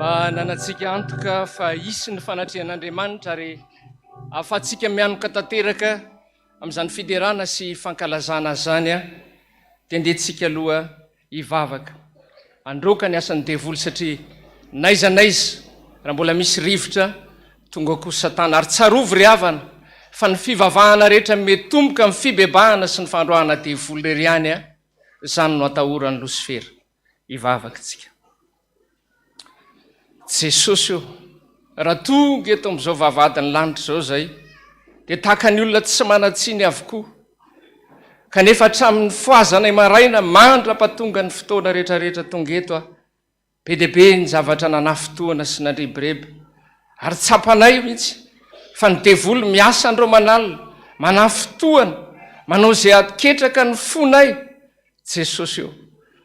Nanatsika antoka fa isy ny fanatrehan'Andriamanitra ary afatsika mianoka tanteraka amin'izany fiderana sy fankalazana zany dia ndetsika aloha hivavaka. Androka ny asan'ny devoly satria naiza raha mbola misy rivotra tonga ko Satana ary tsarovy ry havana fa ny fivavahana rehetra metomboka amin'ny fibebahana sy ny fandroahana devoly rery ihany zany no atahorany Losifera. Hivavaka tsika. Jesosy io raha tonga eto amin'izao vavahadin'ny lanitra zao zay dia tahaka ny olona tsy manatsiny avokoa, kanefa hatramin'ny foazana maraina mandra-pahatonga ny fotoana rehetrarehetra tonga eto be dia be ny zavatra nanafitoana sy nandrebireby ary tsapanay mihitsy fa ny devoly miasa andreo manalina manafitoana manao zay aketraka ny fonay. Jesosy io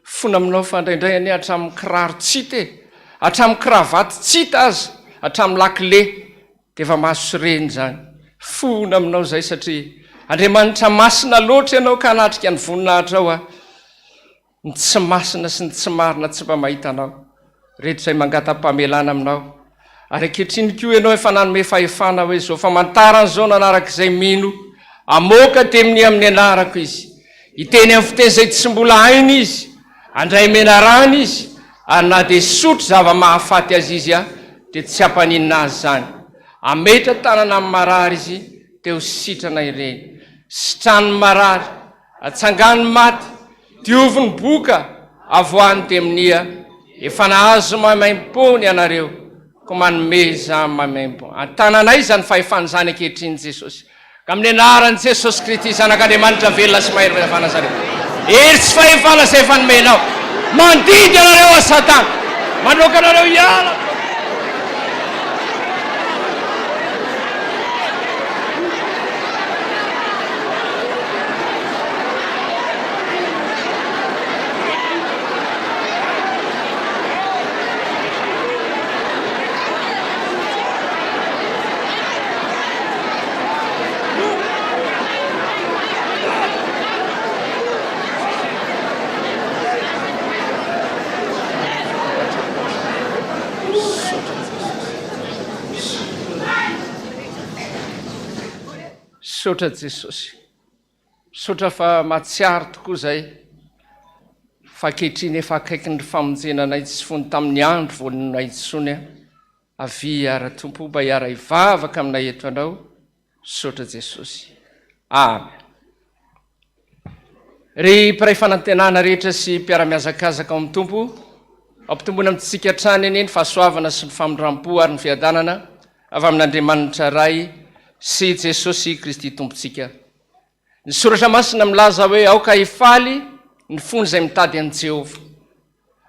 fona aminao fandraindray ane hatramin'ny kiraro tsite, hatramin'ny kravaty tsita azy, hatramin'ny lakile dia efa mahasoreny zany. Fona aminao zay satria Andriamanitra masina loatra ianao ka hanatrika ny voninahitra ao ny tsy masina sy ny tsy marina tsy mba mahita anao rehetra izay mangata-pamelana aminao. Ary ankehitriny koa ianao efa nanome fahefana hoe zao famantarana zao nanaraka izay mino amoka teminy amin'ny anarako izy, iteny amin'ny fiteny izay tsy mbola hainy izy, andray menarana izy ary na dia sotro zava-mahafaty azy izy dia tsy hampaninina azy zany. Ametra tanana amin'ny marary izy teo sitrana ireny, sitrany marary, atsangany maty, dioviny boka avoany teminia, efa nahazo mamaim-pony ianareo ko manome za mamaim-pony. Tananay zany fahefany zany ankehitriny Jesosy. Ka amin'ny anaran'i Jesosy Kristy zanak'Andriamanitra velona sy mahery fahefana zany. Ery tsy fahefana izay efa nomenao. Mandidy anareo a Satana, manoka anareo hiala. Sotra Jesosy, sotra fa matsiaro tokoa zay fa ankehitriny efa akaiky ny famonjenanay tsy fony tamin'ny andro voanay tsony avy ara tompo mba hiara hivavaka aminay eto anao. Sotra Jesosy. Amen. Ry mpiray fanantenana rehetra sy mpiara-miazakazaka ao amin'ny tompo, ampitombona amintsika hatrany eny ny fahasoavana sy ny famindram-po ary ny fiadanana avy amin'Andriamanitra ray sy Jesosy Kristy tompontsika. Ny soratra masina milaza hoe aoka hifaly ny fony izay mitady an'i Jehova.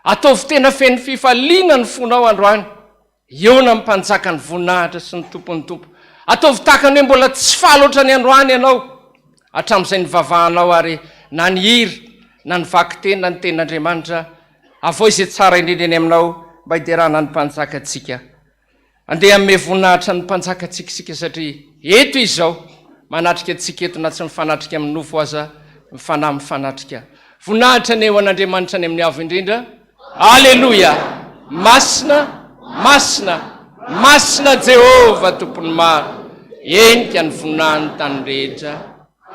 Ataovy tena feno fifaliana ny fonao androany, eo na mpanjaka ny voninahitra sy ny tompon'ny tompo. Ataovy tahaka ny hoe mbola tsy faly oatra ny androany ianao hatramin'izay nivavahanao ary na ny hira na ny vaky teny na ny tenin'Andriamanitra avao izay tsara indrindra eny aminao mba hiderana ny mpanjaka antsika. Andeha amin'ny voninahitra ny mpanjaka antsika satria eto izao manatrika antsika eto na tsy mifanatrika amin'ny nofo aza mifanahy mifanatrika. Voninahitra ny eo an'Andriamanitra ny amin'ny avo indrindra. Aleluia. Masina, masina, masina Jehova tompony maro, enika ny voninahiny tany rehetra.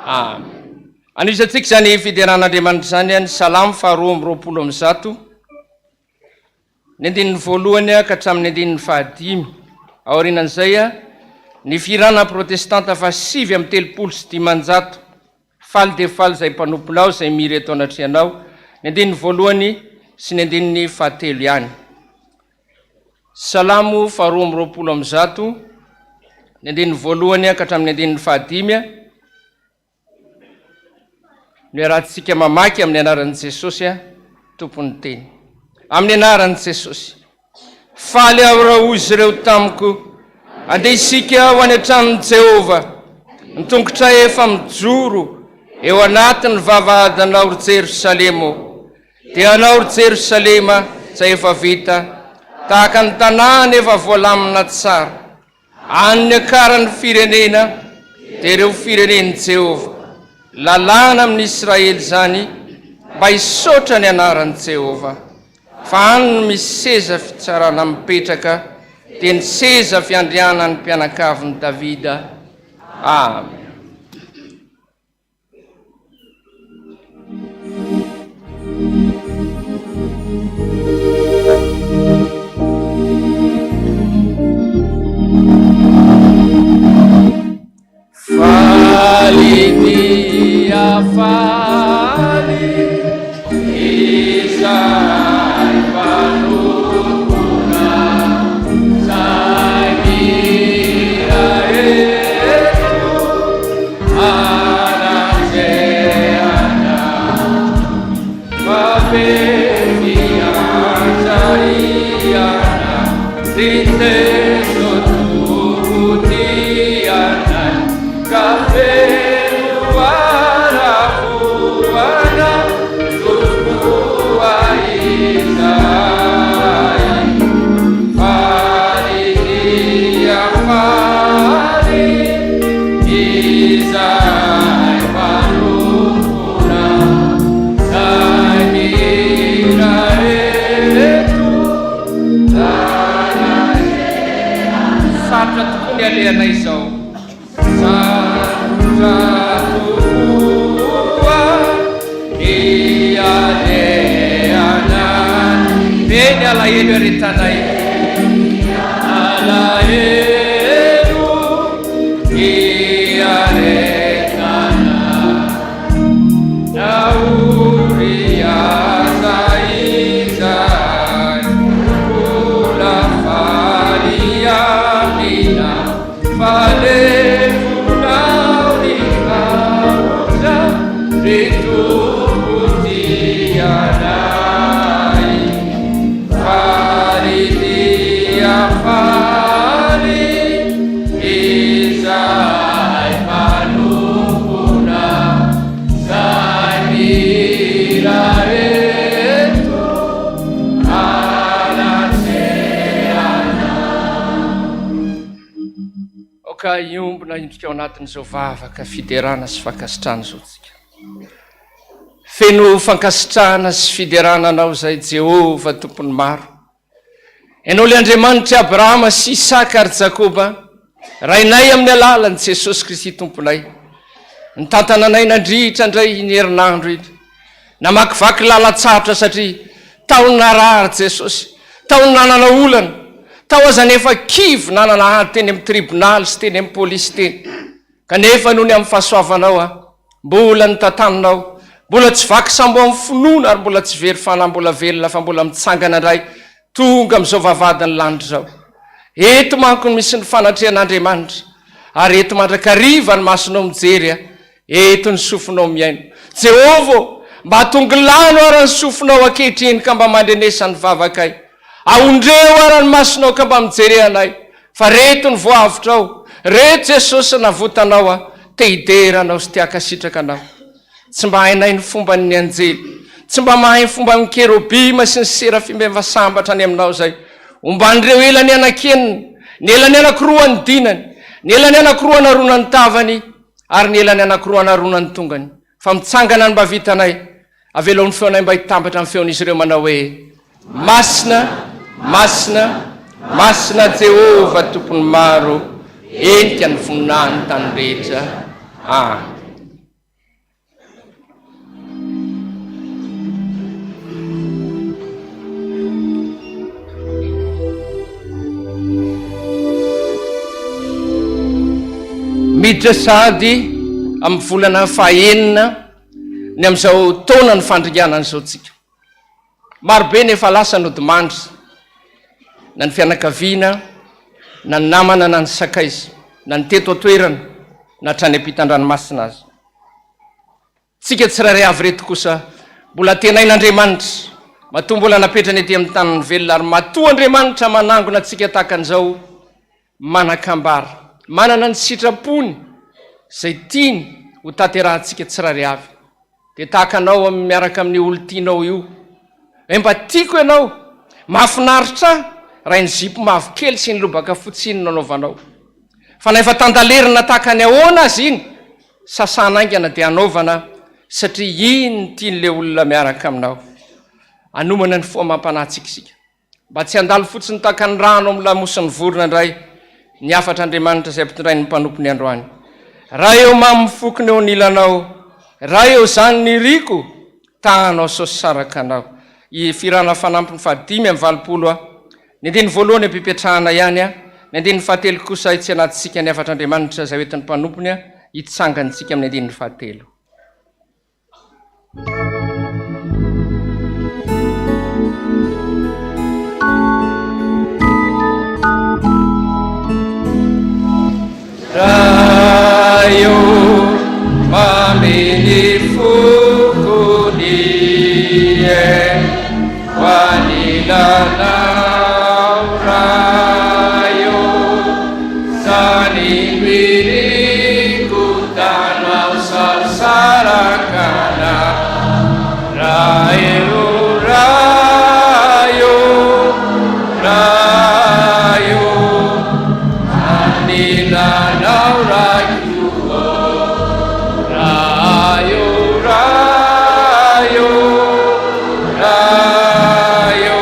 Amen. Anisantsika zany fideran'Andriamanitra zany ny Salamo 2:1. Ny andinin'ny voalohany ka hatramin'ny andinin'ny 5. Aorianan'izay ny firana protestanta fa 7:300 faly dia faly izay mpanomponao izay miry eto anatrehanao. Ny andinin'ny voalohany sy ny andinin'ny 3 ihany. Salamo 2:1. Ny andinin'ny voalohany ka hatramin'ny andinin'ny 5. Ny arahantsika mamaky amin'ny anaran'i Jesosy tompon'ny teny. Amin'ny anaran'i Jesosy. Faly aho raha ozy ireo tamiko, andeha isika ho any an-tranon'i Jehova, ny tongotra efa mijoro eo anatin'ny vavahadinao ry Jerosalema. Dia anao ry Jerosalema izay efa vita, tahaka ny tanàna efa voalamina tsara, any akaran'ny firenena dia ireo firenen'i Jehova. Lalàna amin'ny Israely zany mba hisotra ny anaran'i Jehova. fa any misy seza fitsarana mipetraka dia ny seza fiandrianany mpianakaviny Davida. Amen. Fali dia fali isai panupuna sai mira etu anaseana fabenia sariana triste sotutiana cafe warafuana tutua isai faridia fari isai panupuna sai mira etu satra tokony aleana izao satratua ialeanany beny alahelo aretanay alahelo iaretana nauriaza izay ola faliamina falefunaunikauza ritubutianai faridia fali izai panupuna sai mira etu anaseana. Oka iombona indrika ao anatin'izao vavaka fiderana sy fankasitrahana zao tsika. Feno fankasitrahana sy fiderana anao zay Jehova tompony maro. Ianao le Andriamanitra Abrahama sy Isaka ary Jakoba, rainay amin'ny alalan'i Jesosy Kristy tomponay. Nitantana anay nandritra indray ny herinandro iny. Namakivaky lalan-tsarotra satria tao narary Jesosy, tao nanana olana, tao aza nefa kivy nanana hady teny amin'ny tribonaly sy teny amin'ny polisy teny. Kanefa noho ny amin'ny fahasoavanao mbola nitantaninao, mbola tsy vaky sambo amin'ny finoana ary mbola tsy very fanambola velona fa mbola mitsangana indray tonga amin'izao vavadiny lanitra zao. Eto manko misy ny fanatrehan'Andriamanitra ary eto mandrakariva ny masonao mijery, eto ny sofinao miaino. Jehova, mba tonga lano ary ny sofinao ankehitriny ka mba mandrenesany vavakay. Aondreo ary ny masonao ka mba mijery anay, fa reto ny voavotrao, reto Jesosy navotanao te hideranao sy te hakasitraka anao. Tsy mba hainay ny fomba ny anjely, tsy mba mahay ny fomba ny kerobima sy ny serafima mivasambatra any aminao zay. Omban'ireo elany anakeniny, ny elany anakiroa ny dinany, ny elany anakiroa narona ny tavany, ary ny elany anakiroa narona ny tongany. Fa mitsangana ny mba vitanay, avelo ny feonay mba hitambatra amin'ny feon'izy ireo manao hoe masina, masina, masina Jehova tompony maro, enika ny voninahiny tany rehetra. Miditra sady amin'ny volana fahaenina ny amin'izao taona ny fandringanana izao tsika. Marobe nefa lasa nodimandry, na ny fianakaviana, na ny namana, na ny sakaiza, na ny teto atoerana, na hatrany ampitan-dranomasina azy. Tsika tsirairay avy reto kosa mbola tenain'Andriamanitra, matoa mbola napetrany ety amin'ny taniny velona, ary matoa Andriamanitra manangona tsika tahaka an'izao manakambara, manana ny sitrapony zay tiany ho tanterahantsika tsirairay avy. Dia tahaka anao miaraka amin'ny olo tianao io, mba tiako ianao, mahafinaritra raha ny zipo mavokely sy ny lobaka fotsiny nanaovanao. Fa na efa tandalerina tahaka ny ahoana azy iny, sasana aingana dia anaovana satria iny ny tian'le olona miaraka aminao. anomana ny foamampanatsikisika mba tsy andalo fotsiny taka ny rano amin'ny lamosiny vorona indray ny afatra Andriamanitra izay ampitondrai ny mpanompo ny androany. Raha eo mamifokony eo nilanao, raha eo zany ny riko tahanao sosaraka anao. I firana fanampiny 5:20 ny andiny voalohany ampipetrahana ihany a, ny andiny 7 kosa itsy anatsika ny afatra Andriamanitra izay hoentin'ny mpanompony a hitsangantsika amin'ny andiny 7. Rayo mamini fukuni wanilanau rayo sani wiriku tanau sasarakana rayo rayo rayo anilanau rayo rayo rayo rayo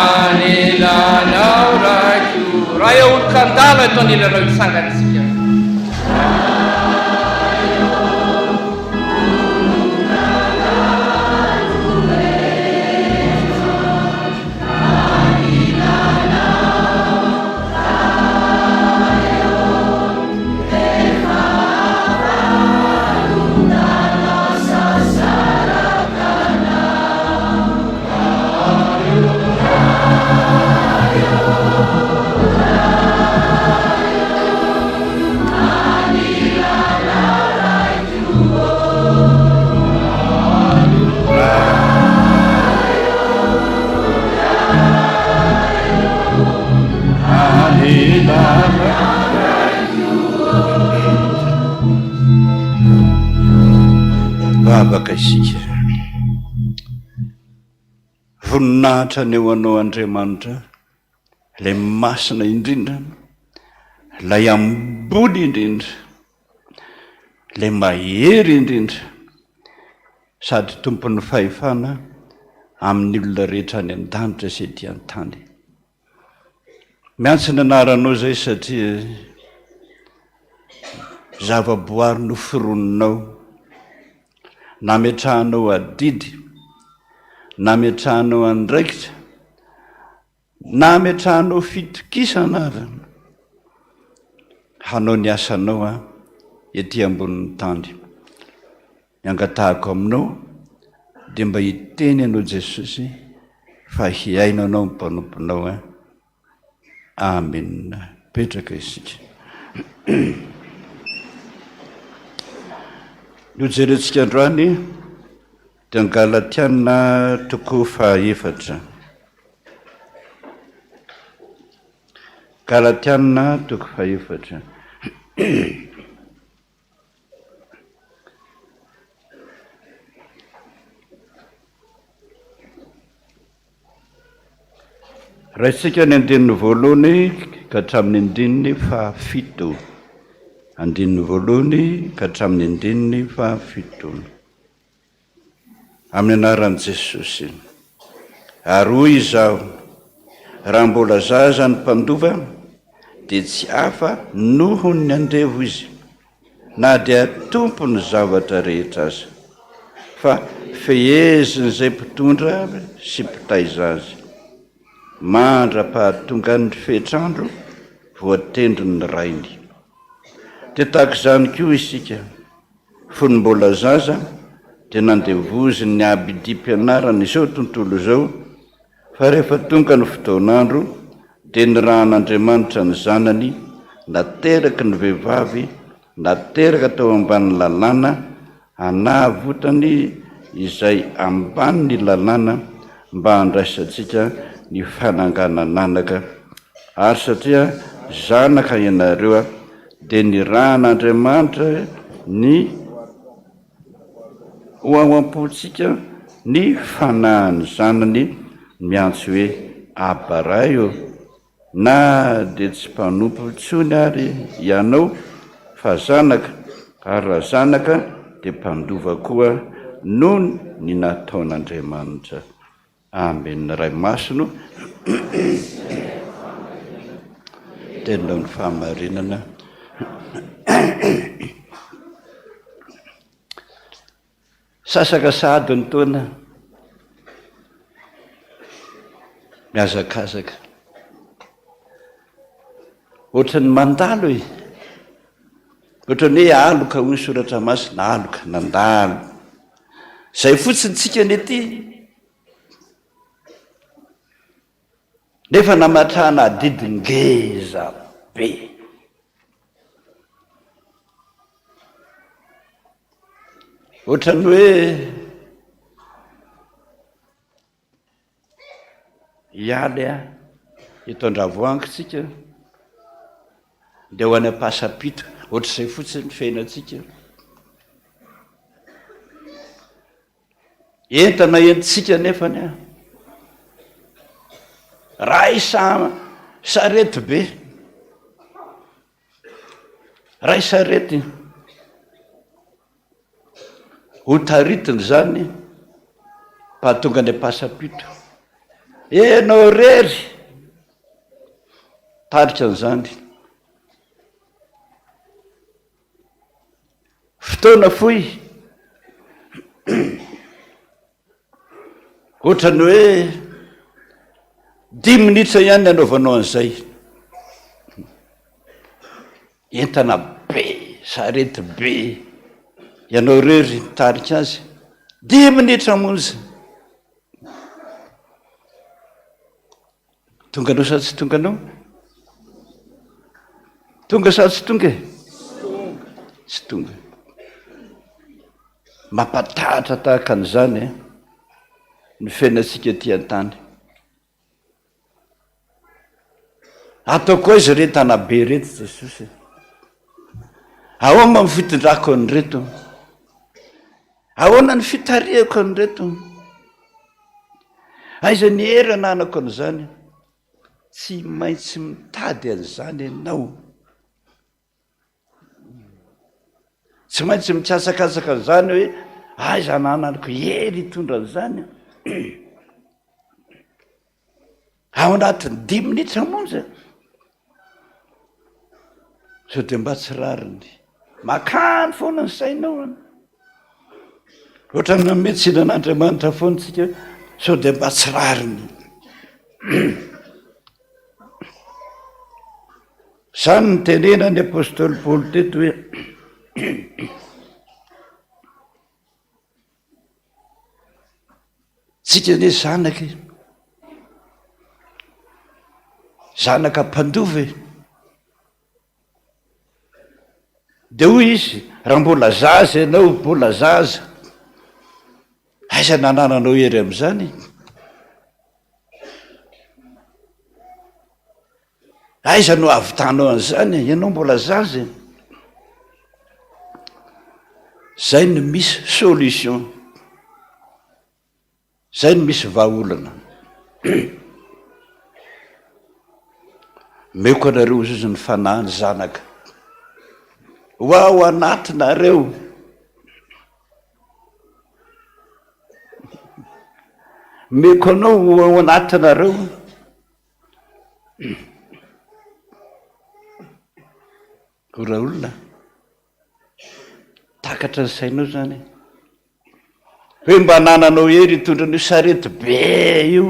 anilanau rayo rayo ulkandalo eto anilanau itsangantsika. Vavaka isika voninahitra ny eo anao Andriamanitra, ilay masina indrindra, ilay ambony indrindra, ilay mahery indrindra, sady tompon'ny fahefana amin'ny olona rehetra any an-danitra sy ety an-tany. Miantso ny anaranao zay satria zavaboary noforoninao, nametrahanao adidy, nametrahanao andraikitra, nametrahanao fitokisana ary hanao ny asanao ety ambonin'ny tany. Miangatahako aminao dia mba hiteny anao Jesosy fa hiaina anao ny mpanomponao. Amen. Petraka isika. Io jerentsika androany dia Galatiana 4:4. Galatiana 4:4. Raha isika ny andininy voalohany ka hatramin'ny andininy 7. Andininy voalohany ka hatramin'ny andininy 7. Amin'ny anaran'i Jesosy. Ary hoy izaho, raha mbola zaza ny mpandova dia tsy hafa noho ny andevo izy, na dia tompony zavatra rehetra aza, fa feheziny zay mpitondra sy mpitaiza azy. Mandra-pahatonga ny fehitrandro voatendro ny rainy. Dia tahaka izany koa isika, fony mbola zaza dia nandevozy ny abidim-pianarana izao tontolo izao, fa rehefa tonga ny fotoanandro dia ny rahan'Andriamanitra ny zanany nateraka ny vehivavy, nateraka tao ambanin'ny lalàna, hanavotany izay ambanin'ny lalàna mba handraisantsika ny fananganananaka. Ary satria zanaka ianareo dia ny rahan'Andriamanitra ny hoampontsika ny fanahany zanany, miantso hoe Abaraio, na dia tsy mpanompo intsony ary ianao fa zanaka, ary raha zanaka dia mpandova koa no ny nataon'Andriamanitra. Amen. Ray masino tena ny fahamarinana. Sasaka sahady ny taona miazakazaka ohatran'ny mandalo e, ohatran'ny hoe aloka hoy ny soratra masina, aloka nandalo zay fotsiny tsika ny ety nefa namatrahana didingeza be. Ohatran'ny hoe hialy a eto Andravoahangy tsika dia ho any am-pasapito, ohatr'izay fotsiny ny fiainantsika. Entana entintsika nefany a ray sarety be, ray sarety ho taritiny zany pahatonga ny am-pasapito. Enao rery taritra an'izany fotoana foy, ohatrany hoe 10 minitra ihany ny anaovanao an'izay. Entana be, sarety be, ianao rery tarika azy 10 minitra monja. Tonga anao sa tsy tonga anao? Tonga sa tsy tonga? Tsy tonga. Mampatahatra tahaka an'izany ny fiainantsika ety an-tany. Ataoko izy retana be reto Jesosy. Ahoana ny fitondrako an'ireto? Ahoana ny fitariako an'ireto? Aiza ny hery ananako an'izany? Tsy maintsy mitady an'izany ianao. Tsy maintsy mitsasakasaka an'izany hoe aiza ananako hery hitondra an'izany. Ao anatin'ny 10 minitra monja. So dia mba tsy rariny. Makany foana ny sainao. Ohatrany nametsina an'Andriamanitra foana tsika, so dia mba tsy rariny. Zany ny tenena ny apôstôly Paoly teto hoe tsika ny zanaka, zanaka mpandova dia hoy izy raha mbola zaza ianao, mbola zaza, aiza nanananao hery amin'izany? Aiza no avitanao an'izany? Ianao mbola zaza. Zay no misy solution, zay no misy vahaolana. Meko anareo izy ny fanahy ny zanaka ho ao anatinareo. Meko anao ho ao anatinareo. Ora olona takatra ny sainao zany hoe mba nananao hery hitondra an'io sarety be io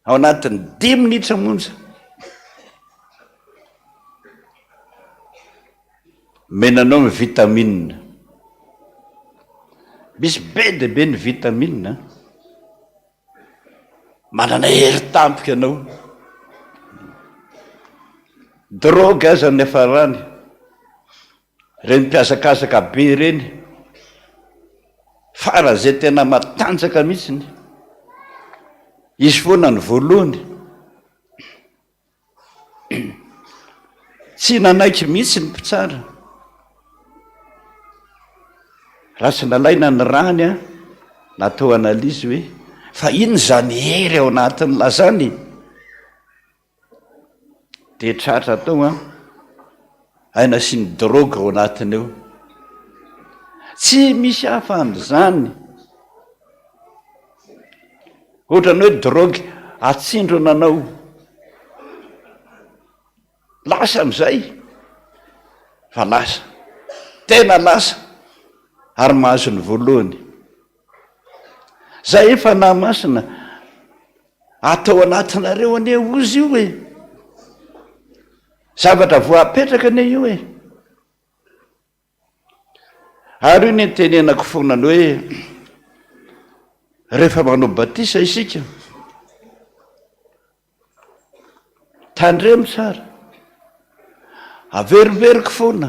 ao anatin'ny 10 minitra monja. Menanao ny vitamine, misy be dia be ny vitamine, manana hery tampoka ianao. Drogue aza ny afarany, reny mpiasakasaka be reny, fara zay tena matanjaka mihitsiny, izy foana ny voalohany. Tsy nanaiky mihitsy ny mpitsara, raha sy nalaina ny rany a natao analizy hoe fa ino zany hery ao anatiny lazany, dia tratra tao a aina sy ny drogue ao anatiny eo. Tsy misy hafa an'izany ohatrany hoe drogy atsindro nanao lasa am'izay fa lasa tena lasa ary mahazo ny voalohany. Zay efa na masina atao anatinareo ane ozy io hoe zavatra voapetraka ane io hoe ary io ny tenenako fonany hoe rehefa manao batisa isika tandremo tsara averiveriko foana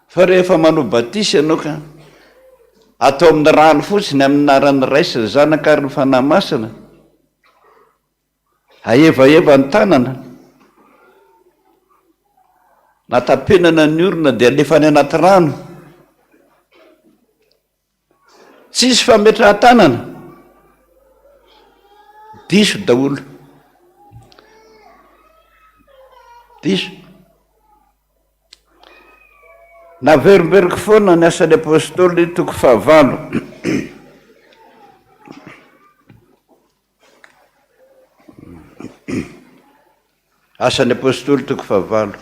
fa rehefa manao batisa ianao ka atao amin'ny rano fotsiny amin'ny narany raisa zanakary ny fanahy masina aevaeva ny tanana natapenana ny orona dia alefa any anaty rano tsisy fametrahan-tanana diso daholo diso. Naverimberiko foana ny asan'ny apôstôly toko 9. Asan'ny apôstôly toko 9.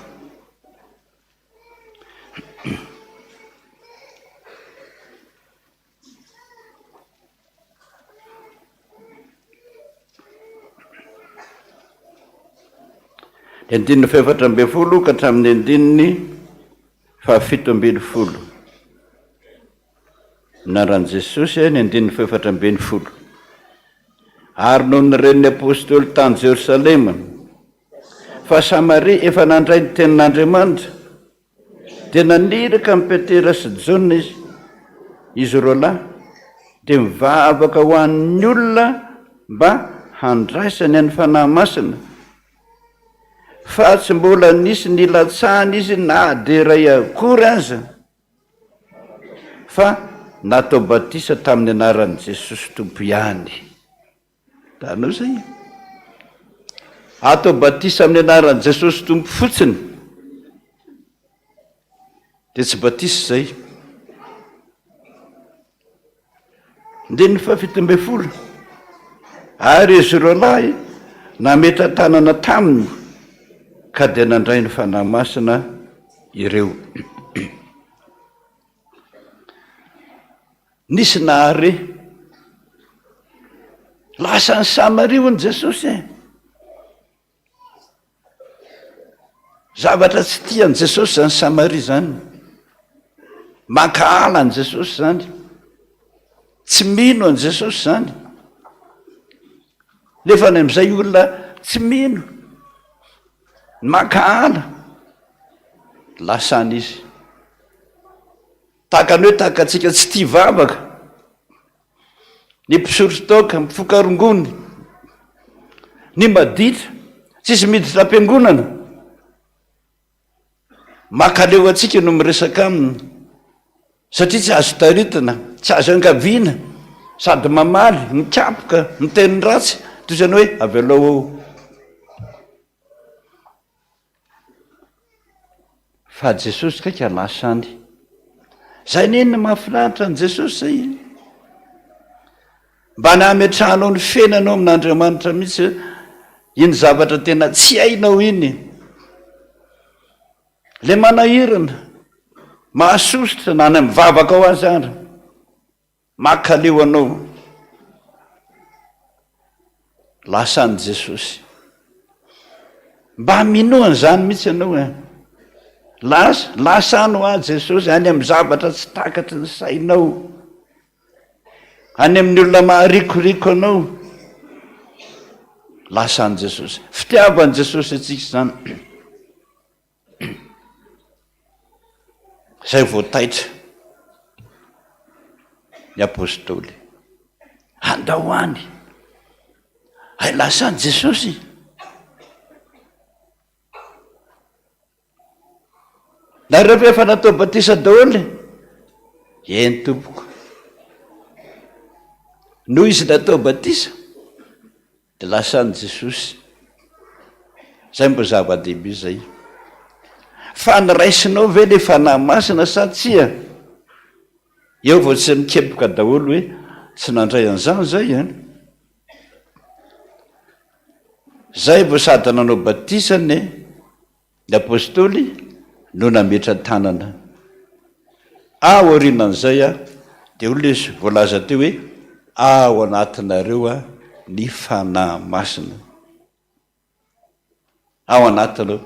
Ny andininy 14 ka hatramin'ny andininy 17. Naran'i Jesosy ny andininy 14. Ary noho ny reniny apôstôly tany Jerosalema fa Samaria efa nandray ny tenin'Andriamanitra dia naniraka amin'ny Petera sy Jona izy roa lahy dia mivavaka ho an'ny olona mba handraisany any fanahy masina fa tsy mbola nisy nilatsahany izy na de ray akory aza fa natao batisa tamin'ny anaran'i Jesosy Tompo ihany. Tanao zay atao batisa amin'ny anaran'i Jesosy Tompo fotsiny dia tsy batisa zay. Ndiny 17 ary izy roa lahy nametra tanana taminy ka dia nandray ny fanahy masina ireo. Nisy nahare lasa ny Samaria hono Jesosy zavatra tsy tian' Jesosy zany Samaria zany, makahala an' Jesosy zany, tsy mino an' Jesosy zany. Nefa ny am'izay olona tsy mino makahala lasan'izy tahaka ny hoe tahaka antsika tsy tia vavaka, ny mpisotro toaka, mifoka rongony, ny maditra tsisy miditra am-piangonana, makaleo antsika no miresaka aminy satria tsy azo taritana, tsy azo angaviana, sady mamaly, mikapoka, miteny ratsy toy izany hoe avy alao ao. Fa Jesosy kaiky lasany. Zay neny mahafinaritra an' Jesosy zay. Mba nametrahanao ny fenanao amin'Andriamanitra mihitsy iny zavatra tena tsy hainao iny. Le manahirana, mahasositra na ny mivavaka ao azy ary, makaleo anao. Lasan'i Jesosy. Mba minoan' zany mihitsy ianao lasano a Jesosy any amin'ny zavatra tsy takatry ny sainao, any amin'ny olona maharikoriko anao. Lasan'i Jesosy. Fitiavan'i Jesosy atsika zany. Zay voataitra ny apôstôly andao any ay lasan'i Jesosy. Nareo efa natao batisa daholo eny tompoko. Noho izy natao batisa dia lasan'i Jesosy. Zay mbo zava-dehibe zay. Fa nyraisinao ve le fanahy masina sa tsia? Eo vao tsy mikepoka daholo hoe tsy nandray an'izany zay a zay vo sady nanao batisany ny apôstôly no nametra tanana ao aorinan'izay a de olona izy voalaza teo hoe ao anatinareo a ny fanahy masina ao anatinao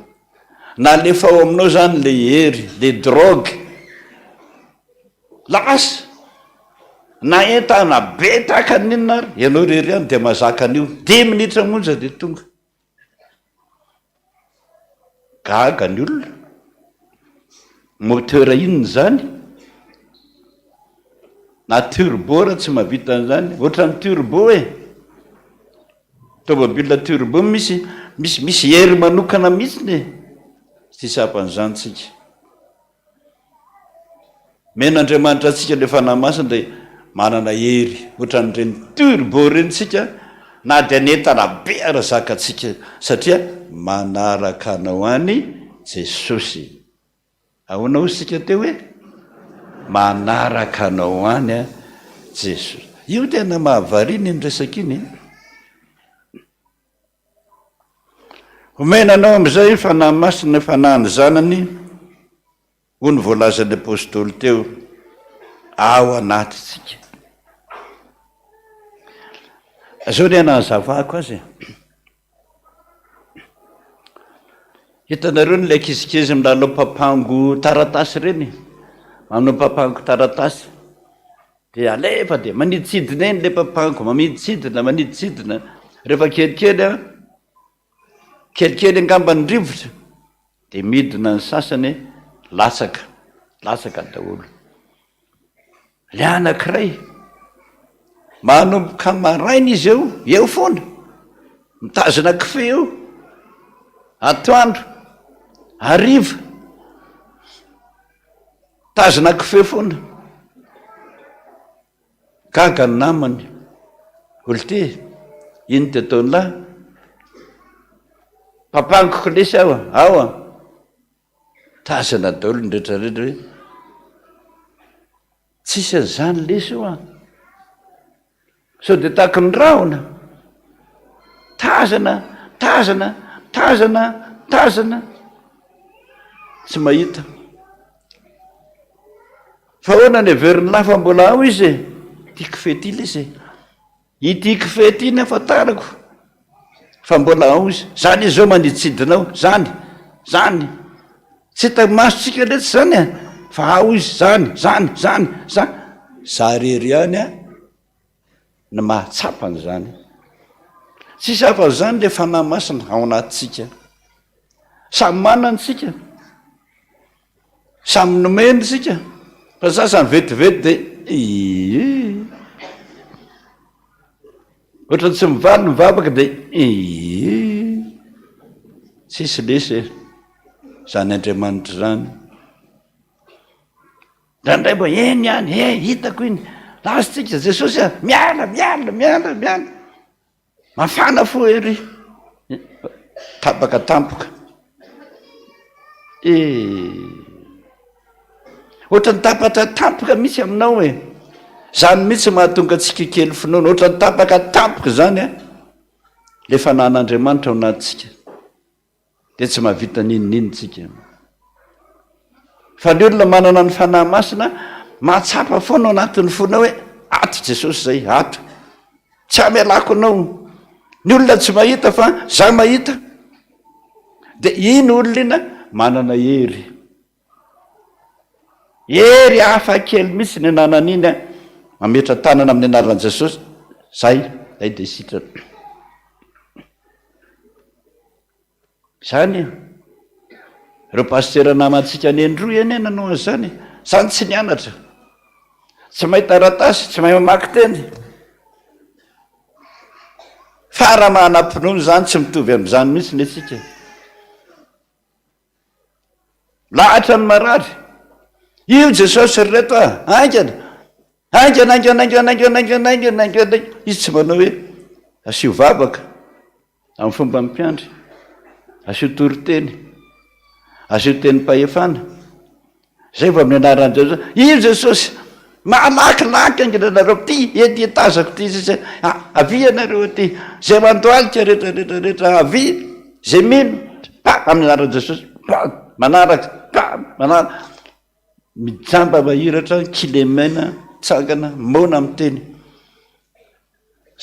na lefa ao aminao zany le hery le drogue lasa na entana betaka ninona ary ianao rery any de mazaka an'io 10 minitra monja de tonga gaga ny olona motera inony zany na turbo raha tsy mahavitan'izany ohatran'ny turbo tomobile turbo misy hery manokana mihitsy tsy sapan'izany tsika men'Andriamanitra atsika le fanahy masina de manana hery ohatran'ireny turbo reny tsika na de nentana be ara zakatsika satria manaraka anao any Jesosy ahoana ho sika teo hoe manaraka anao any a Jesosy io tena mahavariny ny resaka iny omenanao am'izay fanahy masina fanahy ny zanany ho ny voalazan'ny apôstôly teo ao anatytsika zao ny anahazavako azy hitanareo ny le kizikizy milalao papango taratasy reny manao papango taratasy de alefa de maniditsidina eny le papango maniditsidina rehefa kelikely angambany rivotra de midina ny sasany latsaka daholo le anankiray manomboka maraina izy eo foana mitazona kife eo atoandro ariva tazona kife foana gaga ny namany olite iny ty ataony lahy papangoko lesy ao tazana daholo ny rehetrarehetra hoe tsisy an'izany lesy io so de tahaky ny rahona tazana tsy mahita fa hoana ny veriny lafa mbola ao izy ty kifety lesy ity kifety iny afatarako fa mbola ao izy zany izy zao maniditsidinao zany tsy hita masotsika letsy zany fa ao izy zany za rery any ny mahatsapany zany tsisy afan'izany le fanahy masina ao anatytsika samy mananytsika samy nomeny tsika fa sasany vetivety de ohatra tsy mivaly mivavaka de tsisy lesy zany Andriamanitra zany ndraindray mbo eny any hitako iny lasitsika Jesosy miala mafana fo ery tapaka tampoka ohatra ny tapaka tampoka misy aminao zany mihitsy mahatonga tsika kely finoana ohatra ny tapaka tampoka zany le fanahyn'Andriamanitra ao anatytsika de tsy mahavita ninitsika fa ny olona manana ny fanahy masina mahatsapa foana ao anatin'ny fona hoe ato Jesosy zay ato tsy amelako anao ny olona tsy mahita fa za mahita de iny olona ina manana hery hafa kely misy ny anan'iny mametra tanana amin'ny anaran'i Jesosy zay de sitra zany reo pastera namantsika ny endroy eny nanao an'izany zany tsy nianatra tsy mahay taratasy tsy mahay mamaky teny fa raha mahanampinono zany tsy mitovy am'izany mihitsy ny atsika lahatra ny marary io Jesosy reto aingana izy tsy manao hoe asio vavaka amin'ny fomba mpiandry asio toriteny asio teny pahefana zay vo amin'ny anaran'i Jesosy io Jesosy malakilaky angenanareo ty ety tazako ty zay avy anareo ty zay mandoalika rehetrarehetrarehetra avy zay mino amin'ny anarany Jesosy manaraka mijamba mahiratra kilemena tsangana mona amin'ny teny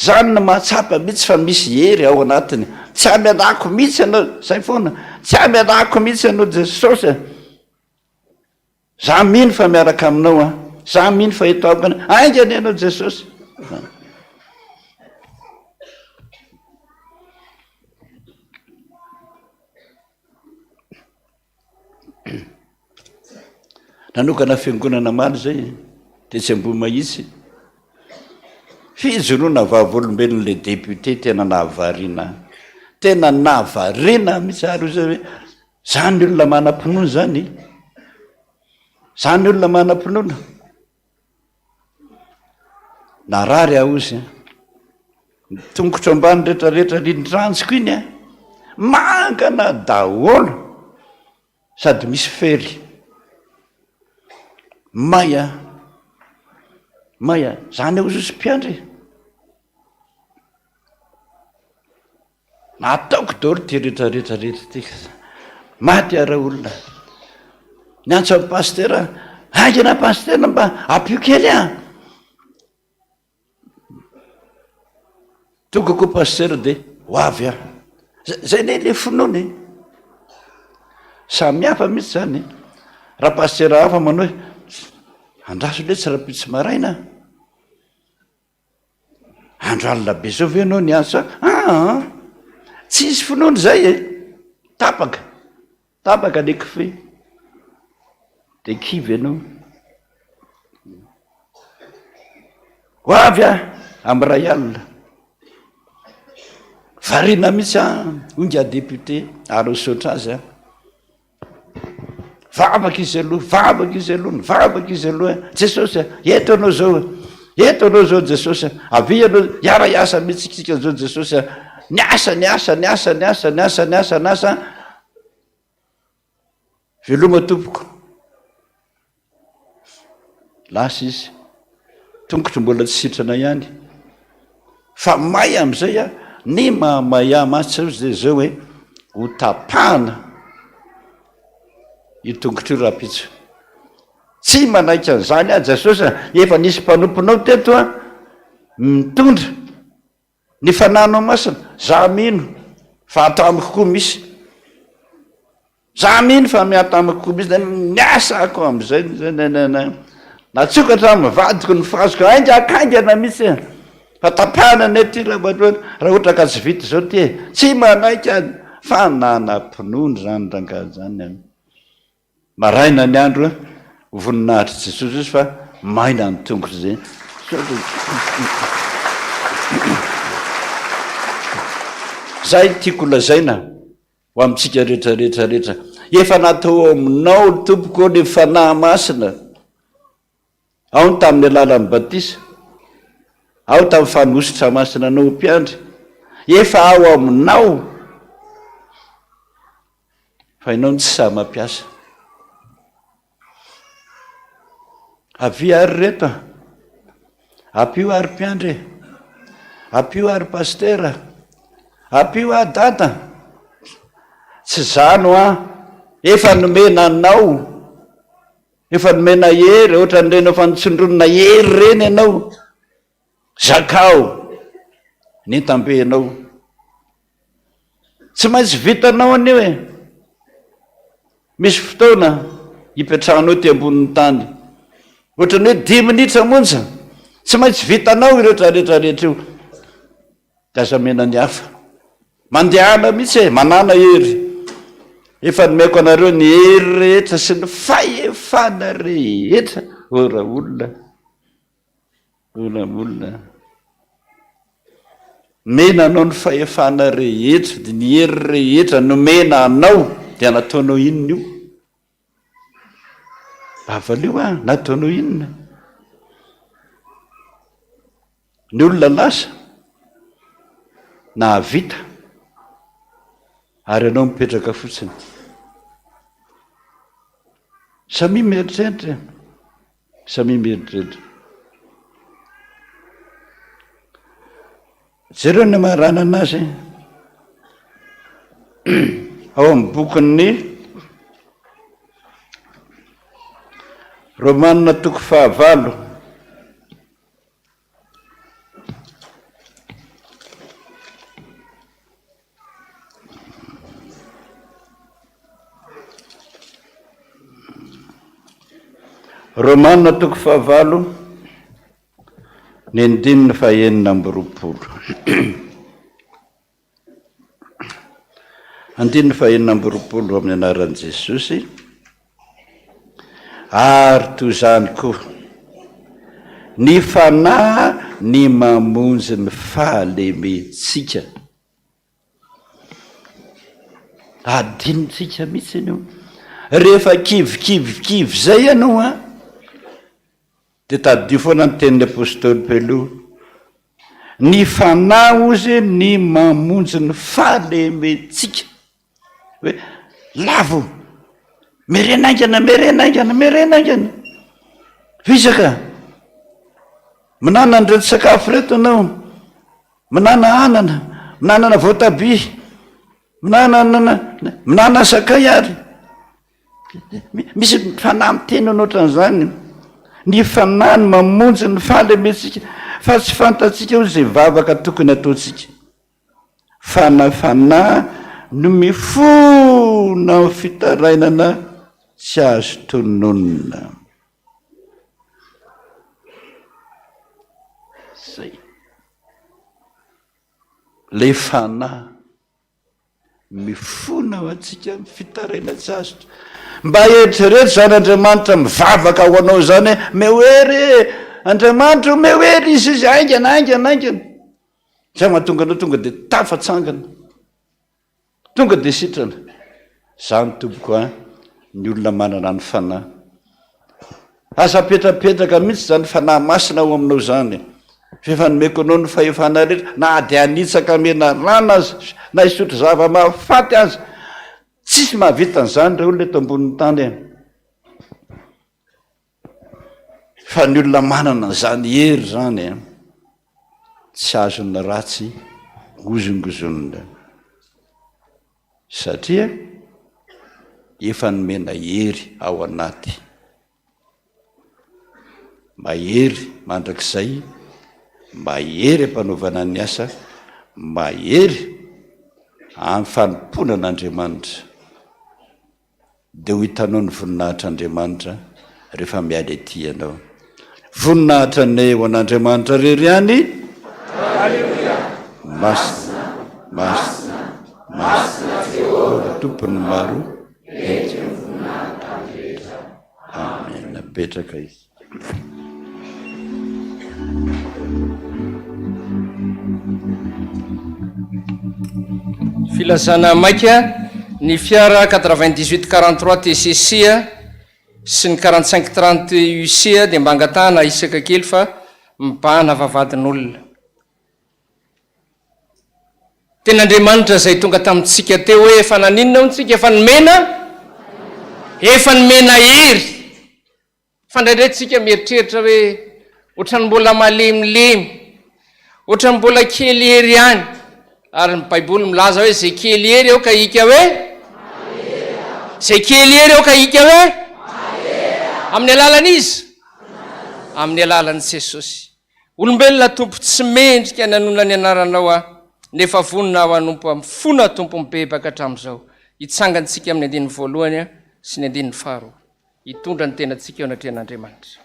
zany no mahatsapa mihitsy fa misy hery ao anatiny tsy amianako mihitsy ianao zay foana tsy amianako mihitsy ianao Jesosy za mino fa miaraka aminao za mino fa eto amiko aingany ianao Jesosy nanokana fiangonana maly zay de tsy ambo mahitsy fijoroana vavolombelon' le député tena nahavariana mihitsy ary zay hoe zany olona manam-pinoana zany olona manam-pinoana narary aozy tongotro ambany rehetrarehetra rindranjiko iny mangana daholo sady misy fery maya zany ao zosy mpiandry nataoko daholo ty rehetrarehetrarehetra ty maty ara olona ny antso amin'ny pastera angena pastera mba ampio kely tonga koa pastera de hoavy zay le finoany samihafa mihitsy zany raha pastera hafa manao hoe andraso le tsy rapitsy maraina andro alina be zao ve anao ny antso tsisy finoany zay tapaka le kife de kivy anao hoavy amin'ny ray alina variana mihitsy onga député ary sotra azy vavaka izy aloha Jesosy eto anao zao Jesosy avy anao iara iasa mihitsy tsika zao Jesosy niasa veloma tompoko lasa izy tongotro mbola tsy sitrana ihany fa may am'izay ny mahamaya matsy zay zao hoe ho tapahana itongotro io rapitso tsy manaika an'izany Jesosy efa nisy mpanomponao teto mitondra ny fananao masina za mino fa atao amiko koa misy za mino fa miato amiko koa misy miasa ako am'izay natsokatra mivadiko ny fazoko aingana misy fa tapahana ny ty raha ohatra ka tsy vita zao ty tsy manaika fa nanam-pinoany zany rangaha zany maraina ny andro voninahitra Jesosy izy fa maina ny tongotro zay zay tiako lazaina ho amintsika rehetrarehetrarehetra efa natao aminao tompoko ny fanahy masina ao ny tamin'ny alalan'ny batisa ao tamin'ny fanositra masina anao mpiandry efa ao aminao fa ianao ny tsy sa mampiasa avy ary reto ampio ary mpiandry ampio ary pastera ampio ary dada tsy zano efa nomena anao efa nomena hery ohatra nyreny fa nitsondronina hery reny ianao zakao nitambe anao tsy maintsy vitanao anio misy fotoana hipetrahanao ty ambonin'ny tany ohatra ny hoe 10 minitra monja tsy maintsy vitanao irehetrarehetrarehetra io daza mena ny hafa mandehana mihitsy manana hery efa nomeko anareo ny hery rehetra sy ny fahefana rehetra ora olona mena anao ny fahefana rehetra de ny hery rehetra nomena anao dia nataonao inona io avalio nataonao inona ny olona lasa nahavita ary anao mipetraka fotsiny samy mieritreritra jereo ny marana anazy ao amin'ny bokin'ny Romanina 9 Romanina 9 ny 9:4 9:4 amin'ny anaran'i Jesosy. Ary toy izany koa ny fanahy ny mamonjy ny fahalementsika. Adinitsika mihitsy ianao rehefa kivikivy zay ianao dia tadidio foana ny tenin'ny apôstôly Paoly, ny fanahy ozy ny mamonjy ny fahalementsika. Hoe lavo merenaingana fisaka minana andreo sakafo reto anao, minana anana, minanana voatabia, minana sakay ary. Misy fanahy miteny ohatran'izany, ny fanahy ny mamonjy ny fahalementsika, fa tsy fantatsika ho zay vavaka tokony ataotsika. Fanahy no mifona amin'ny fitarainana tsy azo tononona. Zay le fanahy mifona ao atsika amin'ny fitaraina tsy azo. Mba eritrereto zany Andriamanitra mivavaka ho anao zany, mehoery Andriamanitra mehoery izy aingana. Zay mahatonga anao tonga dia tafatsangana, tonga dia sitrana. Zany tompoko ny olona manana ny fanahy. Asa petrapetraka mihitsy zany fanahy masina ao aminao zany. Fefa nomeko anao ny fahefana rehetra, na dia anitsaka mena rana azy, na isotro zava-mahafaty azy, tsisy mahavitan'izany ireo olona eto ambonin'ny tany. Fa ny olona manana zany hery zany tsy azony ratsy gozongozonina, satria efa nomena hery ao anaty. Mahery mandrakizay, mahery ampanaovana ny asa, mahery amin'ny fanompoana an'Andriamanitra. Dia ho hitanao ny voninahitr'Andriamanitra rehefa miala ety ianao. Voninahitra ny eo an'Andriamanitra rery ihany. Masina tompony maro. Amen. Apetraka izy. Filazana maika ny fiara 9843 TCC sy ny 4530 UC dia mba angatahana isaka kely fa mibahana vavadin'olona. Ten'Andriamanitra zay tonga tamintsika teo hoe efa naninona ntsika, efa nomena hery. Fandraindray mieritreritra hoe ohatrany mbola malemilemy, ohatrany mbola kely hery ihany. Ary ny Baiboly milaza hoe zay kely hery eo ka hika hoe zay kely hery eo ka hika hoe amin'ny alalan'izy, amin'ny alalan'i Jesosy. Olombelona tompo tsy mendrika nanona ny anaranao nefa vonina ao anompo amin'ny fona tompo mibebaka hatramin'izao. Hitsangantsika amin'ny 1 sy ny 2. Hitondra ny tenantsika eo anatrehan'Andriamanitra.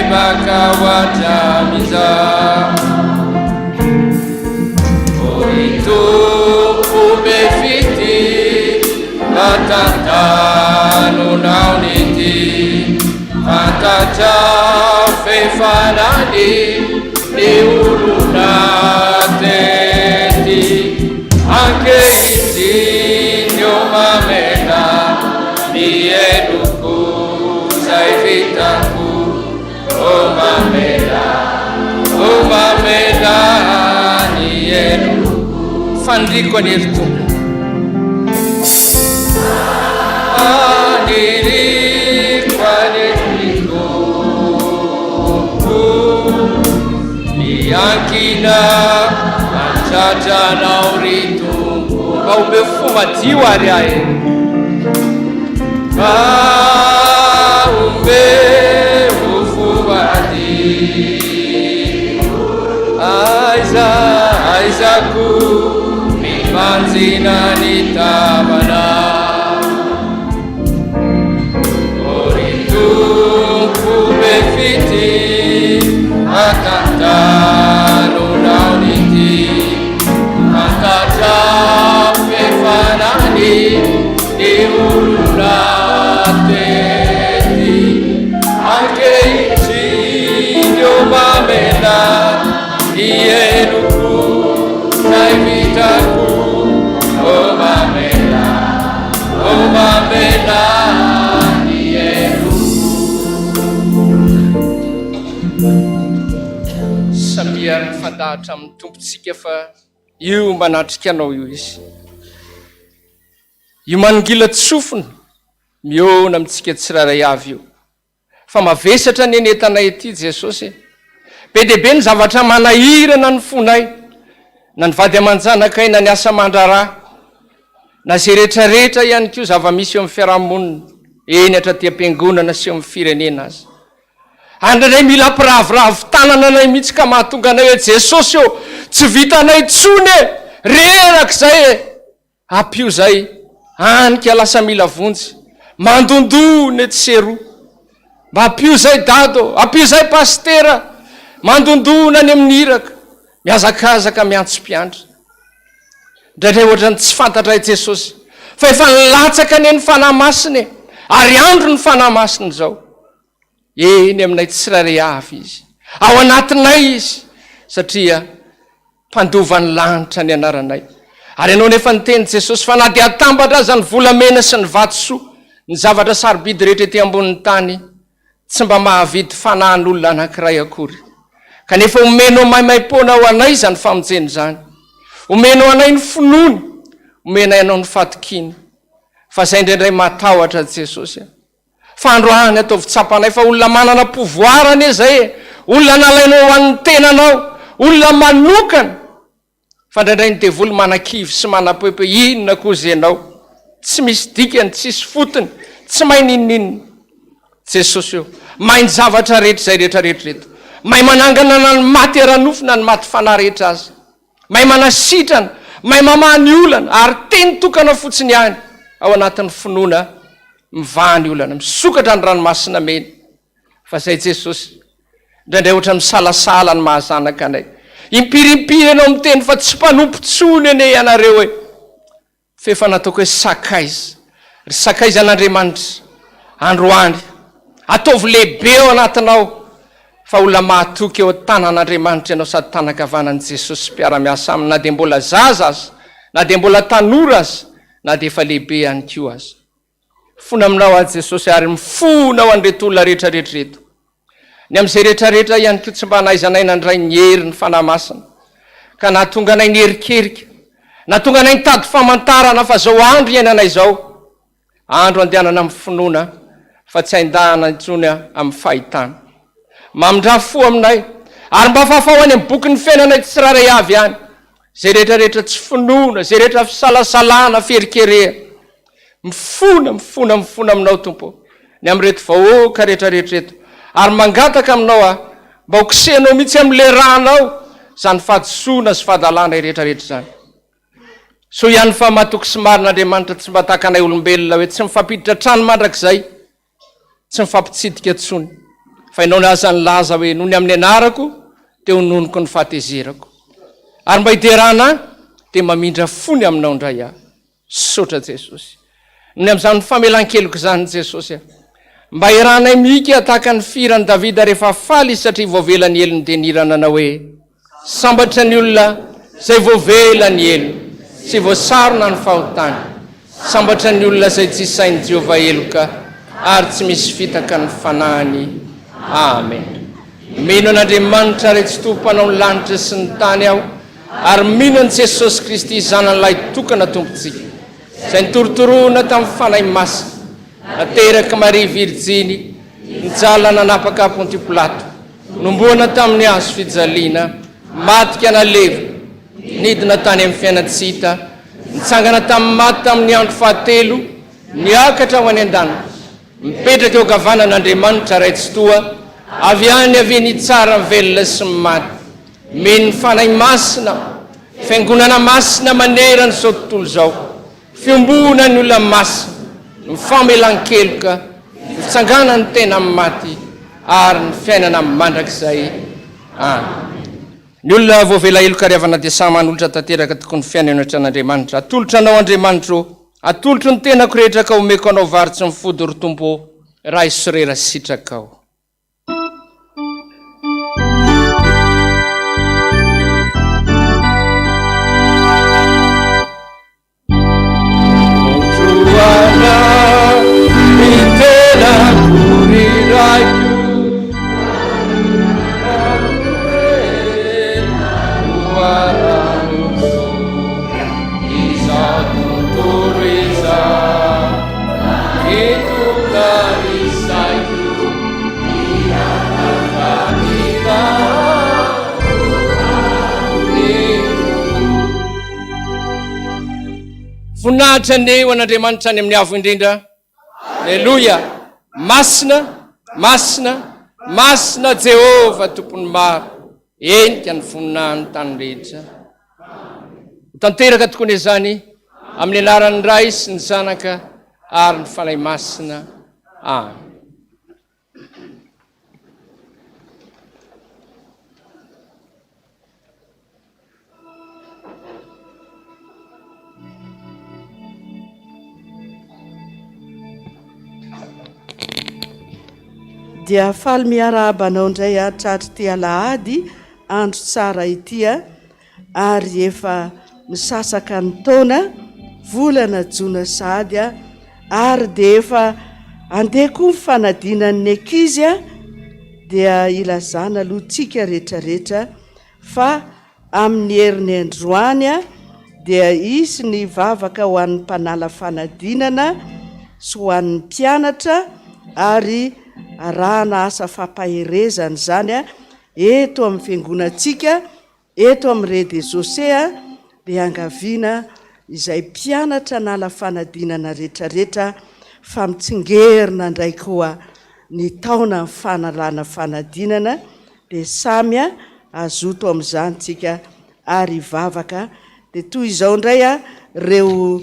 Bakawatamiza atantanon'aonity fantatrao fefanany ny olona tety ankehitriny eo mamena ny eloko zay vitako o mamena ny eloko fandriko any heritombo aniriko anyriko miankina antratranao ritombo mba hombe fo madio ary ahe mba hombe ho fomadio aizako mimanjina ny tamana fiti atantanon'aonity fantatrao fefanany ny olona tety ankehitriny eo mamena ny eloko zay vitako o mamena ny eloko samia mifandahatra amin'ny tompontsika fa io manatrika anao io izy io manongila tsofina miona amintsika tsiraray avy io fa mavesatra ny enentanay ety Jesosy be dehibe ny zavatra manahirana ny fonay na ny vady aman-janakay na ny asa mandrarà na zay rehetrarehetra ihany koa zava-misy eo amin'ny fiarahamonina eny atraty am-piangonana sy eo amin'ny firenena azy andranay mila mpiravoravo tanana anay mihitsy ka mahatonga anay hoe Jesosy eo tsy vitanay tsony e rerak'izay e ampio zay anika lasa mila vonjy mandondony ety seroa mba ampio zay dado ampio zay pastera mandondona any amin'ny iraka miazakazaka miantso-piandra ndraindray ohatrany tsy fantatra i Jesosy fa efa nilatsaka ny fanahy masiny ary andro ny fanahy masiny zao eny aminay tsiraray avy izy ao anatinay izy satria mpandovany lanitra ny anaranay ary ianao nefa niteny Jesosy fa na dia atambatra aza ny volamena sy ny vatosoa ny zavatra sarobidy rehetra ety ambonin'ny tany tsy mba mahavidy fanahin'olona anankiray akory kanefa omenao maimaimpona ao anay zany famonjeny zany omenao anay ny finoany omenay anao ny fatokiny fa zay indraindray matahotra Jesosy fa androany ataovy tsapanay fa olona manana pouvoirany zay olona nalainao an'ny tenanao olona manokana fa indraindray ny devoly manakivy sy manapoepo inona koa zenao tsy misy dikany tsisy fotony tsy mahay ninninina Jesosy eo mahay ny zavatra rehetra zay rehetrarehetra reto mahay manangana na ny maty aranofo na ny maty fanahy rehetra azy mahay manasitrana mahay mamahany olana ary teny tokana fotsiny ihany ao anatin'ny finoana mivahany olana misokatra ny ranomasina meny fa zay Jesosy indraindray ohatra misalasala ny mahazanaka anay impirimpiry anao miteny fa tsy mpanompontsony ane ianareo hoe fa efa nataoko hoe sakaiza ry sakaiza an'Andriamanitra androany ataovy lehibe ao anatinao fa olona mahatoky eo tanan'Andriamanitra ianao sady tanakavanan'i Jesosy mpiara-miasa aminy na dia mbola zaza azy na dia mbola tanora azy na dia efa lehibe ihany koa azy fona aminao azy Jesosy ary mifona ao an'ireto olona rehetrarehetra reto ny amin'izay rehetrarehetra ihany koa tsy mba nahaizanay nandray ny hery ny fanahy masina ka nahatonga anay ny herikerika nahatonga anay nitady famantarana fa zao andro iainanay zao andro andehanana amin'ny finoana fa tsy haindahana intsony amin'ny fahitana mamindra fo aminay ary mba fafao any amin'ny boky ny fiainanay tsiraray avy ihany zay rehetrarehetra tsy finoana zay rehetra fisalasalana fierikerea mifona aminao tompo ny amin'reto vahoaka rehetrarehetra reto ary mangataka aminao mba hokisenao mihitsy amin'le rahanao zany fahadisoana sy fahadalana rehetrarehetra zany so ihany fa mahatoky sy marin'Andriamanitra tsy mba takanay olombelona hoe tsy mifampiditra trano mandrakizay tsy mifampitsidika tsony fa ianao ny azany laza hoe noho ny amin'ny anarako teo nonoko ny fahatezerako ary mba hiderana dia mamindra fony aminao indray aho sotra Jesosy ny amin'izany famelan-keloko zany Jesosy mba iranay mika tahaka ny firany Davida rehefa faly satria voavelany elo ny denirana na hoe sambatra ny olona zay voavela ny elo sy voasarona ny fahotany sambatra ny olona zay tsy sainy Jehova eloka ary tsy misy fitaka ny fanahiny. Amen. Mino an'Andriamanitra ray tsy tompo-panao ny lanitra sy ny tany aho ary mino an' Jesosy Kristy zanan'ilay tokana tompontsika zay nitorotoroana tamin'ny fanahy masina nateraka Maria Virjiny nijala nanapaka Ponty Pilato nomboana tamin'ny hazo fijaliana matika nalevo nidina tany amin'ny fiainatsita nitsangana tamin'ny maty tamin'ny andro fahatelo niakatra ho any an-danitra mipetraka eo gavanan'Andriamanitra ray tsy toa avy any avy tsara velona sy maty mino ny fanahy masina fiangonana masina manerana zao tontolo zao fiombona ny olona masina ny famelan-keloka ny fitsangana ny tena maty ary ny fiainana mandrakizay. Ny olona voavela eloka riavana dia samanolotra tanteraka tokony fiainanatra an'Andriamanitra atolotra anao Andriamanitra atolotro ny tenako rehetra ka omeko anao varotsy mifody ry tompo raha isorera sitraka ao. Voninahitra ny ho an'Andriamanitra any amin'ny avo indrindra. Aleluia. Masina, masina, masina Jehova tompony maro. Enika ny voninahiny tany rehetra. Tanteraka tokony izany amin'ny anaran'ny Ray sy ny Zanaka ary ny Fanahy Masina. Amen. Dia faly miarabanao indray atratra ty Alahady andro tsara itya ary efa misasaka ny taona volana Jona sady ary dia efa andeha koa mifanadinan'ny ankizy dia ilazana aloha tsika rehetrarehetra fa amin'ny herin'ny androany dia isy ny vavaka ho an'ny mpanala fanadinana sy ho an'ny mpianatra ary arahana asa fampaherezana zany eto amin'ny fiangonantsika eto amin'ny Rede Josea dia angaviana izay mpianatra nala fanadinana rehetrarehetra fa mitsingerina ndray koa ny taona ny fanalana fanadinana dia samy azoto amin'izany tsika ary vavaka dia toy izao indray reo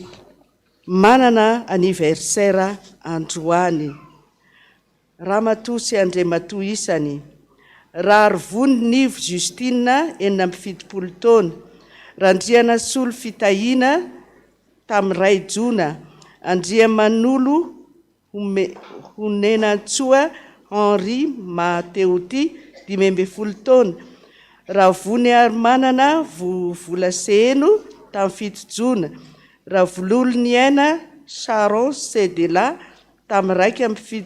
manana anniversaire androany. Ramatoa sy Andriamatoa isany Raharivony Nivo Justine 70 taona Randriana Solo Fitahiana tamin'ny Ray Jona Andriamanolo Honenantsoa Henri Mateoti 12 taona Ravony Armanana Volaseheno tamin'ny 7 Jona Ravololo Niaina Sharon Sedela tamin'ny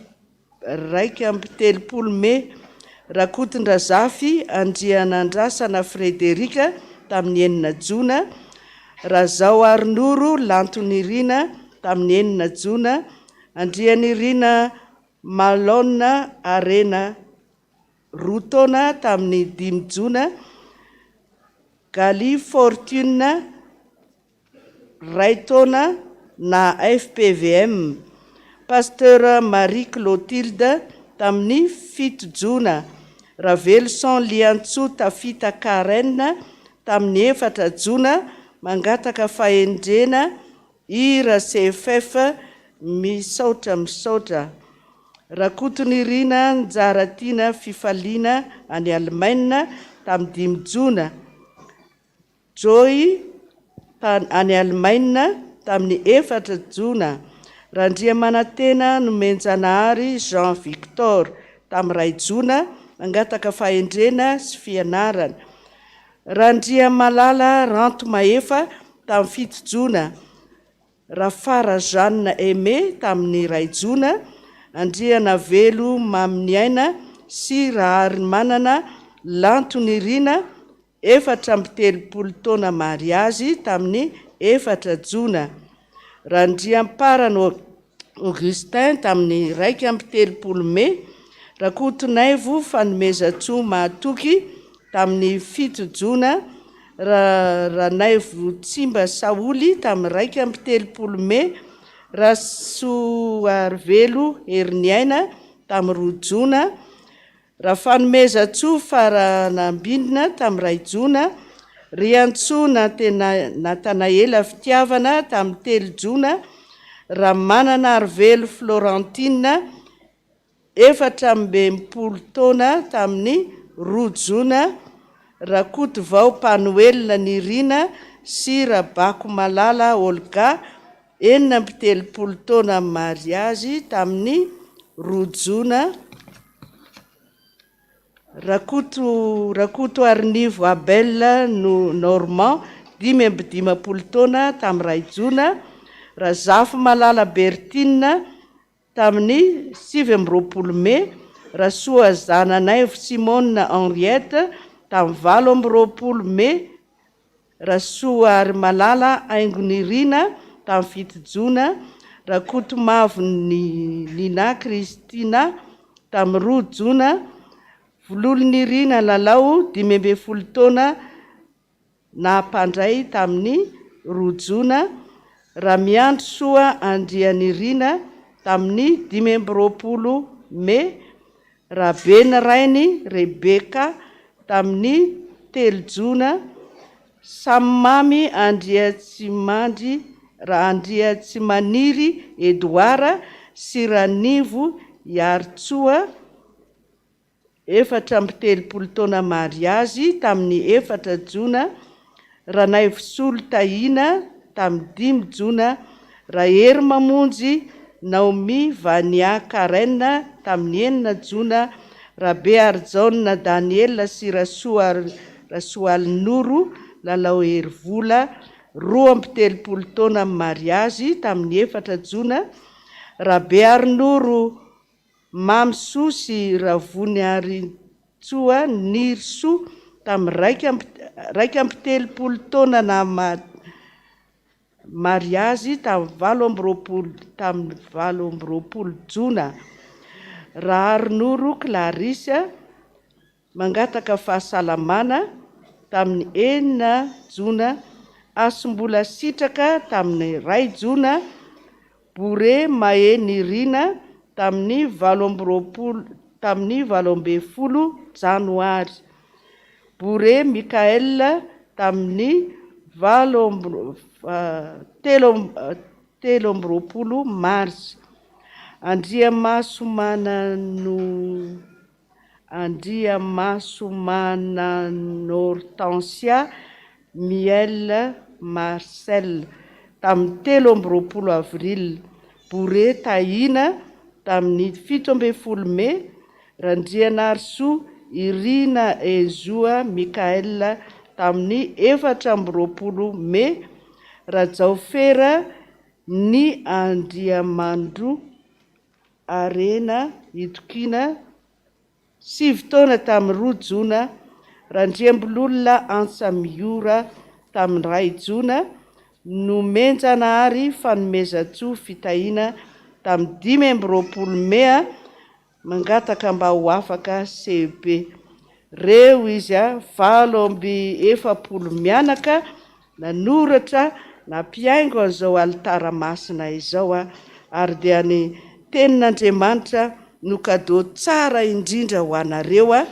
2 Mei Rakotondrazafy Andrianandrasana Frederika tamin'ny 9 Jona Razao Arnoro Lantonirina tamin'ny 9 Jona Andrianirina Malona Arena Rotona tamin'ny 5 Jona Gali Fortune Raitona na FPVM Pasteur Marie Clotilde tamin'ny 7 Jona Ravelson Liantso Tafita Karen tamin'ny 4 Jona mangataka fahendrena Ira CFF misaotra Rakotonirina Njaratina Fifaliana any Allemagne tamin'ny 5 Jona Joy any Allemagne tamin'ny 4 Jona Randriamanantena Nomenjanahary Jean Victor tamin'ny Ray Jona mangataka fahendrena sy fianarana. Randriamalala Ranto Mahefa tamin'ny Fito Jona. Rafara Jeanne Aimé tamin'ny Ray Jona. Andriana Velo Maminiaina sy Rahary Manana Lantonirina 4 taona mariazy tamin'ny 4 Jona. Randriamparana Augustin tamin'ny 1 Mai. Rakotonaivo Fanomezatsoa Mahatoky tamin'ny 7 Jona. Ranaivo Tsimba Saoly tamin'ny 1 Mai. Rasoarvelo Herniaina tamin'ny 2 Jona. Rafanomezatsoa Faranambindina tamin'ny 2 Jona. Riantsoa Natanaela Fitiavana tamin'ny 3 Jona. Ramanana Arvelo Florentine 40 taona tamin'ny 2 Jona. Rakoto Vao Panoelina Nirina sy Rabako Malala Olga 40 taona mariazy tamin'ny 2 Jona. Rakoto Arnivo Abel Normand 15 taona tamin'ny 2 Jona. Razafy Malala Bertine tamin'ny 17 Mai. Rasoa Zananaivo Simone Henriette tamin'ny 20 Mai. Rasoa Ary Malala Aingonirina tamin'ny 7 Jona. Rakoto Mavo Nina Kristina tamin'ny 2 Jona. Vololonirina Lalao 15 taona nampandray tamin'ny 2 Jona. Ramiandro Soa Andrianirina tamin'ny 15 Mai. Rabena Rainy Rebeka tamin'ny 3 Jona. Samamy Andriatsimaniry Edouard sy Ranivo Iartsoa 40 taona mariazy tamin'ny 4 Jona. Ranaivo Solo Tahina tamin'ny 5 Jona. Rahery Mamonjy Naomi Vania Karen tamin'ny 9 Jona. Rabe Arjaona Daniela sy Rasoaly Noro Lalao Herivola 20 taona mariazy tamin'ny 4 Jona. Rabe Arnoro Mamso sy Ravony Aritsoa Nirso tamin'ny 20 taona na mariazy tamin'ny 20 Jona. Raharinoro Clarissa mangataka fahasalamana tamin'ny 4 Jona. Asombola Sitraka tamin'ny 2 Jona. Bore Mahé Nirina tamin'ny 12 Janoary. Bore Mikael tamin'ny 13 Mars. Hortensia Miel Marcel tamin'ny 13 Avril. Bore Tahina tamin'ny 17 Mai. Randrianarso Irina Ezoa Mikael tamin'ny 14 Mai. Rajaofera ny Andriamandro Arena Itokina 7 taona tamin'ny 2 Jona. Randriambololona Ansamiora tamin'ny 2 Jona. Nomenjanahary Fanomezatsoa Fitahina tamin'ny 15 Mai mangataka mba ho afaka CEP. Reo izy 7 mianaka nanoratra nampiaingo an'izao alitara masina izao ary dia ny tenin'Andriamanitra no kadô tsara indrindra ho anareo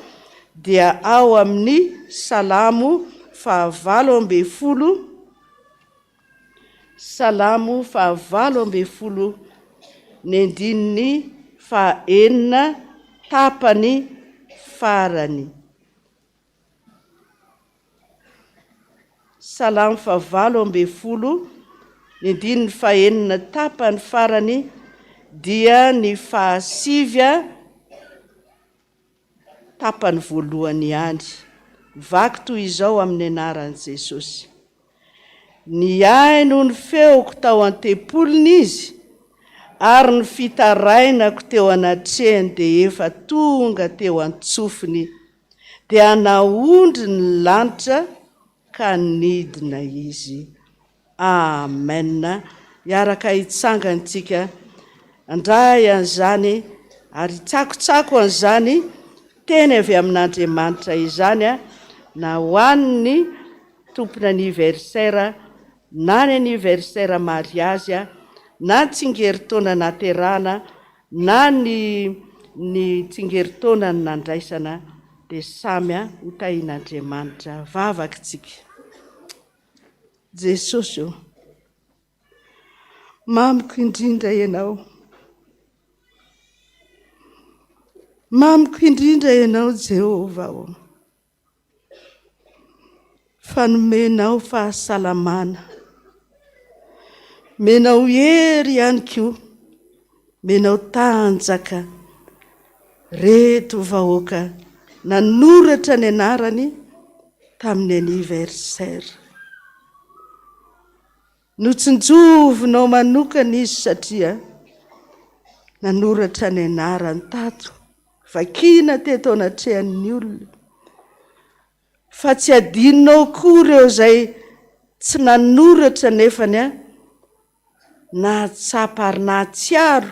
dia ao amin'ny Salamo 7 Salamo 7 ny andininy 4 tapany farany. Salamo 7 ny andiny ny fahenina tapany farany dia ny fahasivya tapany voalohany ihany. Vaky toy izao amin'ny anaran'i Jesosy. Ny ahy no ny feoko tao an-tempolony izy, ary ny fitarainako teo anatrehany dia efa tonga teo an-tsofiny, dia naondry ny lanitra ka nidina izy. Amen. Iaraka hitsangantsika andray an'izany ary tsakotsako an'izany teny avy amin'Andriamanitra izany na ho an'ny tompony aniversaire na ny aniversaire mariazy na tsingeritaona naterana na ny tsingeritaona ny nandraisana dia samy ho tahin'Andriamanitra. Vavaka tsika. Jesosy o, mamiko indrindra ianao, mamiko indrindra ianao Jehova o, fanomenao fahasalamana, menao hery ihany koa, menao tanjaka reto vahoaka nanoratra ny anarany tamin'ny aniversaire. Notsinjovinao manokana izy satria nanoratra ny anarany tato, vakiana teto anatrehan'ny olona. Fa tsy adinonao koa ireo izay tsy nanoratra nefany nahatsapa ary nahatsiaro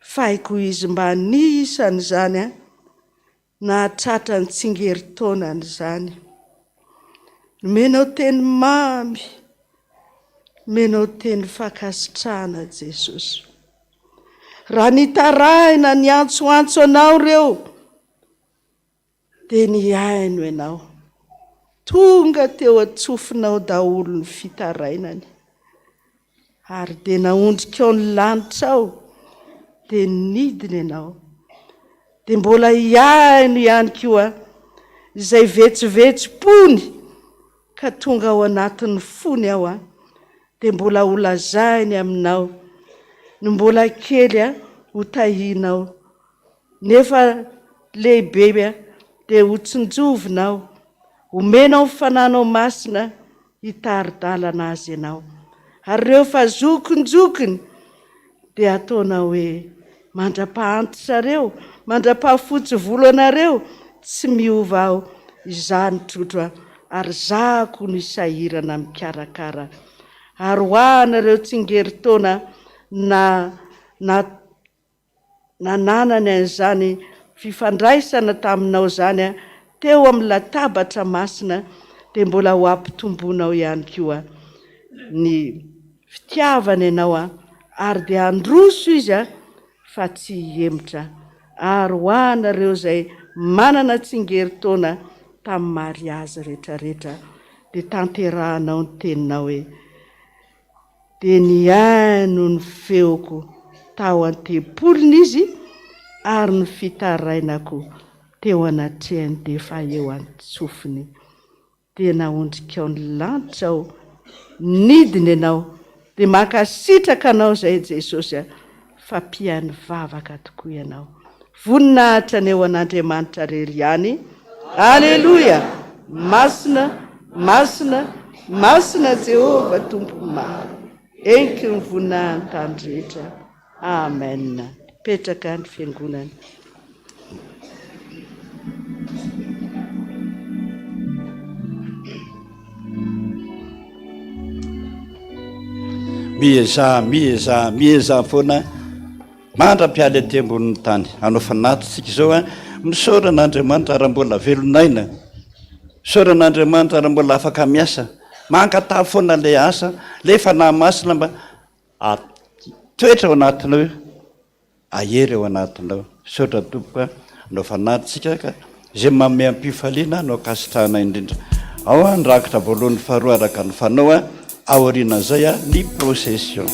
faiko izy mba nisany izany nahatratra ny tsingeritaonany izany. Menao teny mamy, menao teny fankasitrahana Jesosy. Raha nitarahina ny antsoantso anao ireo dia niaino ianao, tonga teo atsofinao daholo ny fitarainany, ary dia naondrikao ny lanitra ao dia nidina ianao, dia mbola hiaino ihany koa izay vetsivetsipony ka tonga ao anatin'ny fony ao dia mbola ho lazainy aminao, no mbola kely ho tahinao, nefa lehibe dia ho tsinjovinao, omenao fananao masina hitaridalana azy ianao. Ary ireo fa zokinjokiny dia ataonao hoe mandra-pahantitra reo, mandra-pahafotsy volo anareo, tsy miova aho izany trotro ary zako ny sahirana mikarakara. Ary ho anareo tsingeritaona nananany an'izany fifandraisana taminao izany teo amin'ny latabatra masina, dia mbola ho ampitomboinao ihany koa ny fitiavana ianao, ary dia androso izy fa tsy hiemotra. Ary ho anareo izay manana tsingeritaona tamin'ny mariazy rehetrarehetra, dia tanterahanao ny teninao hoe dia niaino ny feoko tao an-tempolony izy, ary ny fitarainako teo anatrehany dia efa eo an-tsofiny, dia naondrikao ny lanitra ao, nidina ianao, dia mankasitraka anao izay Jesosy fa mpihaino vavaka tokoa ianao. Voninahitra ny eo an'Andriamanitra rery ihany. Aleloia. Masina, masina, masina Jehova tompo maro, enky ny voninahiny tany rehetra. Amen. Petraka ny fiangonana. mieza foana mandra-pialy aty ambonin'ny tany. Anao fanatitsika izao misaoran'Andriamanitra raha mbola velonaina, misaoran'Andriamanitra raha mbola afaka miasa, mankatà foana le asa, le fanahy-masina mba atoetra ao anatinao, ahery ao anatinao. Misaotra tompoka anao fanatitsika ka izay manome am-pifaliana anao kasitrahana indrindra. Ao nrakitra voalohany faharoa araka ny fanao aorian'izay ny procession.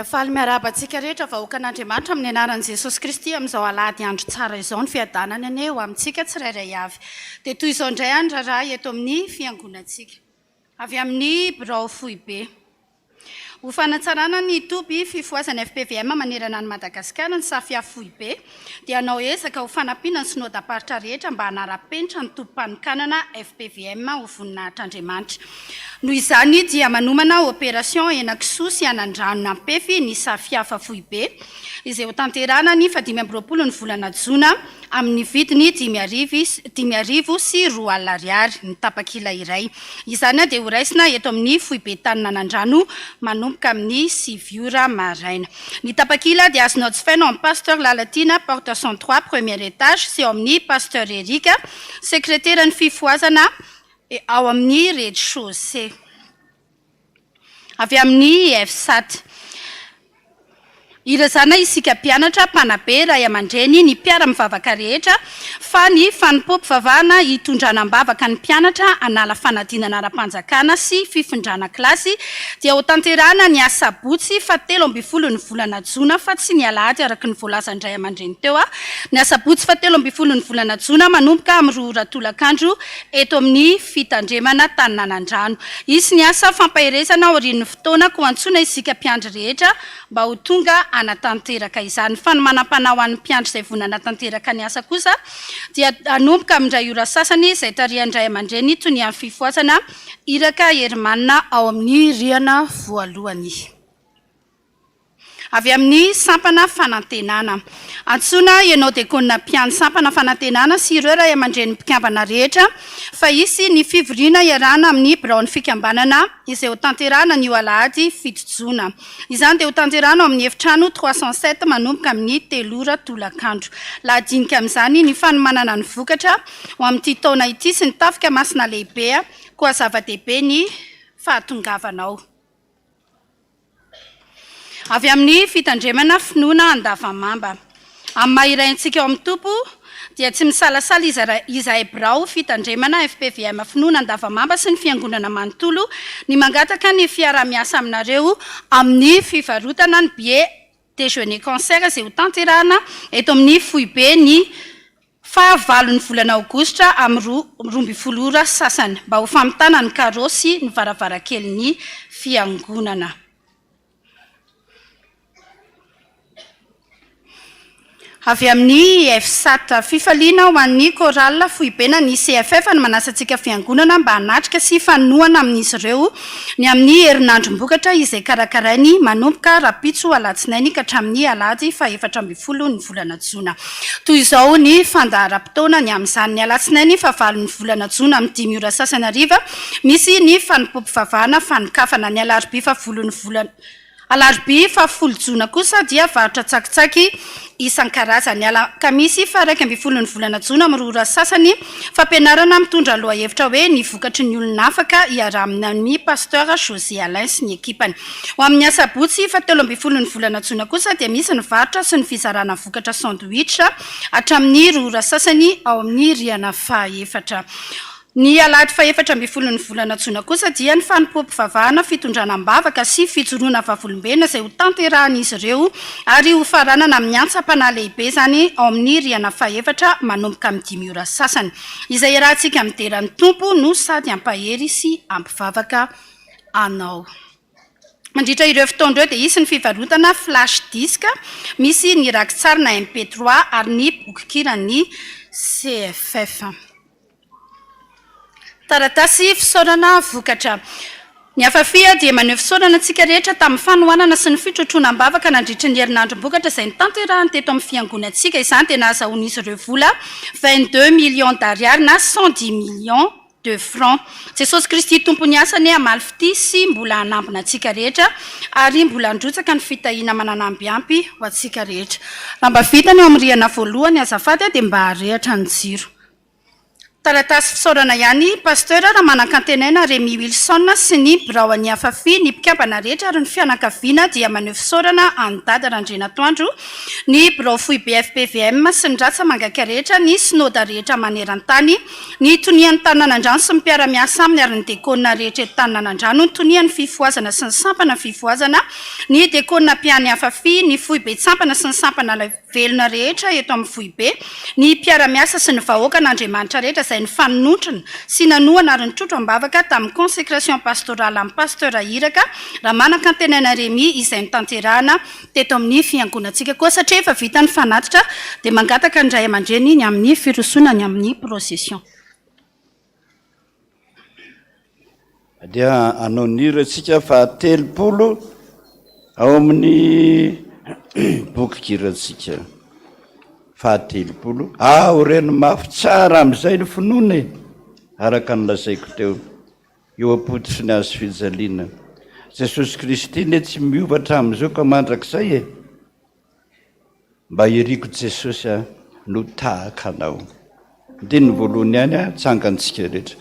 Faly miarabantsika rehetra vahoakan'Andriamanitra amin'ny anaran'i Jesosy Kristy amin'izao alahady andro tsara izao ny fiadanana eny eo amintsika tsirairay avy. Dia toy izao indray any raharaha eto amin'ny fiangonantsika. Avy amin'ny birao Fohibe. Ho fanatsarana ny toby fifoazana FPVM manerana ny Madagasikara ny Safia Fohibe dia hanao ezaka ho fanampiana ny synodam-paritra rehetra mba hanara-penitra ny tompam-panokanana FPVM ho voninahitr'Andriamanitra. Noho izany dia manomana opération henan-kisoa sy hanan-drano nampefy ny Safia Fohibe izay ho tanterana ny 5 ny volana Jona amin'ny vidiny 5,000 sy R2 ny tapakila iray. Izany dia ho raisina eto amin'ny Fohibe Taninanandrano manomboka amin'ny 7 maraina. Ny tapakila dia azonao jifaina amin'ny pasteur Lalatina porte 103 premier étage sy ao amin'ny pasteur Erika secrétaire ny fifoazana ao amin'ny rez-de-chaussée. Avy amin'ny FSAT. Irazana isika mpianatra mpanabe ray aman-dreny ny mpiara-mivavaka rehetra fa ny fanompoam-pivavahana hitondranam-bavaka ny mpianatra anala fanadinana ara-panjakana sy fifindrana kilasy dia ho tanterana ny asabotsy 17 ny volana Jona fa tsy ny alahady araka ny voalazan-dray aman-dreny teo. Ny asabotsy 17 ny volana Jona manomboka amin'ny 2 tolakandro eto amin'ny fitandremana Taninanandrano. Isy ny asa fampahirezana aorian'ny fotoana ko antsoina isika mpiandry rehetra mba ho tonga anatanteraka izany. Fa ny manam-panao an'ny mpiandry izay vona anatanteraka ny asa kosa dia anomboka amin'indray ora sasany izay tarihandray aman-dreny toy ny amin'ny fifoazana Iraka Herimanina ao amin'ny riana voalohany. Avy amin'ny sampana fanantenana. Antsoina ianao dekona mpiany sampana fanantenana sy ireo ray aman-dreny mpikambana rehetra fa isy ny fivoriana iarahana amin'ny biraon'ny fikambanana izay ho tanterana ny alahady 7 Jona. Izany dia ho tanterana amin'ny efitrano 307 manomboka amin'ny 3 tolakandro. Lahadinika amin'izany ny fanomanana ny vokatra ho amin'ity taona ity sy ny tafika masina lehibe koa zava-dehibe ny fahatongavanao. Avy amin'ny fitandremana finoana andavamamba. Amin'ny mahiraintsika ao amin'ny tompo dia tsy misalasala izahay birao fitandremana FPVM finoana andavamamba sy ny fiangonana manontolo ny mangataka ny fiara-miasa aminareo amin'ny fivarotana ny billet déjeuner concert izay ho tanterahana eto amin'ny Fohibe ny 9 volana Aogositra amin'ny 12 ora sasany mba ho famitana ny karosy ny varavarakelin'ny fiangonana. Avy amin'ny FSAT fifaliana ho an'ny chorale Fohibe na ny CFF ny manasantsika fiangonana mba hanatrika sy fanoana amin'izy ireo ny amin'ny herinandrom-bokatra izay karakarainy manomboka rapitso alatsinainy ka hatramin'ny alahady 14 ny volana Jona. Toy izao ny fandaharam-potoana ny amin'izany ny alatsinainy 9 ny volana Jona amin'ny 5 ora sasany hariva misy ny fanompoam-pivavahana fanokafana ny alarobia 10 ny volana Alarobia 10 Jona kosa dia varotra tsakitsaky isan-karazany. Alakamisy 11 ny volana Jona amin'ny 2 ora sasany fampianarana mitondra lohahevitra hoe ny vokatry ny olona afaka hiarahana amin'ny pasteur José Alain sy ny ekipany. Ho amin'ny asabotsy 17 ny volana Jona kosa dia misy ny varotra sy ny fizarana vokatra sandwich hatramin'ny 2 ora sasany ao amin'ny riana faha-efatra. Ny alahady faha-14 ny volana Jona kosa dia ny fanompoam-pivavahana fitondranam-bavaka sy fijoroana vavolombelona izay ho tanterahan'izy ireo ary ho faranana amin'ny antsa-panahy lehibe izany ao amin'ny riana faha-efatra manomboka amin'ny 5 ora sasany. Izay iarahantsika amin'ny deran'ny tompo no sady ampahery sy ampivavaka anao. Mandritra ireo fotoandreo dia isy ny fivarotana flash disk, misy ny rakitsary na MP3 ary ny bokikiran'ny CFF. Taratasy fisaorana vokatra. Ny afafia dia maneho fisaorana antsika rehetra tamin'ny fanohanana sy ny fitrotroanam-bavaka nandritra ny herinandrom-bokatra izay nitanterahany teto amin'ny fiangonantsika. Izany dia nahazahoan'izy ireo vola 22 millions d'ariary na 110 millions de francs. Jesosy Kristy tompony asany hamaly fity sy mbola hanambina antsika rehetra ary mbola handrotsaka ny fitahiana mananambiampy ho antsika rehetra. Raha mba vitany ao amin'ny riana voalohany azafady dia mba harehatra ny jiro. taratasy fisaorana ihany pasteur raha manan-kantenaina Remy Wilson sy ny Braony Afafi ny mpikambana rehetra ary ny fianakaviana dia maneho fisaorana andady Randrenatoandro ny Braofoy BFPVM sy ny ratsa mangaka rehetra ny sinoda rehetra maneran-tany ny tonian'ny taninan'andrano sy ny mpiara-miasa amin'ny ary ny dekona rehetra eto taninan'andrano ny tonian'ny fifoazana sy ny sampana fifoazana ny dekona mpiany Afafi ny Foy be tsampana sy ny sampana velona rehetra eto amin'ny Foy be ny mpiara-miasa sy ny vahoaka n'Andriamanitra rehetra izay ny fanotrona sy nanoana ary ny trotro ambavaka tamin'ny consécration pastorale amin'ny pasteur Iraka raha manan-kantenaina Remy izay nitanterahana teto amin'ny fiangonantsika koa satria efa vita ny fanatitra dia mangataka ny ray aman-dreny ny amin'ny firosoana ny amin'ny procession. Dia anoniratsika fa 30 ao amin'ny boky kiratsika fa 30 reny mafy tsara amin'izay ny finoana araka ny lazaiko teo eo apotosi ny azo fijaliana Jesosy Kristy ne tsy miovatra amin'izao ka mandrakizay mba iriko Jesosy no tahaka anao dia ny voalohany ihany tsangantsika rehetra.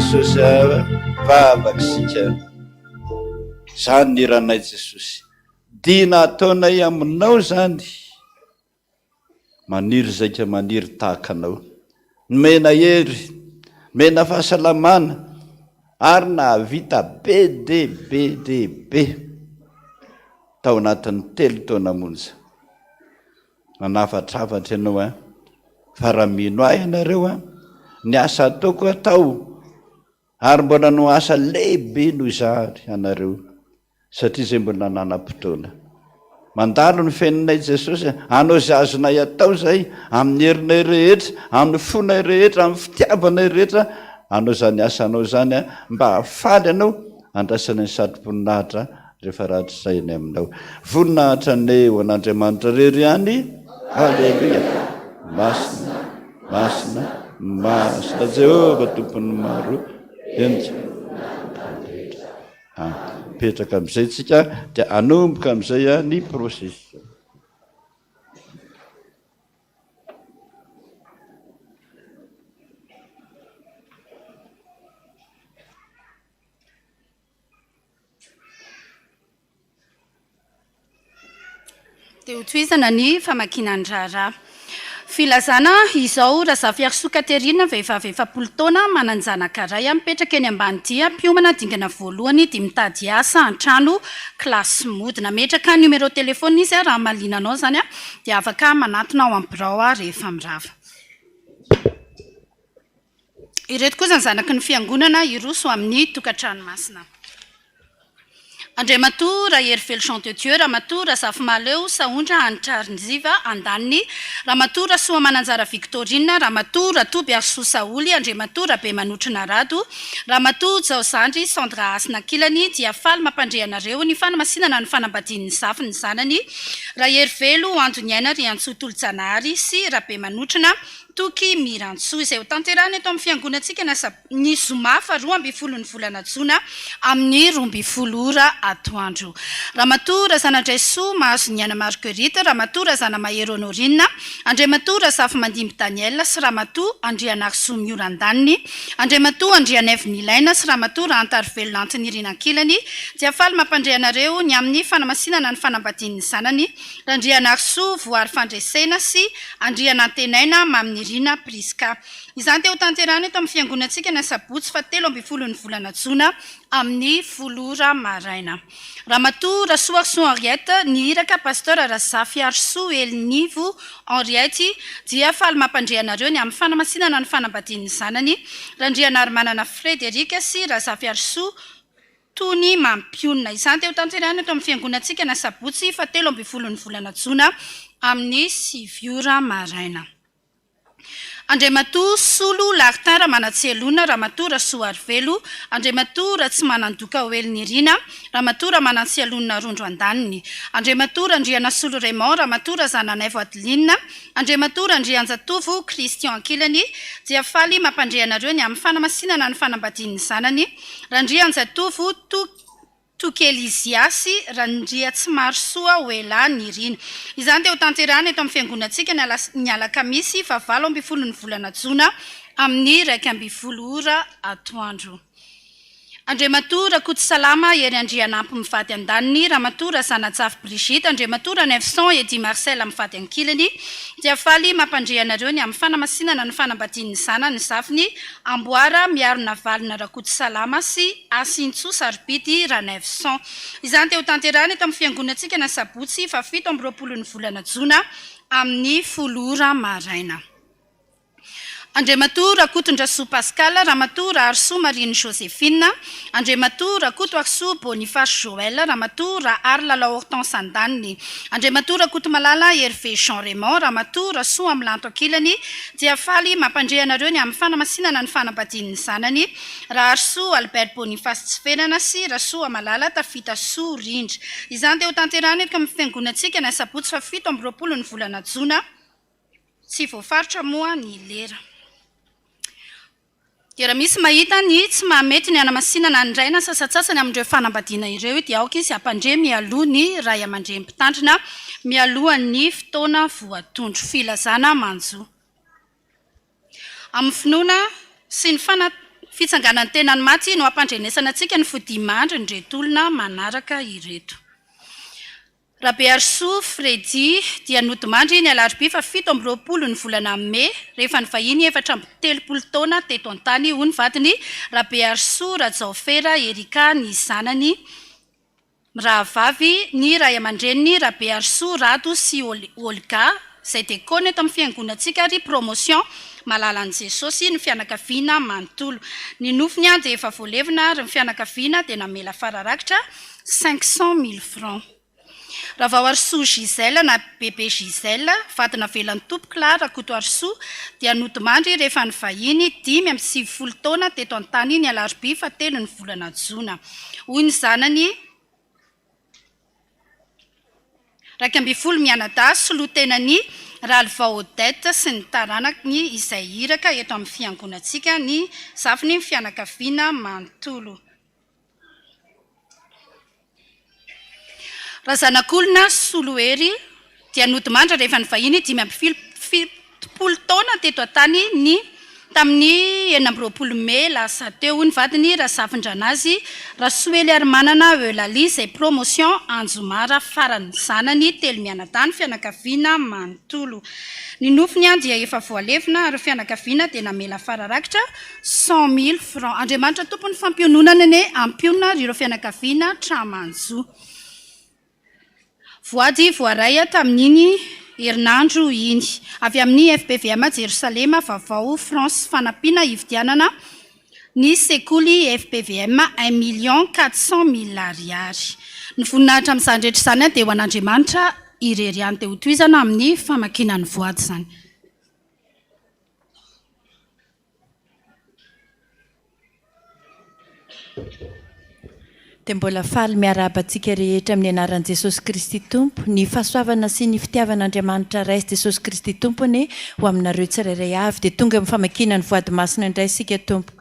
Jesosy vavakisika zany ny ranay Jesosy dina ataonay aminao zany maniry zaika maniry tahaka anao mena hery mena fahasalamana ary nahavita be dehibe tao anatin'ny 3 taona monja manafatrafatra ianao fa raha mino ahy ianareo ny asa ataoko atao ary mbola no asa lehibe no izary anareo satria zay mbola nanam-potoana mandalo ny fiaininay Jesosy anao zay azonay atao zay amin'ny herinay rehetra amin'ny fonay rehetra amin'ny fitiavanay rehetra anao zany asanao zany mba hafaly anao andrasany ny satroponinahitra rehefa rahatry zainy aminao voninahitra neo an'Andriamanitra rery ihany. Halleluja. Masina masina masina Jehova tompony maro enja petraka amin'izay tsika dia anomboka amin'izay ny prosesy. dia ho toizana ny famakinan-draharaha. Filazana izao Razafy Soa Katerina vehivavy 70 taona mananjanaka iray mipetraka eny ambany dia mpiomana dingana voalohany dia mitady asa an-trano klasy mody. Nametraka numéro telefôna izy raha malinanao zany dia afaka manatona ao amin'ny birao rehefa mirava. Ireto kosa ny zanaky ny fiangonana iroso amin'ny tokantrano masina. Andriamatoa Raherifely Jean de Dieu, Ramatoa Razafy Maleo Saondra Antrarinziva Andaniny, Ramatoa Rasoa Mananjara Victorine, Ramatoa Ratoby Arsoa Saoly, Andriamatoa Rabe Manotrina Rado, Ramatoa Jaozandry Sandra Asina Kilany, dia faly mampandrehanareo ny fanamasinana ny fanambadian'ny zafy ny zanany, Raherifelo Andoniaina Riantsoa-Tolo-Janahary sy Rabe Manotrina Toky Mirantsoa, izay ho tanterahana eto amin'ny fiangonantsika ny zoma fa 12 ny volana Jona amin'ny 12 ora atoandro. Ramatoa Razana Draisoa Mahazo Niana Marguerite, Ramatoa Razana Mahero Honorina, Andriamatoa Razafy Mandimby Daniel sy Ramatoa Andrianarsoa Miorandaniny, Andriamatoa Andrianevy Nilaina sy Ramatoa Rantarvelona Antinirina Ankilany, dia faly mampandrehanareo ny amin'ny fanamasinana ny fanambadian'ny zanany, Andrianarsoa Voary Fandresena sy Andrianantenaina Maminirina Priska. Izany teo tanterahana eto amin'ny fiangonantsika ny sabotsy 17 ny volana Jona amin'ny 10 ora maraina. Ramatoa Rasoa Arsoa Henriette nihiraka pasteur Razafy Arsoa Elinivo Henriette dia faly mampandrehanareo ny amin'ny fanamasinana ny fanambadian'ny zanany, Randrianary Manana Frederic sy Razafy Arsoa Tony Mampionina. Izany teo tanterahana eto amin'ny fiangonantsika ny sabotsy 17 ny volana Jona amin'ny 7 ora maraina. Andriamatoa Solo Lartara Manatselona, Ramatoa Rasoa Arvelo, Andriamatoa Tsy Manandoka Oelinirina, Ramatoa Manatselona Rondro Andaniny, Andriamatoa Andriana Solo Raymond, Ramatoa Zananaivo Adeline, Andriamatoa Andrianjatovo Christian Ankilany, dia faly mampandrehanareo ny amin'ny fanamasinana ny fanambadian'ny zanany, Randrianjatovo Tokeliziasy Randria Tsimarosoa Oela Nirina. Izany teo tanterahana eto amin'ny fiangonantsika ny alakamisy 17 ny volana Jona amin'ny 12 ora atoandro. Andriamatoa Rakoto Salama Hery Andrianampy mivady Andaniny, Ramatoa Razanajafy Brigitte, Andriamatoa Nevson Edi Marcel mivady Ankilany, dia faly mampandrehanareo ny amin'ny fanamasinana ny fanambadian'ny zanany zafiny, Amboara Miarona Valina Rakoto Salama sy Asintsoa Saripity Ranevson. Izany teo tanterahana eto amin'ny fiangonantsika ny sabotsy 17 ny volana Jona amin'ny 10 ora maraina. Andriamatoa Rakoto Ndrasoa Pascal, Ramatoa Arsoa Marine Joséphine, Andriamatoa Rakoto Arsoa Boniface Joël, Ramatoa Arlala Hortense Andaniny, Andriamatoa Rakoto Malala Hervé Jean Raymond, Ramatoa Rasoa Amlanto Ankilany, dia faly mampandrehanareo ny amin'ny fanamasinana ny fanambadian'ny zanany, Arsoa Albert Boniface Tsiferana sy Rasoa Malala Tafita Soa Rindry. Izany teo tanterahana eto amin'ny fiangonantsika ny sabotsy 17 ny volana Jona, tsy voafaritra moa ny lera. Dia raha misy mahita ny tsy mahamety ny hanamasinana ny ray na sasatsasany amin'ireo fanambadiana ireo dia aoka izy hampandre mialoha ny ray aman-dreny mpitandrina mialoha ny fotoana voatondro filazana manjo. Amin'ny finoana sy ny fitsanganan'ny tenany maty no hampandrenesana antsika ny fodimandry ny retolona manaraka ireto. Rabe Arsoa Fredy dia nodimandry ny alarobia 17 ny volana May rehefa ny vahiny 430 taona teto an-tany ho ny vadiny Rabe Arsoa Rajaofera Erika ny zanany rahavavy ny ray aman-dreniny Rabe Arsoa Rado sy Olga izay dekona eto amin'ny fiangonantsika ry promotion Malalan'i Jesosy ny fianakaviana manontolo. Ny nofiny dia efa voalevina ary ny fianakaviana dia namela fararakitra 500 000 francs. Raha vao Arsoa Gisèle na bebe Gisèle, vadina velan'ny tompoky lahy Rakoto Arsoa, dia nodimandry rehefa ny vahiny 5 taona teto an-tany ny alarobia 7 ny volana Jona. Hoy ny zanany 12 mianadahy sy lotenany Ralph Odette sy ny taranakny izay iraka eto amin'ny fiangonantsika ny zafiny ny fianakaviana manontolo. Raha zanak'olona Soloery dia nodimandra rehefa nyvahiny 5 taona teto an-tany tamin'ny 9 Mey lasa teo ny vadiny Razafindranazy Rasoely Armanana Eulalie izay promotion Anjomara farany zanany telo mianatany fianakaviana manontolo. Ny nofiny dia efa voalevina ary fianakaviana dia namela fararakitra 100,000 francs. Andriamanitra tompony fampiononana ny ampionana ireo fianakaviana tramanjo. Voady voaray tamin'iny herinandro iny avy amin'ny FPVM Jerusalema vaovao France fanampiana hividianana ny sekoly FPVM 1,400,000 ariary. Ny voninahitra amin'izany rehetra izany dia ho an'Andriamanitra irery ihany teo tohizana amin'ny famakinany voady izany. Dia mbola faly miarabantsika rehetra amin'ny anaran'i Jesosy Kristy Tompo, ny fahasoavana sy ny fitiavan'Andriamanitra Ray Jesosy Kristy Tompony ho aminareo tsirairay avy dia tonga amin'ny famakinany voady masina indray isika Tompo.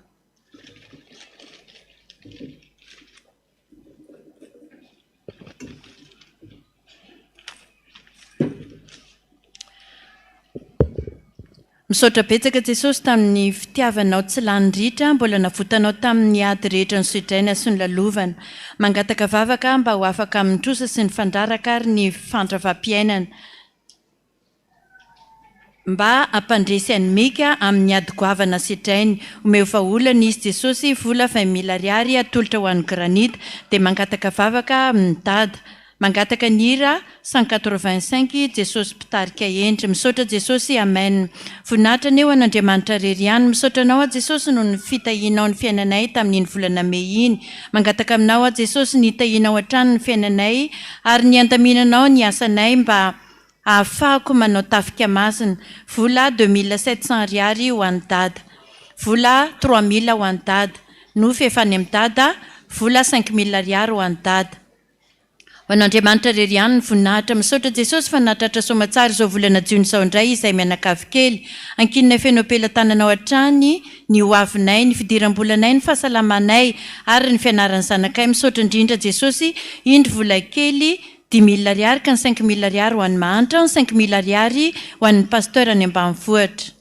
Misaotra betsaka Jesosy tamin'ny fitiavanao tsy lanindritra, mbola navotanao tamin'ny ady rehetra ny soidraina sy ny lalovana. Mangataka vavaka mba ho afaka amin'ny trosa sy ny fandraraka ary ny fandravam-piainana. Mba ampandresy any mika amin'ny ady goavana sitrainy. Omeo vaholana izy Jesosy vola 20,000 ariary atolotra ho an'ny granita dia mangataka vavaka amin'ny dada. Mangataka nira 185 Jesosy mpitarika endry. Misaotra Jesosy, amen. Voninahitra aneo an'Andriamanitra rery ihany. Misaotra anao Jesosy no ny fitahianao ny fiainanay tamin'iny volana Mey iny. Mangataka aminao Jesosy ny hitahianao hatrany ny fiainanay ary ny andaminanao ny asanay mba ahafahako manao tafika masina. Vola 2,700 ariary ho an'ny dada. Vola 3,000 ho an'ny dada. Nofy efa any amin'ny dada. Vola 5,000 ariary ho an'ny dada. Ho an'Andriamanitra rery ihany ny voninahitra. Misaotra Jesosy fa nahatratra soamatsara izao volana Jiona izao indray izay mianakavy kely. Ankinina feno ampelantananao hatrany ny hoavinay, ny fidiram-bolanay, ny fahasalamanay ary ny fianaran'ny zanakay. Misaotra indrindra Jesosy, indry vola kely 10,000 ariary ka ny 5,000 ariary ho an'ny mahantra, ny 5,000 ariary ho an'ny pasteur any ambanivohitra.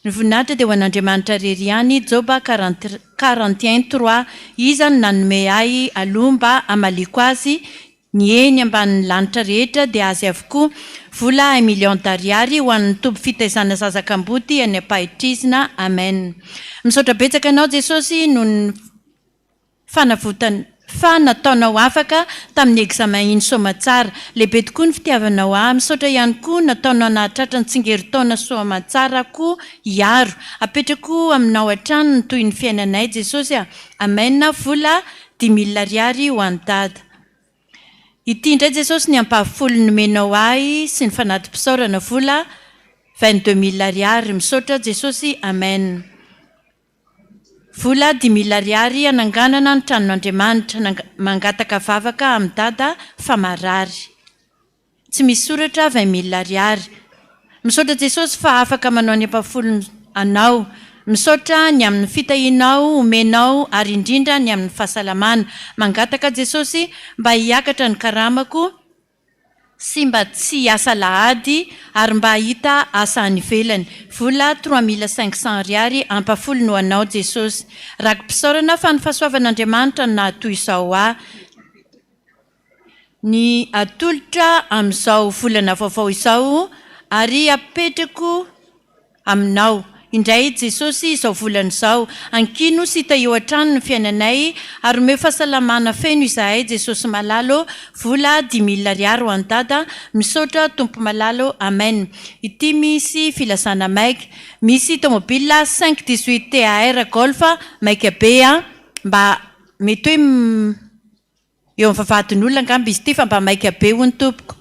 Ny voninahitra dia ho an'Andriamanitra rery ihany. Joba 41:3 iza no nanome ahy aloha mba amaliko azy ny eny ambanin'ny lanitra rehetra dia azy avokoa. Vola 1 million d'ariary ho an'ny toby fitaizana zazak'amboty any ampahitrizina. Amen. Misaotra betsaka anao Jesosy no ny nataonao afaka tamin'ny examen iny soamatsara. Lehibe tokoa ny fitiavanao ahy. Misaotra ihany koa nataonao nahatratra ny tsingeritaona soamatsara koa hiaro. Apetrako aminao hatrany ny toy ny fiainanay Jesosy. Amen. Vola 10,000 ariary ho an'ny dada. Ity indray Jesosy ny ampahafolo nomenao ahy sy ny fanadimpisaorana vola 22,000 ariary. Misaotra Jesosy. Amen. Vola 10,000 ariary ananganana ny tranon'Andriamanitra. Mangataka vavaka amin'ny dada famarary. Tsy misy soratra 20,000 ariary. Misaotra Jesosy fa afaka manao ny ampahafolo anao. Misaotra ny amin'ny fitahianao, omenao ary indrindra ny amin'ny fahasalamana. Mangataka Jesosy mba hiakatra ny karamako sy mba tsy hiasa lahady ary mba hita asa any ivelany. Vola 3,500 ariary ampahafolo no anao Jesosy. Rakim-pisaorana fa ny fahasoavan'Andriamanitra nahatoy izao ahy. Ny atolotra amin'izao volana vaovao izao ary apetrako aminao. Indray Jesosy izao volana izao. Ankino sy hita eo hatrany ny fiainanay ary omeo fahasalamana feno izahay Jesosy malalo. Vola 10,000 ariary ho an'ny dada. Misaotra Tompo malalo. Amen. Ity misy filazana maika. Misy tomobile 518 TAR Golf maika be mba mety hoe eo amin'ny vavahadin'olona angamba izy ity fa mba maika be ho ny tompoko.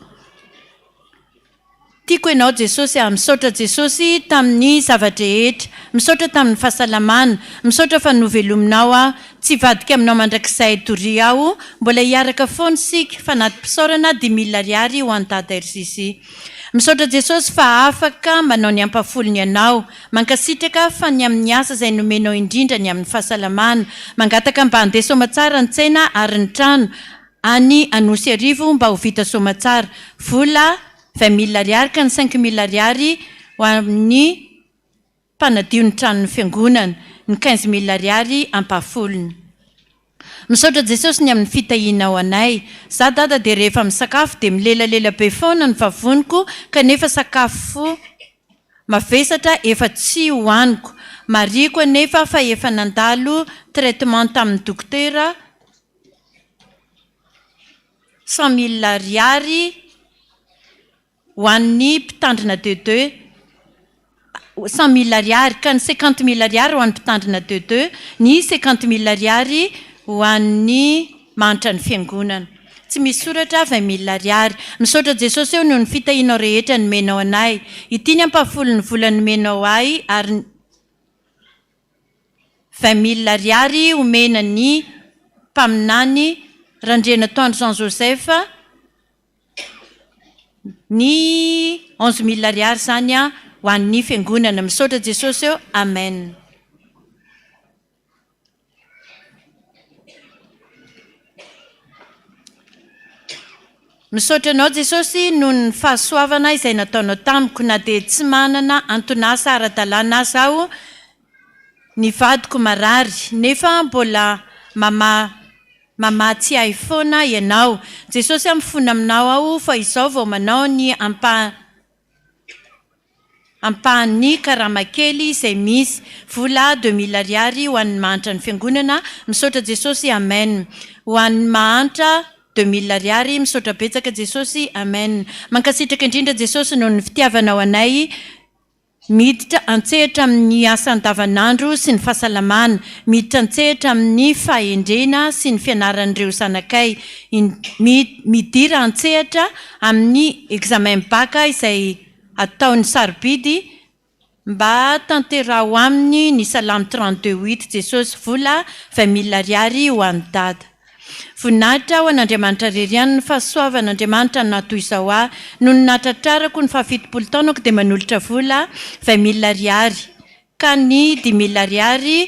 Tiako ianao Jesosy. Misaotra Jesosy tamin'ny zavadrehetra. Misaotra tamin'ny fahasalamana. Misaotra fa novelominao tsy vadika aminao mandrakizay dory aho. Mbola hiaraka foana sika fanadimpisaorana 10,000 ariary ho an'ny dada Erzisy. misaotra jesosy fa afaka manao ny ampafolony ianao, mankasitraka fa ny amin'ny asa izay nomenao indrindra ny amin'ny fahasalamana, mangataka mba handeha somatsara ny tsaina ary ny trano any Anosy Arivo mba ho vita somatsara, vola 20 000 ariary ka ny 5 000 ariary ho amin'ny mpanadio ny tranony fiangonana, ny 15 000 ariary ampafolony. Misaotra jesosy ny amin'ny fitahiana ao anay, za dada dia rehefa misakafo dia milelalela be foana ny vavoniko kanefa sakafo mavesatra efa tsy hohaniko, mariako anefa fa efa nandalo traitement tamin'ny dokotera 100 000 ariary ho an'ny mpitandrina deux 100 000 ariary ka ny 50 000 ariary ho an'ny mpitandrina deux, ny 50 000 ariary ho an'ny manitra ny fiangonana. Tsy misy soratra 20 000 ariary. Misaotra jesosy eo noho ny fitahianao rehetra nomenao anay, ity ny ampafolony vola nomenao ahy ary 20 000 ariary omena ny mpaminany Randriana Tandro Jean Joseph, ny 11 000 ariary zany ho an'ny fiangonana. Misaotra jesosy eo, amen. Misaotra anao jesosy noho ny fahasoavana izay nataonao tamiko, na dia tsy manana antonasa ara-dalàna zaho ny vadiko marary, nefa mbola mama tsy hay foana ianao. Jesosy amifona aminao aho fa izao vao manao ny ampahan'ny karama kely izay misy, vola 2 000 ariary ho an'ny mahantra ny fiangonana. Misaotra jesosy, amen. Ho an'ny mahantra 2 000 ariary, misaotra betsaka jesosy, amen. Mankasitraka indrindra jesosy noho ny fitiavanao anay, miditra antsehatra amin'ny asa andavanandro sy ny fahasalamana, miditra antsehatra amin'ny fahendrena sy ny fianaran'ireo zanakay, midira antsehatra amin'ny examen baka izay ataon'ny sarobidy mba tanteraho aminy ny salamy 32:8 jesosy, vola 20 000 ariary ho an'ny dada. Voninahitra ho an'Andriamanitra reriany ny fahasoavan'Andriamanitra natoy izao aho, noho ny nahatratrarako ny 70 taonako dia manolotra vola 20 000 ariary ka ny 10 000 ariary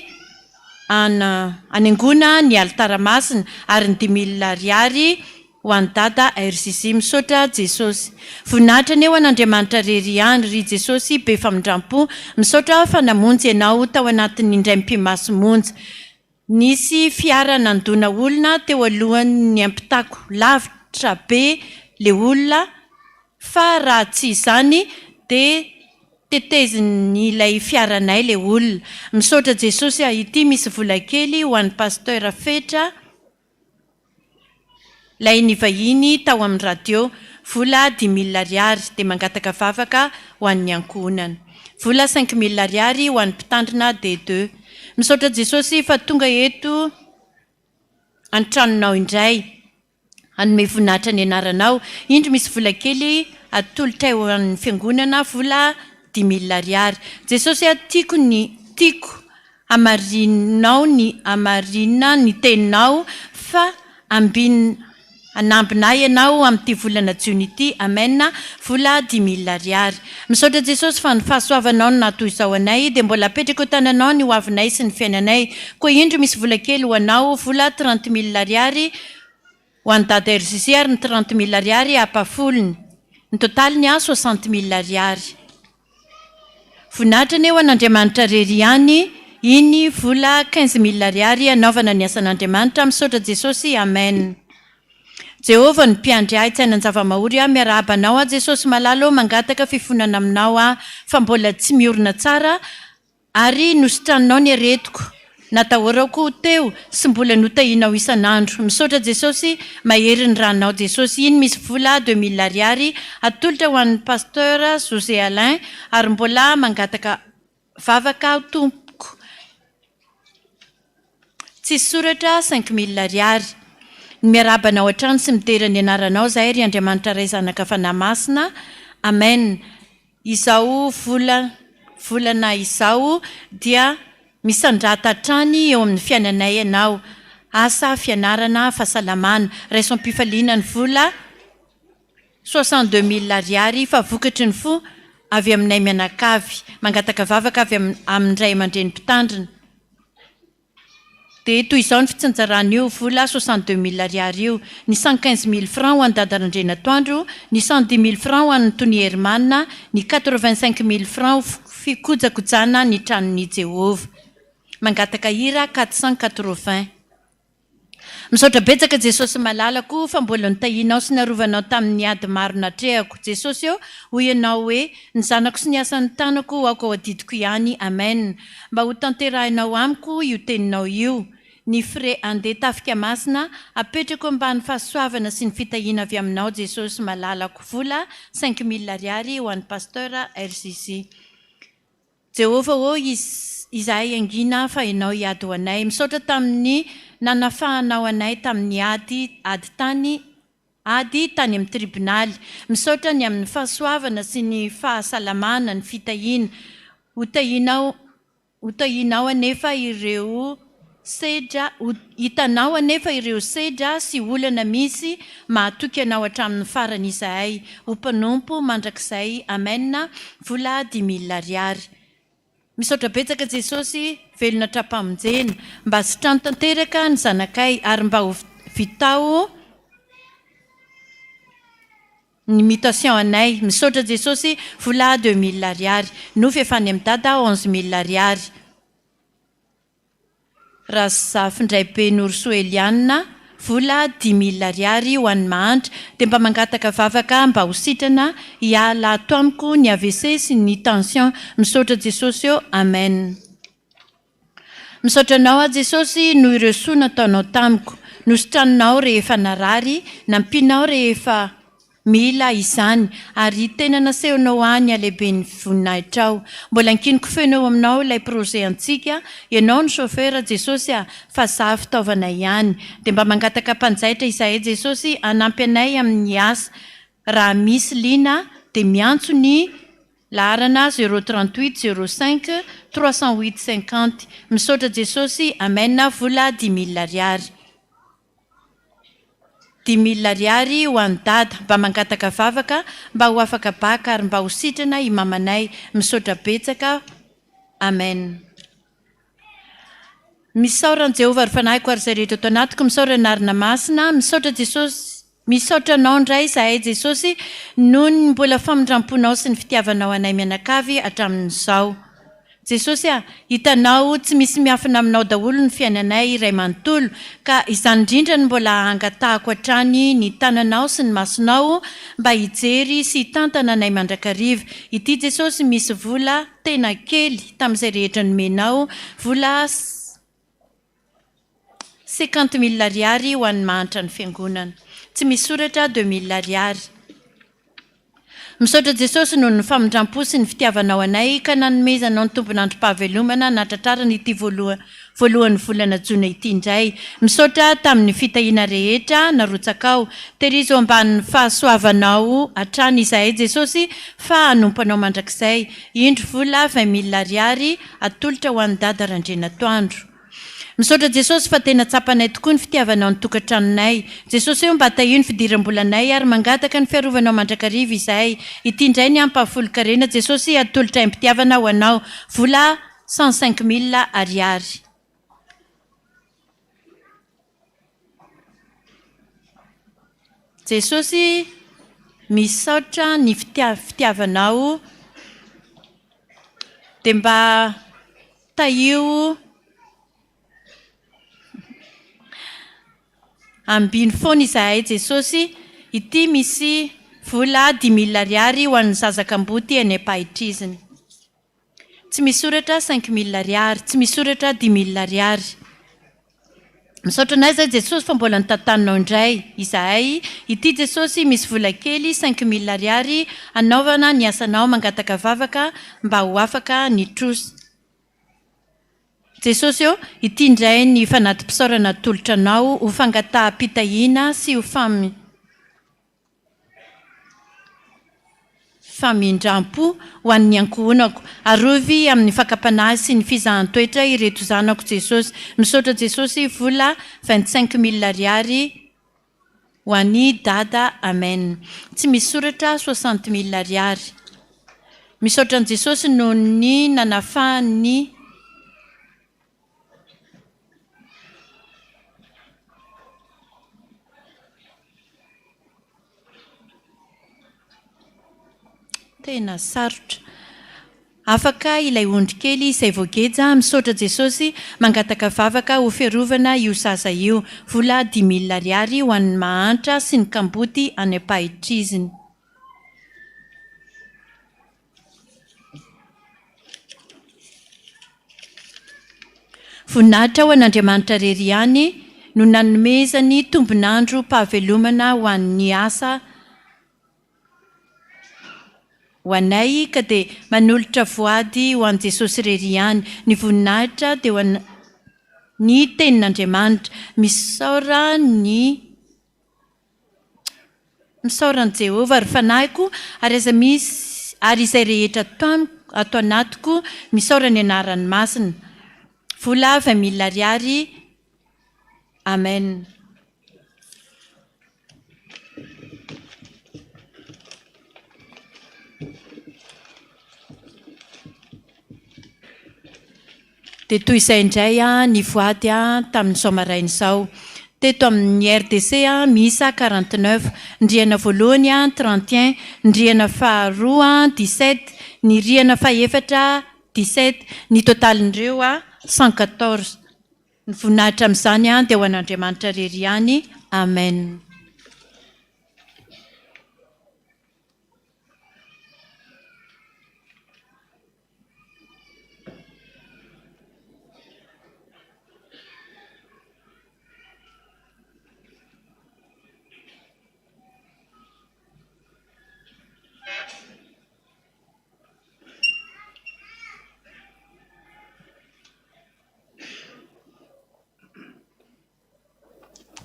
anengona ny alitara masina ary ny 10 000 ariary ho an'ny dada RCC. Misaotra jesosy. Voninahitra ny eo an'Andriamanitra reriany ry jesosy be famindrampo, misaotra fa namonjy ianao tao anatin'ny indray mpimaso monjy. Nisy fiara nandona olona teo alohan'ny ampitako lavitra be le olona, fa raha tsy izany dia teteziny ilay fiaranay le olona. Misaotra jesosy, ity misy vola kely ho an'ny pasteur Fetra, lay nivahiny tao amin'ny radio, vola 10 000 ariary dia mangataka vavaka ho an'ny ankohonana, vola 5 000 ariary ho an'ny mpitandrina deux. Misaotra jesosy fa tonga eto antranonao indray, anome voninahitra ny anaranao. Indro misy vola kely atolotra eo amin'ny fiangonana, vola 10 000 ariary. Jesosy tiako amarinao ny teninao fa anambinay ianao amin'ity volana Jona ity, amen, vola 10 000 ariary. Misaotra jesosy fa ny fahasoavanao no natoy izao anay dia mbola apetraka ho tananao ny hoavinay sy ny fiainanay. Koa indro misy vola kely ho anao, vola 30 000 ariary ho an'ny dada RCC ary ny 30 000 ariary ampafolony, ny totaliny 60 000 ariary. Voninahitra ny eo an'Andriamanitra reriany, iny vola 15 000 ariary anaovana ny asan'Andriamanitra. Misaotra jesosy, amen. Jehovah ny mpiandry ahy tsy hainany zavamahory miarabanao jesosy malalo, mangataka fifonana aminao fa mbola tsy miorina tsara ary nositranao ny aretiko, natahorako teo sy mbola notahinao isan'andro. Misaotra jesosy, mahery ny ranonao jesosy. Iny misy vola 2 000 ariary atolotra ho an'ny pasteur José Alain ary mbola mangataka vavaka ho tompoko, tsy soratra 5 000 ariary. Ny miarabanao an-trano sy mitera ny anaranao zahay ry Andriamanitra ray zanaka fanahy masina, amen. Izao volana izao dia misandrata hatrany eo amin'ny fiainanay ianao, asa fianarana fahasalamana, raisam-pifaliana ny vola 62 000 ariary fa vokatry ny fo avy aminay mianakavy mangataka vavaka avy amin'ray aman-dreny mpitandrina dia toy izao ny fitsanjaran'io vola 62 000 ariary io ny 115 000 francs ho an'ny dadarandrena atoandro ny 110 000 francs ho an'ny Tony Herman ny 85 000 francs fikojakojana ny tranon'ny Jehova mangataka hira 480 misaotra betsaka Jesosy malalako fa mbola nitahinao sy narovanao tamin'ny ady maro natrehako Jesosy eo hoy ianao hoe ny zanako sy ny asan'ny tanako aoko ao adidiko ihany amen mba ho tanterahinao amiko io teninao io ny frais andeha tafika masina apetrako ambany fahasoavana sy ny fitahina avy aminao Jesosy malalako vola 5 000 ariary ho an'ny pasteur RCC Jehova o izahay angina fa ianao hiady ho anay misaotra tamin'ny nanafahanao anay tamin'ny ady tany amin'ny tribunaly misaotra ny amin'ny fahasoavana sy ny fahasalamana ny fitahiana utahinao anefa ireo sedra hitanao anefa ireo sedra sy olana misy mahatoky anao hatramin'ny farany izahay ho mpanompo mandrakizay amena vola 10 000 ariary misaotra betsaka Jesosy velona trapamonjena mba sitrano tanteraka ny zanakay ary mba ho vitao ny mutation anay misaotra Jesosy vola 2 000 ariary no fefany amin'ny dada 11 000 ariary raha zafindray be Norso Eliana vola 10 000 ariary ho an'ny mahantra dia mba mangataka vavaka mba ho sitrana hiala ato amiko ny AVC sy ny tension misaotra Jesosy eo amen misaotra anao a Jesosy noho ireo soa nataonao tamiko nositranonao rehefa narary nampinao rehefa mila izany ary tena nasehonao any alehibe ny voninahitrao mbola ankiniko fenao aminao ilay projet antsika ianao ny chauffeur Jesosy fa za fitaovana ihany dia mba mangataka mpanjaitra izahay Jesosy anampy anay amin'ny asa raha misy lina dia miantso ny laharana 038 05 308 50 misaotra Jesosy amena vola 10 000 ariary 10 000 ariary ho an'ny dada mba mangataka vavaka mba ho afaka baka ary mba ho sitrana imamanay misaotra betsaka amen misaoran Jehova ary fanahiko ary izay rehetra ato anatiko misaorana arina masina misaotra Jesosy misaotra anao indray izahay Jesosy noho ny mbola famindramponao sy ny fitiavanao anay mianakavy hatramin'izao Jesosy hitanao tsy misy miafina aminao daholo ny fiainanay iray manontolo ka izany indrindra ny mbola angatahako hatrany ny tananao sy ny masonao mba hijery sy hitantana anay mandrakariva ity Jesosy misy vola tena kely tamin'izay rehetra nomenao vola 50 000 ariary ho an'ny mahantra ny fiangonana tsy misy soratra 2 000 ariary misaotra Jesosy noho ny famindrampo sy ny fitiavanao anay ka nanomezanao ny tompon'androm-pahavelomana natratrarana ity voalohan'ny volana jona ity indray misaotra tamin'ny fitahiana rehetra narotsakao terizo ambanin'ny fahasoavanao hatrany izahay Jesosy fa hanompanao mandrakizay indro vola 20 000 ariary atolotra ho an'ny dada randrena atoandro misaotra Jesosy fa tena tsapanay tokoa ny fitiavanao ny tokantranonay Jesosy eo mba tahio ny fidiram-bolanay ary mangataka ny fiarovanao mandrakariva izahay ity indray ny ampahafolo-karena Jesosy atolotra impitiavana ho anao vola 105 000 ariary Jesosy misaotra ny fitiavanao dia mba tahio ambiny foana izahay Jesosy ity misy vola 10 000 ariary ho an'ny zazakamboty any ampahitriziny tsy misy soratra 5 000 ariary tsy misy soratra 10 000 ariary misaotra anay izay Jesosy fa mbola nitantaninao indray izahay ity Jesosy misy vola kely 5 000 ariary anaovana ny asanao mangataka vavaka mba ho afaka ny trosy Jesosy eo ity indray ny fanatim-pisaorana tolotranao ho fangataham-pitahiana sy ho famindrampo ho an'ny ankohonako arovy amin'ny fakapanahy sy ny fizahan-toetra ireto zanako Jesosy misaotra Jesosy vola 25 000 ariary ho an'ny dada amen. Tsy misy soratra 60 000 ariary. Misaotra an' Jesosy noho ny nanafahany tena sarotra. Afaka ilay ondrikely izay voageja misaotra Jesosy mangataka vavaka ho fiarovana io sasa io. Vola 10 000 ariary ho an'ny mahantra sy ny kamboty any ampahitriziny. Voninahitra ho an'Andriamanitra rery ihany no nanomezany tombonandro pahavelomana ho an'ny asa ho anay ka dia manolotra voady ho an'i Jesosy rery ihany. Ny voninahitra dia ho ny tenin'Andriamanitra misaoran'i Jehovah ary fanahiko ary izay rehetra ato anatiko misaora ny anaran'ny masina. Vola 20 000 ariary. Amen. Dia toy izay indray ny voady tamin'ny somaraina izao. Teto amin'ny RDC miisa 49, ndriana voalohany 31, ndriana faharoa 17, ny riana fahaefatra 17, ny totalin'ireo 114. Ny voninahitra amin'izany dia ho an'Andriamanitra rery ihany. Amen.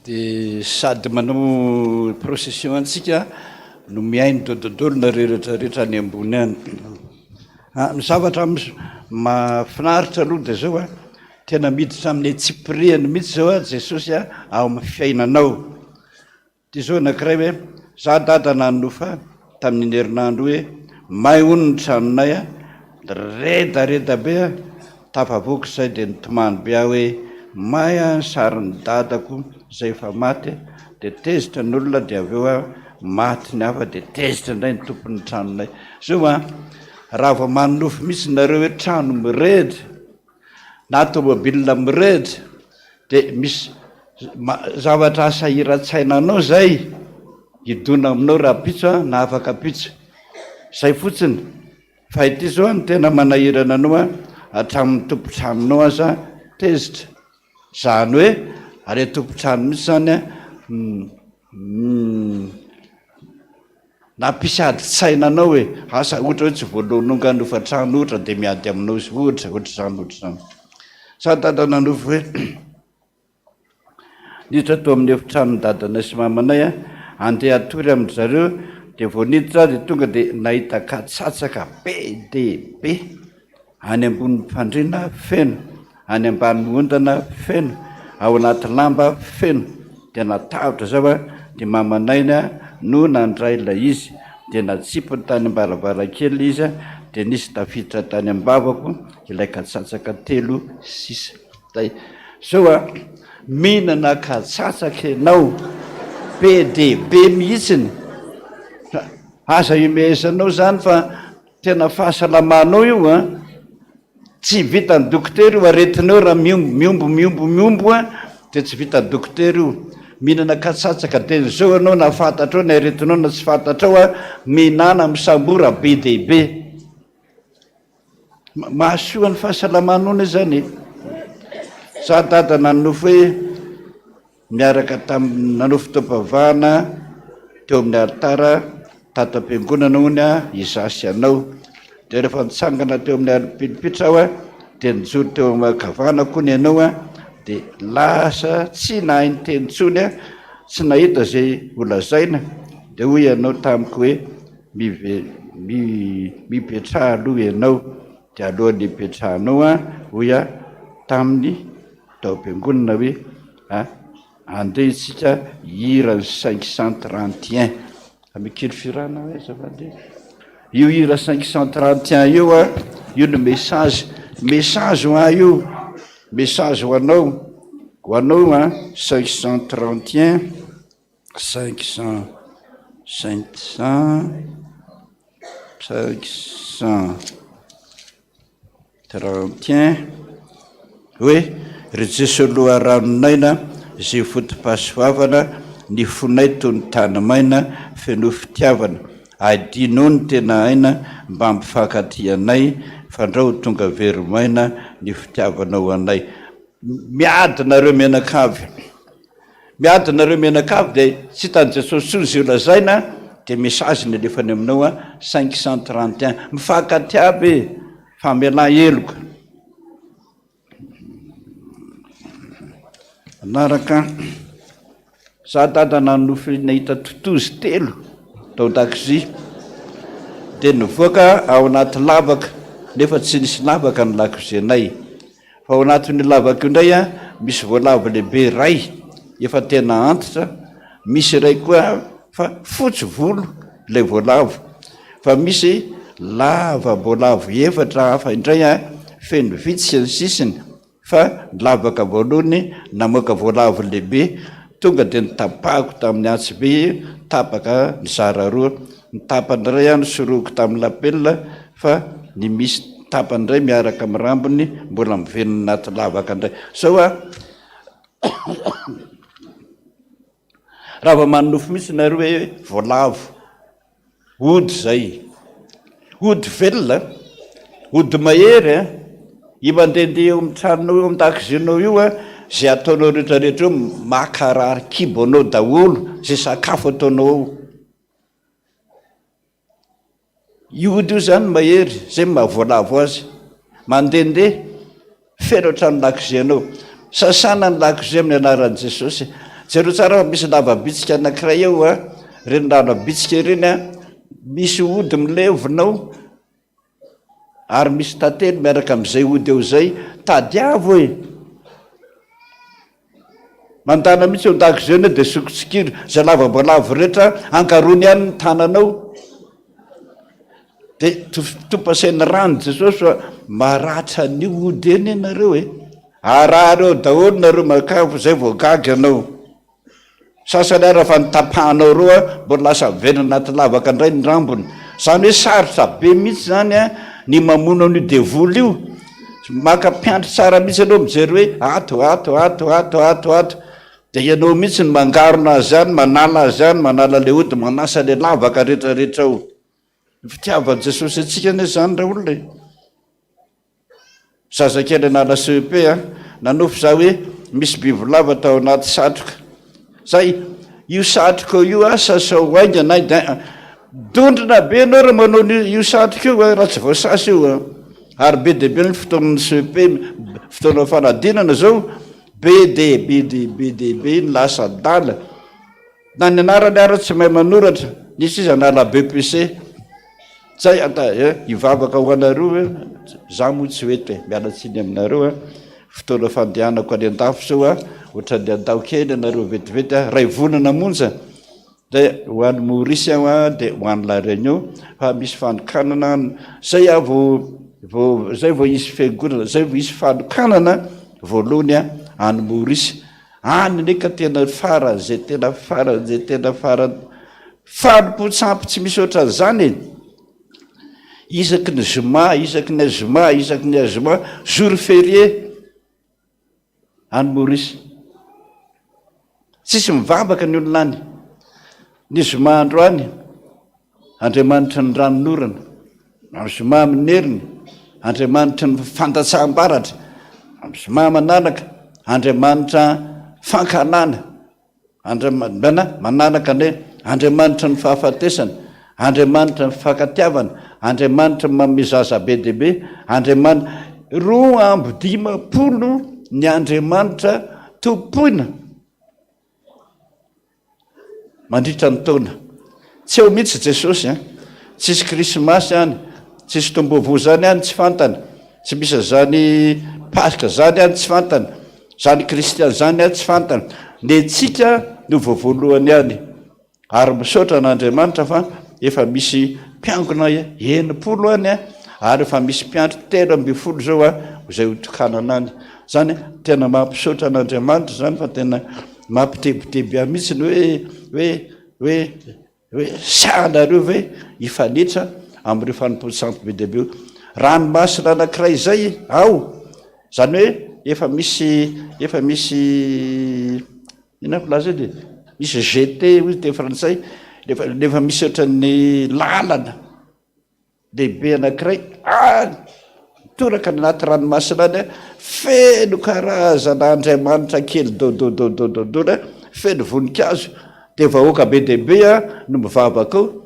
dia sady manao procession antsika no miaino dododolo rehetrarehetra any ambony any. Ny zavatra mahafinaritra aloha dia zao tena miditra amin'ny tsipiriany mihitsy zao Jesosy ao amin'ny fiainanao. Dia zao anankiray hoe za dada nanofa tamin'ny herinandro hoe may hono ny tranonay redareda be tafavoaka izay dia nitomany be aho hoe may ny sarin'ny dadako izay efa maty dia tezitra ny olona dia avy eo maty ny hafa dia tezitra indray ny tompon'ny tranonay. Zao raha vao manofo mihitsy nareo hoe trano mirehitra na tômôbilina mirehitra dia misy zavatra asahira-tsainanao zay idona aminao raha pitso na afaka pitso zay fotsiny. Fa ity zao ny tena manahirana anao hatramin'ny tompontranonao aza tezitra. Zany hoe ary tompotrano mihitsy zany nampisady tsainanao hoe asa ohatra hoe tsy voalononga nofa trano ohatra dia miady aminao izy ohatra'zany. Sa dada nanofo hoe niditra to amin'ny efitrano dadanay sy mamanay andeha atory amin'ny zareo dia vao niditra dia tonga dia nahita katsatsaka be dia be any ambony fandriana feno, any ambany ondana feno, ao anaty lamba feno. Dia natavitra zao dia mamanay no nandray ilay izy dia natsipony tany ambaravarakely izy dia nisy tafiditra tany ambavako ilay katsatsaka 3 sisa. Zao mihinana katsatsaka ianao be dia be mihitsiny. Aza imesanao zany fa tena fahasalamanao io tsy vitany dokotera io aretinao raha miombo dia tsy vitany dokotera io. Mihinana katsatsaka dia zao anao na fantatrao na aretinao na tsy fantatrao mihinana misambora be dia be. Mahasoa ny fahasalamanao zany. Za dada nanofo hoe miaraka nanofo tom-pavahana teo amin'ny alitara tatam-piangonana hony izasy anao. Dia rehefa nitsangana teo amin'ny alipilipitra aho dia nijoro teo amakavana koa ny ianao dia lasa tsy nahay ny teny intsony tsy nahita zay holazaina. Dia hoy ianao tamiko hoe mipetraha aloha ianao. Dia alohan'ny hipetrahanao hoy tamin'ny tao am-piangonana hoe andretsika hira 531 amikely firana hoe zavade io hira 531 io a io no message ho a io message ho anao a 531 531 hoe ry jesy aloha ranonaina zay fotompasoavana ny fonay toy ny tanymaina feno fitiavana adino ny tena aina mba mpifankatianay fandrao tonga veromaina ny fitiavanao anay. Miadinareo mianakavy dia tsy hitan'i Jesosy tsony zay lazaina dia message ny alefany aminao 531 mifankatiavy famela eloka. Anaraka za dada nanofy nahita totozy telo tao taxi dia nivoaka ao anaty lavaka nefa tsy nisy lavaka ny lakozenay fa ao anatin'ny lavaka io indray a misy voalavo lehibe ray efa tena antitra, misy ray koa fa fotsy volo lay voalavo, fa misy lava voalavo efatra hafa indray a feno vitsy ny sisiny, fa lavaka voalohany namoaka voalavo lehibe tonga dia nitapahako tamin'ny antsibe tapaka ny zara roa, ny tapany ray a nosoroko tamin'ny lapelina fa ny misy tapany ray miaraka amin'ny rambony mbola mivenona naty lavaka indray. Sao a raha va manofo mihitsy nareo hoe voalavo ody zay, ody velona, ody mahery a i mandehandeha eo amin'ny tranonao eo amin'ny takozinao io a zay ataonao rehetrarehetra eo makarary kibo anao daholo zay sakafo ataonao ao. Io ody io zany mahery zay mahavoalavo azy, mandehandeha feno trano lakozy anao, sasana ny lakozy amin'ny anaran'i Jesosy. Jereo tsara misy lava-bitsika anankiray eo a, reny lava-bitsika ireny a misy ody milevinao ary misy tantely miaraka amin'izay ody eo zay tadiavo e, mandana mihitsy eo an-dakozy eny dia sokotsikiry zay lavabolavo rehetra ankarony ihany ny tananao dia topasainy rano Jesosy maratra ny ody eny ianareo e, arary eo daholo nareo makafo zay voagagy anao. Sasany ara fa nitapahanao roa mbola lasa venona anaty lavaka indray ny rambony, zany hoe sarotra be mihitsy zany a ny mamono an'io devoly io, maka mpiandry tsara mihitsy anao mijery hoe ato dia ianao mihitsy ny mangarona azy zany, manala azy zany, manala le ody, manasa le lavaka rehetrarehetra ao. Fitiavan'i Jesosy atsika ane zany raha olona e. Zazakely anala CEP a nanofy za hoe misy bibilava tao anaty satroka zay, io satroka io a sasao aingana dia dondrina be anao raha manao io satroka io a raha tsy voasasa io a, ary be dia be ny fotoanan'ny CEP fotoana fanadinana zao be ny lasa dala na ny anarany ara tsy mahay manoratra nisy izy anala BPC zay ivavaka ho anareo za moa tsy hoety mialatsiny aminareo fotoana fandehanako any an-dafo zao a ohatran'ny andao kely anareo vetivety ray vonana monja dia ho an'ny Maurice a dia ho an'ny La Réunion fa misy fanokanana zay a zay vao isy fiangonana zay vao isy fanokanana voalohany a any Maurice any neka tena fara zay tena fara fanompotsapy tsy misy ohatran'izany e. Isaky ny zoma jour férié any Maurice tsisy mivavaka ny olona any. Ny zoma andro any Andriamanitra ny ranonorana, amin'ny zoma mineriny Andriamanitra ny fantatsaham-baratra, amin'ny zoma manaraka Andriamanitra fankanana, manaraka ne Andriamanitra ny fahafatesana, Andriamanitra ny fankatiavana, Andriamanitra mamizaza be dehibe, Andriamanitra 250 ny Andriamanitra tompoina mandritra ny taona. Tsy eo mihitsy Jesosy tsisy krismasy any, tsisy tombovo zany any tsy fantana, tsy misy zany paska zany any tsy fantana, zany kristiana zany any tsy fantana, ny tsika no voavoalohany any ary misaotra n'Andriamanitra fa efa misy mpiangona enimpolo any ary efa misy mpiandro 13 zao zay hotokanana any zany tena mampisaotra n'Andriamanitra zany fa tena mampitebiteby mihitsy hoe sanareo ve ifanitra am'ireo fanomposanto be deabe ranomasina anankiray zay ao zany hoe efa misy ina filaza de misy jeté ozy te frantsay lefa misy ohatran'ny lalana lehibe anankiray toraka ny anaty ranomasina any feno karazana Andriamanitra kely dodododododona feno voninkazo de vahoaka be deabe no mivavaka ao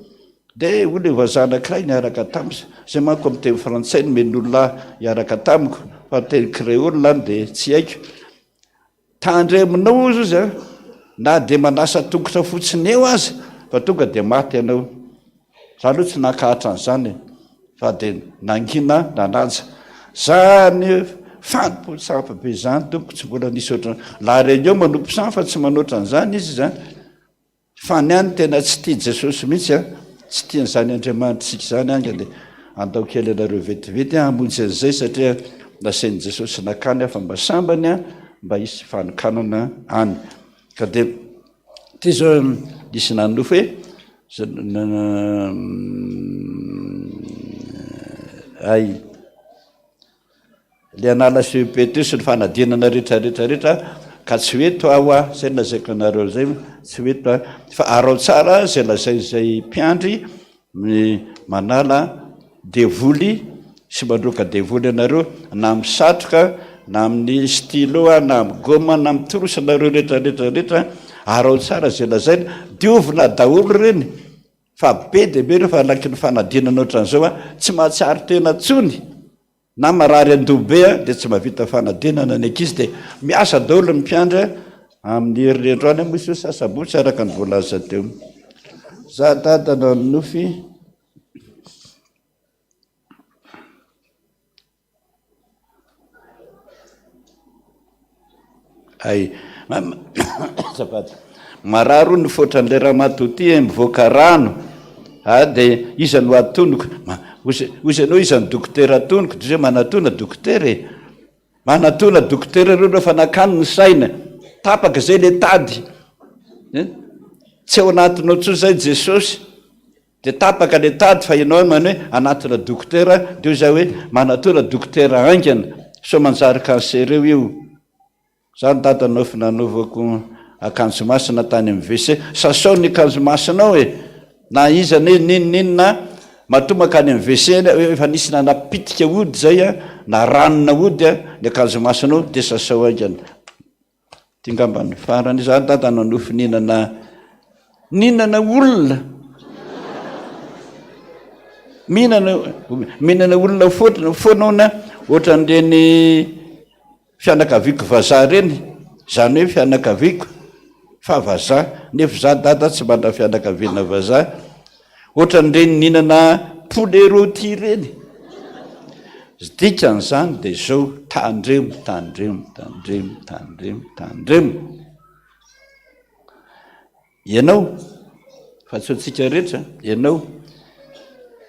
de olo vazaha anankiray niaraka tamiko zay manko amin'ny teny frantsay no men'olona hiaraka tamiko fa teny créole any de tsy haiko tandreminao izy a na de manasa tongotra fotsiny eo aza fa tonga de maty ianao zany hoe tsy nakahatra an'izany fa de nangina nanaja zany fantompo safa be zany tompoko tsy mbola nisy oatra la réunion manompo sa fa tsy manoatra an'izany izy zany fa niany tena tsy tia Jesosy mihitsy tsy tian'izany Andriamanitsika zany anga de andao kely anareo vetivety amonjy an'izay satria nasain'i Jesosy nakany fa mba sambany mba hisy fanokanana any ka de ty zao nisy nanofo hoe ay le anala CEP sy ny fanadinana rehetrarehetrarehetra ka tsy hoe toa zay lazaiko anareo zay tsy hoe toa fa arao tsara zay lazaizay mpiandry manala devoly sy mandroka devoly anareo na misatroka na amin'ny stylo na amin'ny goma na amin'ny torosy anareo rehetrarehetrarehetra arao tsara zay lazaina diovina daholo reny fa be de be rehefa laky ny fanadinana ohatran'izao tsy mahatsiary tena tsony na marary andobe de tsy mahavita fanadinana ny ankizy de miasa daholo ny mpiandra amin'ny herinandro any misy hoe sasabotsy araka ny voalaza teo za dada no nofy ay mararo ny foatran'le raha matoty mivoaka rano de iza no atonoko ozy anao iza ny dokotera atonoko de zay manatona dokotera manatona dokotera reo rehefa nakany ny saina tapaka zay le tady tsy ao anatinao tso zay Jesosy de tapaka le tady fa ianao many hoe anatina dokotera de za hoe manatona dokotera angana so manjary cancereo io zany dadanao fa nanaovako akanjo masina tany amin'ny WC sasao ny akanjo masinao na izany hoe ninina matomaka any amin'ny WC efa nisy nanapitika ody zay na ranona ody ny akanjo masinao de sasao angana ty ngamba ny farany zany dadanao nofy ninana olona mihinana olona foanaona ohatran'ireny fianakaviako vazaha reny zany hoe fianakaviako fa vazaha nefa za dada tsy manda fianakaviana vazaha ohatran'ireny ninana poulet rôti reny dikan'izany de zao tandremo ianao fa tsy hoantsika rehetra ianao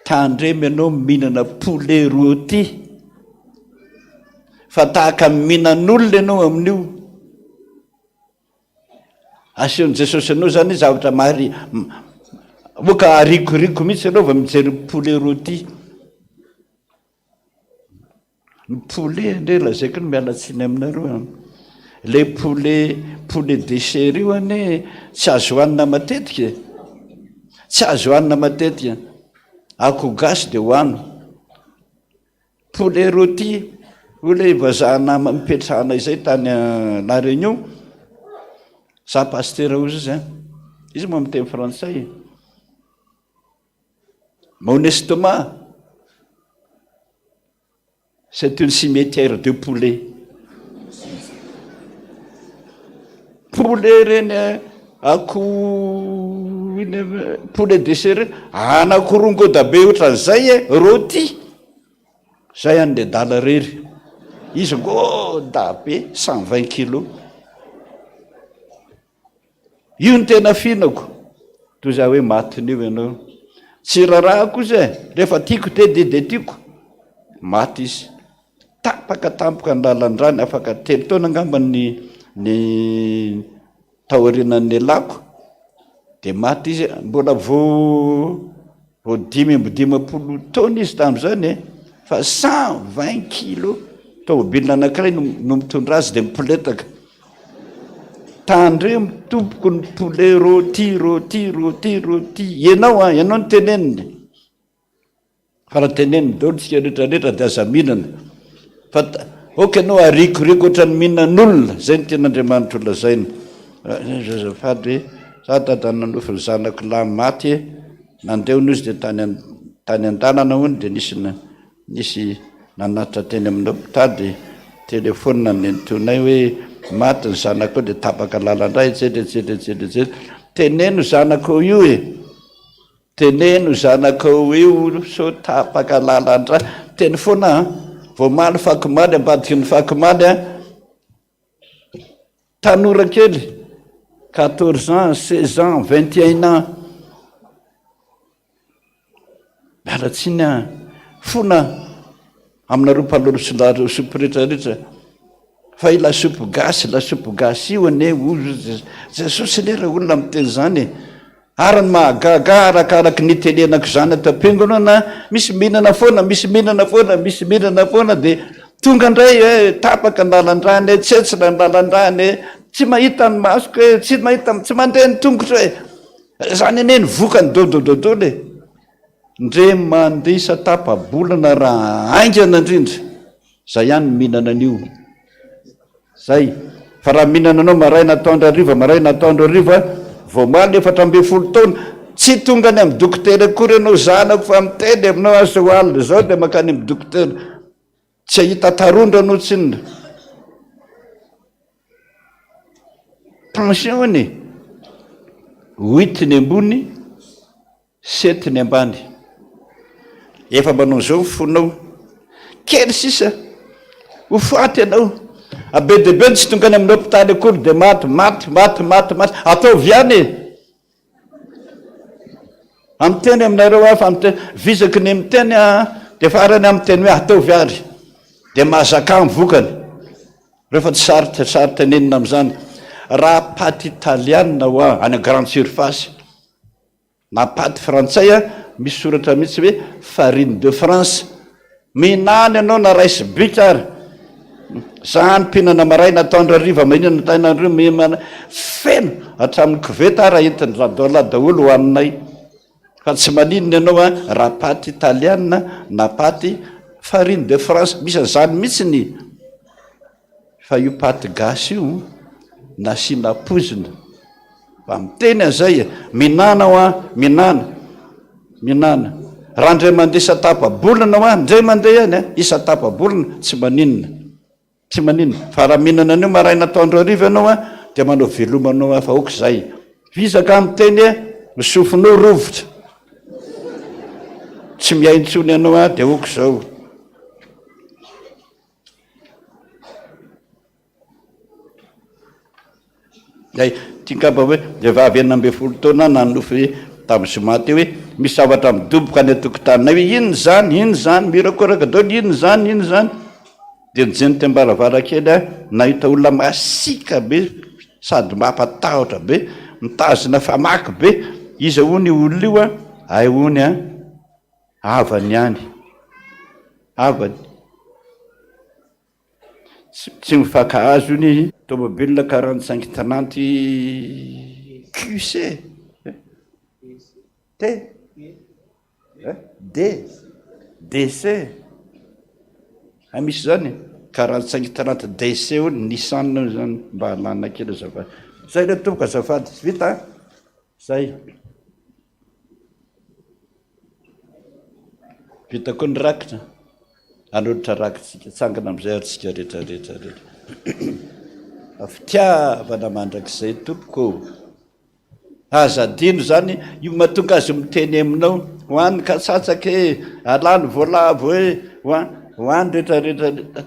tandremo ianao mihinana poulet rôti fa tahaka mihinan'olona ianao amin'io aseon'i Jesosy anao zany zavatra mary moka arikoriko mihitsy anao va mijery poulet rôti ny poulet ndre lazaiko ny mialatsiny aminareo le poulet de chair io ane tsy azo hoanina matetika tsy azo hoanina matetika akoho gasy de hoano poulet rôti ole vazahana mipetrahana izay tany La Réunion za pasteur ozy zay izy moa miteny frantsay mon estomac c'est une cimetière de poulet reny poulet de chair anakorongoda be ohatran'izay rôti zay any le dala rery izy ngoda be 120 kilos io ny tena finako toy za hoe matiny io ianao tsy rarahako izy rehefa tiako de tiako maty izy tapaka tampoka ny lalandrany afaka telo taona angamba ny taorinan'ny alako de maty izy mbola vo 10 taona izy tam'zany fa 120 kilo tomobilina anankiray no mitondra azy de mipoletaka tandre mitompoko ny poulet rôti ianao ny teneniny fa raha teneniny dolo tsika rehetrarehetra de aza mihinana fa anao arikoriko oatra ny mihinan'olona zay ny tenaandriamanitra olazaina zazafady hoe za dada nanofy ny zanako lahy maty nandeona izy de tany an-danana hony de nisy nanatitra teny aminao tady telefona nentonay hoe maty ny zanako de tapaka lalandray etsetra teneno zanako io teneno zanako io so tapaka lalandray teny foana vomaly fakimaly ambadiky ny fakimaly tanora kely 14 ans 16 ans 21 ans mialatsiny fona aminareo mpalolo sopo rehetrarehetra fa lasopy gasy io ane jesosy lera olona miteny zany ary ny mahagaga arakaraky nitelenako zany atapingono na misy mihinana foana de tonga ndray tapaka ny lalandrany tsetsina ny lalandrany tsy mahita ny masoko tsy mandeha ny tongotra zany ane ny vokany dodododole ndre mandeha isatapa-bolana raha aingana indrindra zay ihany mihinana an'io zay fa raha mihinana anao maraina ataondro ariva vomaly 14 taona tsy tonga any amy dokotera akory anao zanako fa miteny aminao azo alina zao de makany amy dokotera tsy ahita tarondra anao tsinona tension 8 ny ambony 7 ny ambany efa manao zao fonao kely sisa ho faty anao abe debe tsy tonga any amin'ny hôpitaly akory de maty atao viany amiteny aminareo afa amiteny visaky ny miteny de farany amiteny hoe atao viary de mahazaka mivokany rehefa tsy saritra nenina am'zany raha paty italiana hoa any grande surface na paty frantsay misy soratra mihitsy hoe farine de France minany anao na rice bikary zany mpihinana maraina ataondro ariva mahinana tainandreo mimana feno hatramin'ny koveta raha entiny radola daholo ho aminay fa tsy maninony ianao raha paty italiana na paty farine de France misy zany mihitsy ny fa io paty gasy io nasina pozina fa miteny an'zay minana minana raha ndray mandeha isatapa-bolana hoa ndray mandeha ihany isatapa-bolana tsy maninona fa raha mihinana an'io maraina ataondro ariva ianao de manao velomanao fa ok zay visaka amiteny misofinao rovotra tsy miaintsony ianao de ok zao ay tinkamba hoe vehivavy 40 taona nanofy tamin'ny zoma teo hoe misy zavatra midoboka any atokotaninay hoe ino zany mirakoraka daolo ino zany de nijeno tembaravarakely nahita olona masika be sady mampatahotra be mitazona famaky be izy hony olona io ay hony avany any avany tsy mifakahazo ny tomobile 45 30 QC DC misy zany 45 30 DC o Nissan zany mba halana kely azafady zay le toboka azafady vita zay vita koa ny rakitra anoditra rakitsika tsangana am'izay arytsika rehetrarehetra fitiavana mandrak'izay tompoko azadino zany io mahatonga azy miteny aminao hoany katsatsaky alany voalavo hoany rehetrarehetra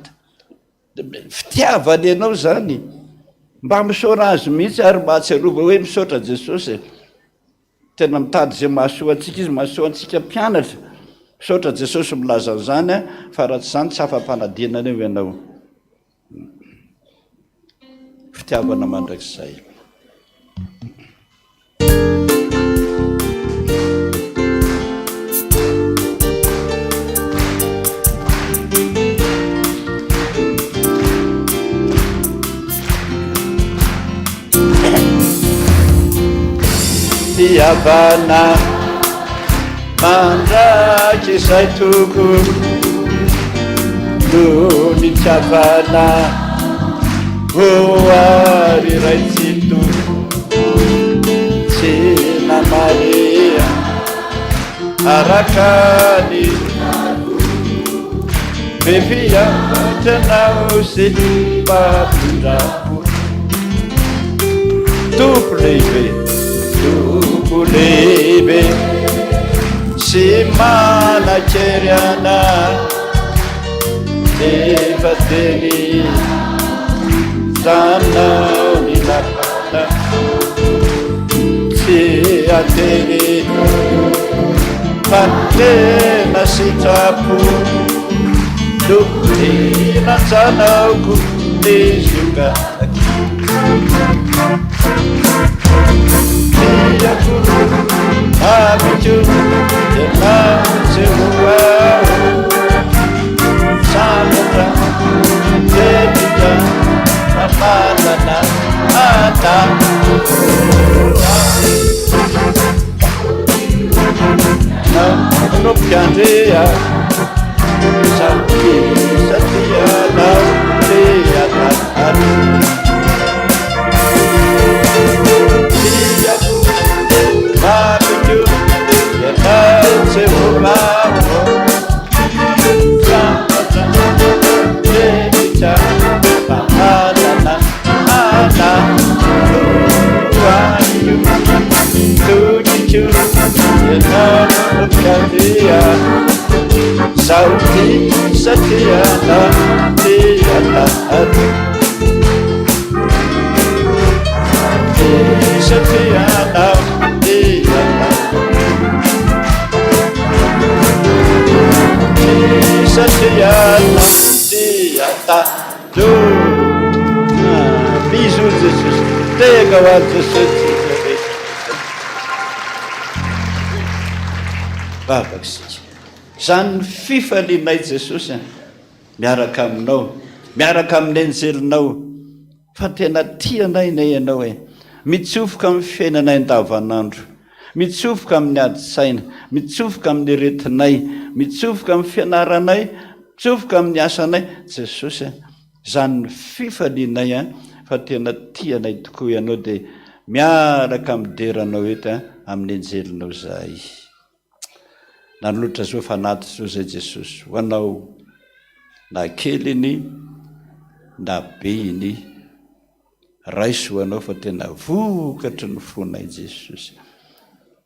fitiavany ianao zany mba misaora azy mihitsy ary mba atsiarova hoe misaotra Jesosy. Tena mitady zay mahasoa antsika izy, mahasoa antsika mpianatra. Misaotra Jesosy milaza an'izany fa raha tsy izany tsy afa-panadinana eo ianao. Fitiavana mandrakizay. Fitiavana mandraky izay tokony noho ny fitiavana voary ray tsy tokony tsy namaria araka ny be fiavatranao sy mpampindrapo tompo lehibe lehibe sy manakery anahy efa teny zanao ny lapana tsy ateny fa tena sitrapo dokony nanjanaoko ny ziongaky Abitio tena tsy hoao samatra tepita namanana ata no mpiandrea satianao teataany Abitio tena tsy hoao samatra tepita namanana ata tuanio tujitu yenano mpiandrea sauti satiana tiataati satiana Satiana tiata do bisous Jesus tega wa Jesus babaksika zany fifalinay Jesosy miaraka aminao miaraka amin'ny enjelinao fa tena tianay nay ianao mitsofoka amin'ny fiainanay andavanandro mitsofoka amin'ny adi-tsaina mitsofoka amin'ny retinay mitsofoka amin'ny fianaranay mitsofoka amin'ny asanay Jesosy zany fifalinay fa tena tianay tokoa ianao dia miaraka amin'ny deranao eto amin'ny enjelinao zay nanolotra zao fanaty zao zay Jesosy ho anao na keliny na beiny raiso ho anao fa tena vokatry ny fonay Jesosy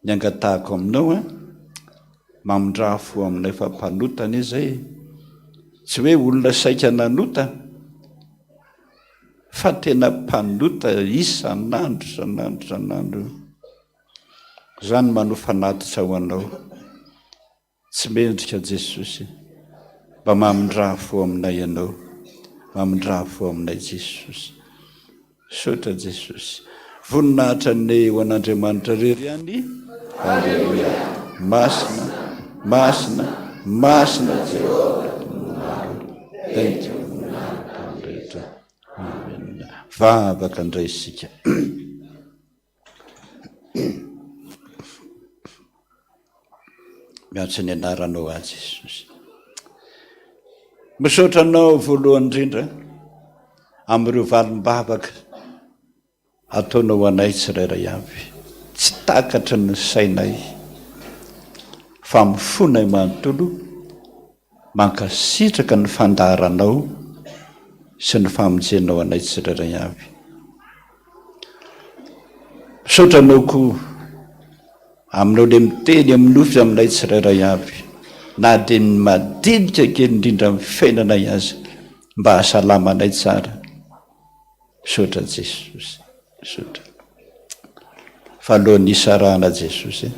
ny angatahako aminao mamindra fo aminay fa mpanotana izay tsy hoe olona saika nanota fa tena mpanota isanandro zany manofanatitra ho anao tsy mendrika Jesosy mba mamindra fo aminay ianao mamindra fo aminay Jesosy sotra Jesosy voninahitra ny ho an'Andriamanitra rery any halleluia masina masina masina Jehova thank you amen vavaka indray isika miatso ny anaranao azy Jesosy misaotra anao voalohany indrindra amin'ireo valim-bavaka ataonao anay tsirairay avy tsy takatra ny sainay fa mifonay manontolo mankasitraka ny fandaharanao sy ny famonjenao anay tsirairay avy misaotra anao koa aminao le miteny amin'ny nofy aminay tsirairay avy na dia ny madinika kely indrindra amin'ny fiainanay azy mba hahasalamanay tsara sotra Jesosy, sotra fa alohan'ny isarahana Jesosy.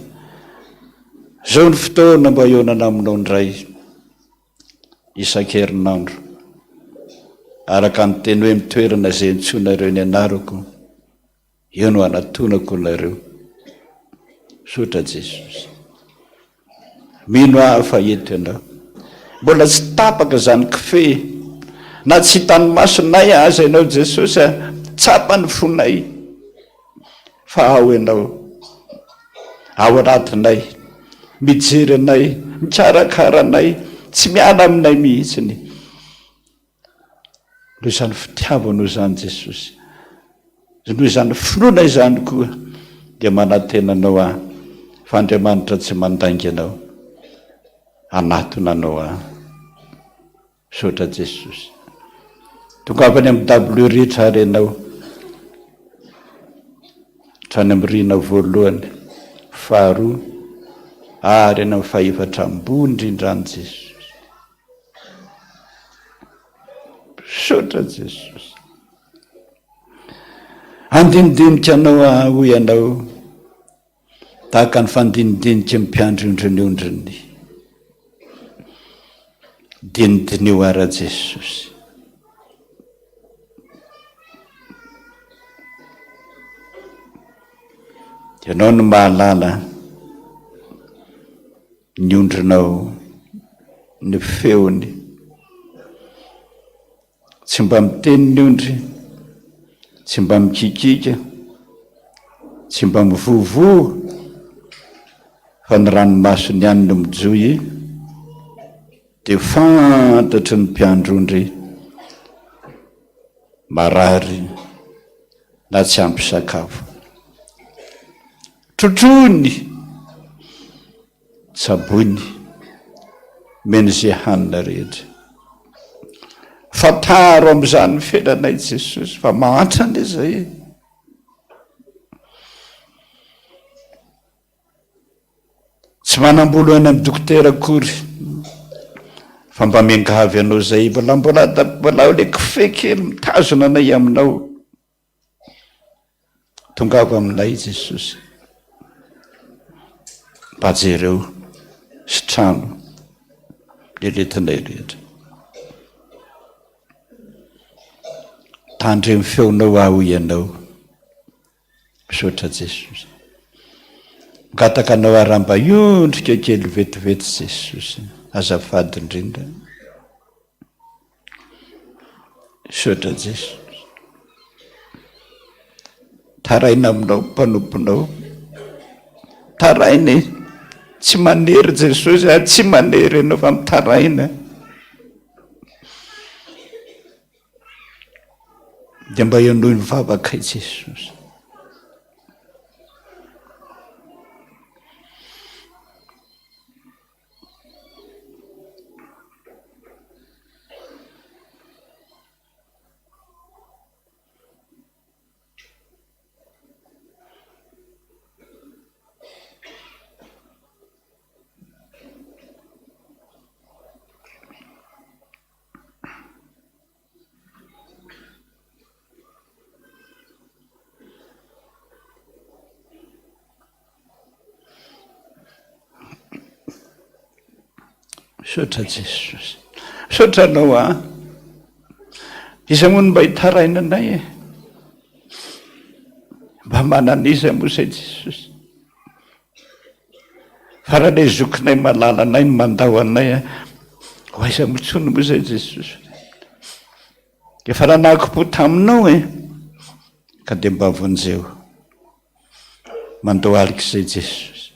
Zao ny fotoana mba ionana aminao ndray isan-kerinandro araka ny teny hoe mitoerana izay ntsonareo ny anarako eo no anatonako nareo. Sotra Jesosy, mino hafa eto ianao, mbola tsy tapaka zany kife na tsy hitany masonay aza ianao Jesosy, tsapany fonay fa ao ianao, ao anatinay, mijery anay, mikarakara anay, tsy miala aminay mihitsiny. Noho izany fitiavanao zany Jesosy, noho izany finoana izany koa dia manantenanao aho fa Andriamanitra tsy mandainga anao, anatonanao aho. Sotra Jesosy, tongavany amin'ny W rehetra ary ianao, trany amin'ny rina voalohany, faharoa ary eny amin'ny fahaefatra ambony indrindrany Jesosy. Sotra Jesosy, andinidinika anao aho ianao tahaka ny fandinidinika mpiandrindronyondriny. Dinidinio ara Jesosy, ianao no mahalala ny ondrinao, ny feony, tsy mba miteny ny ondry, tsy mba mikikika, tsy mba mivovoa, fa ny ranomasony ihany no mijoy dia fantatry ny mpiandrondry marary na tsy ampy sakafo. Trotrony, tsabony, meny izay hanina rehetra. Fataro amin'izany felanay Jesosy, fa mahatrany izay. Tsy manam-bolo any amin'ny dokotera akory, fa mba miangavy anao zay, mbola le kife kely mitazona anay aminao. Tongava aminay Jesosy, mba jereo sy trano lelentinay rehetra. Tandremy feonao aho ianao. Sotra Jesosy, gataka anao aramba iondrika kely vetivety Jesosy, azafady indrindra. Sotra Jesosy, taraina aminao mpanomponao, tarainy tsy manery Jesosy, tsy manery ianao fa mitaraina. Dia mba ianohy mivavaka i Jesosy. Sotra Jesosy, sotra anao a, iza moa no mba hitaraina anay mba mananiza moa zay Jesosy. Fa raha ilay zokinay malala anay no mandao anay ho aiza mitsony moa zay Jesosy. Efa ranako-po taminao ka dia mba vonjeo mandao alika izay Jesosy.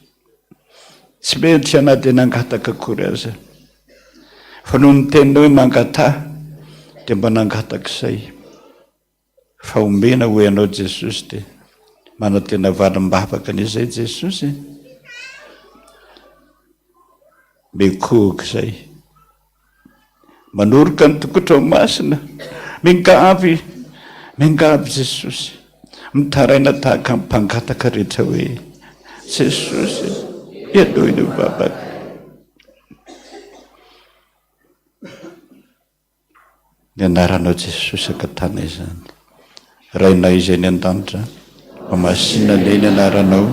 Tsy mety anaty nangataka akory aza, fa noho ny teninao hoe mangatà dia mba nangataka izay. Fa omena ho ianao Jesosy dia manatena valim-bavaka n'izay Jesosy. Mekoky izay, manoroka ny tokotra ao masina, mingavy Jesosy, mitaraina tahaka ny mpangataka rehetra hoe Jesosy ianohy ny vavaka. Ny anaranao Jesosy akatana izany. rainay izay ny an-danitra mamasina le ny anaranao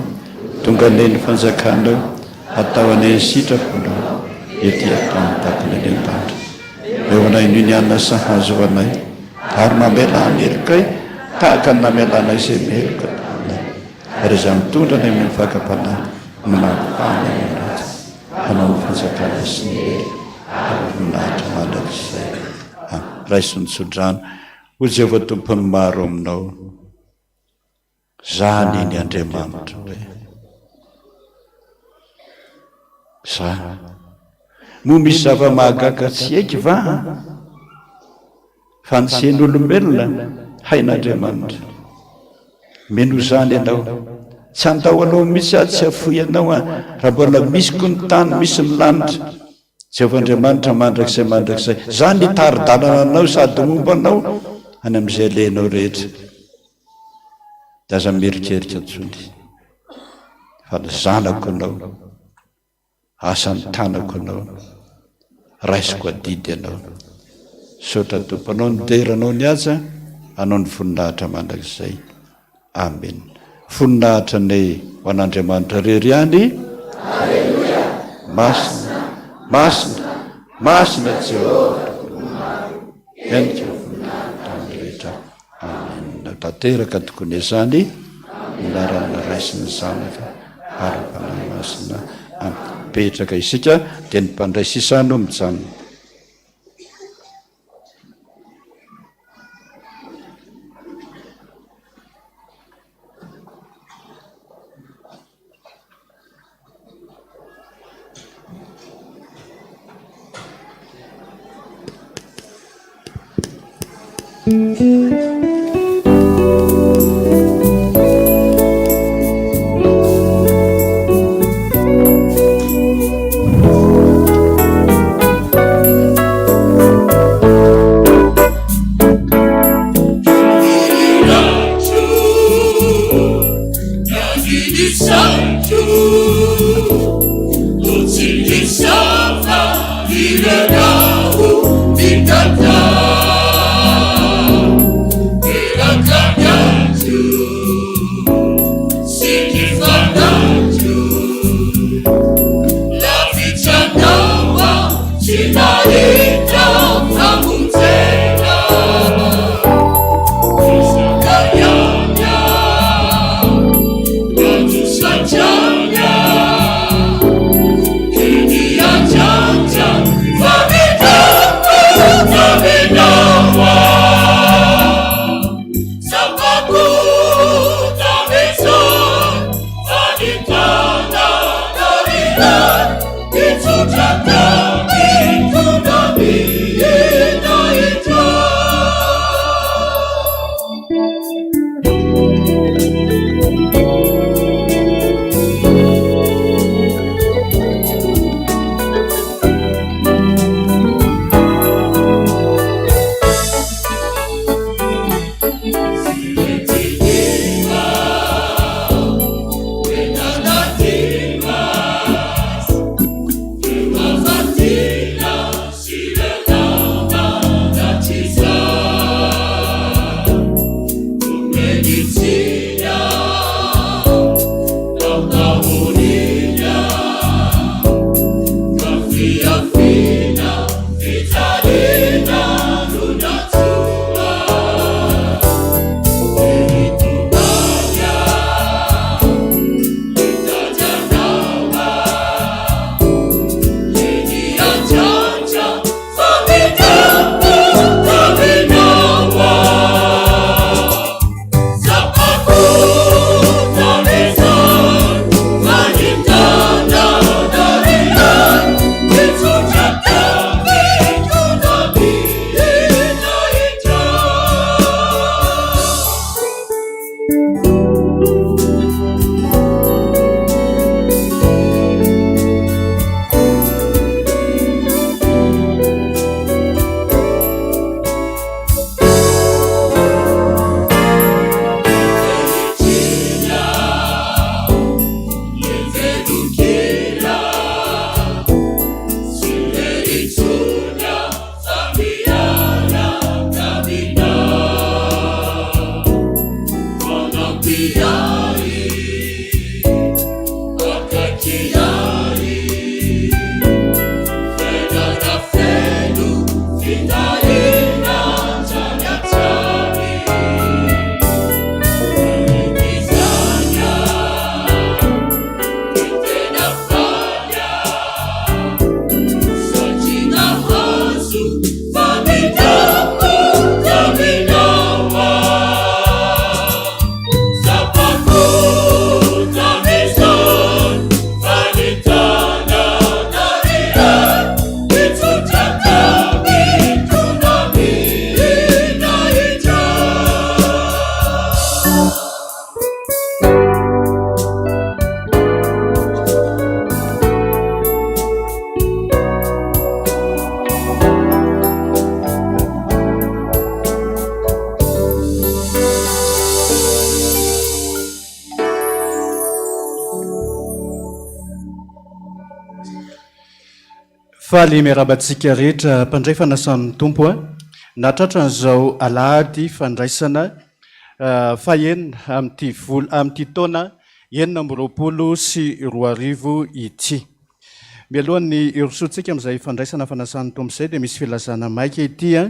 tonga le ny fanjakanao atao any sitraponao ety ataony takony ny an-danitra eo anay noho ny anina sahazo anay ary mamelana erikay tahaka ny namelana izay meloka taminay ary izay mitondra nay amin'ny fakapanahy manampahana ny ratsy hanao ny fanjakana sy ny ary voninahitra mandrakizay raisonitsodrano ho Jehovah tompony maro aminao zany ny Andriamanitra hoe za mo misy zava-mahagaga tsy haiky va fansehn'olombelona hain'Andriamanitra meno zany ianao tsy andao anao misy tsy afoy anao raha mbola misy ko ny tany misy ny lanitra Jehovah Andriamanitra mandrakizay zany nitaridalana anao sady momba anao any amin'izay lenao rehetra da aza mierikerika ntsony fa ny zanako anao asany tanako anao raisiko adidy anao sotra tomponao ny deranao ny aza anao ny voninahitra mandrakizay amen voninahitra ny ho an'Andriamanitra rery any masina masina masina Jehovah endrika rehetra amen tanteraka tokony izany narana raisiny zanaka ary fanahy masina petraka isika dia ny mpandray sisano mijanona To faly miarabantsika rehetra mpandray fanasan'ny tompo a natratra n'izao alahady fandraisana fahenina amin'ity taona 2024 ity. Mialohan'ny irosotsika amin'izay fandraisana fanasan'ny tompo izay dia misy filazana maika ity a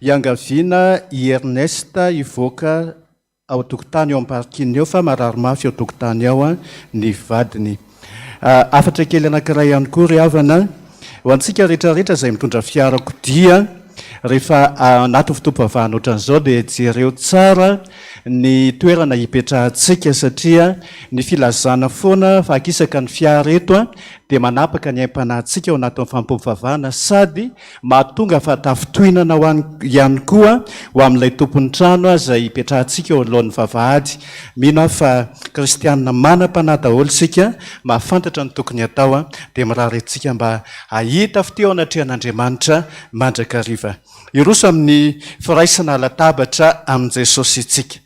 iangaviana i Ernesta ivoaka ao tokotany ao amparikiny eo fa marary mafy ao tokotany ao a ny vadiny. Afatra kely anankiray ihany koa ry havana ho antsika rehetrarehetra izay mitondra fiarakodia rehefa anaty fotoam-pavahana ohatran'izao dia jereo tsara ny toerana hipetrahantsika satria ny filazana foana fa akisaka ny fiara eto dia manapaka ny aim-panahintsika ao anatin'ny fampom-pavahana sady mahatonga fa tafitohinana ihany koa ho amin'ilay tompon'ny trano izay hipetrahantsika ao alohan'ny vavahady. Mino fa kristianina manam-panahy daholo sika mahafantatra ny tokony atao dia miraharentsika mba ahita fiteo anatrehan'Andriamanitra mandrakariva. Iroso amin'ny firaisana latabatra amin' Jesosy itsika.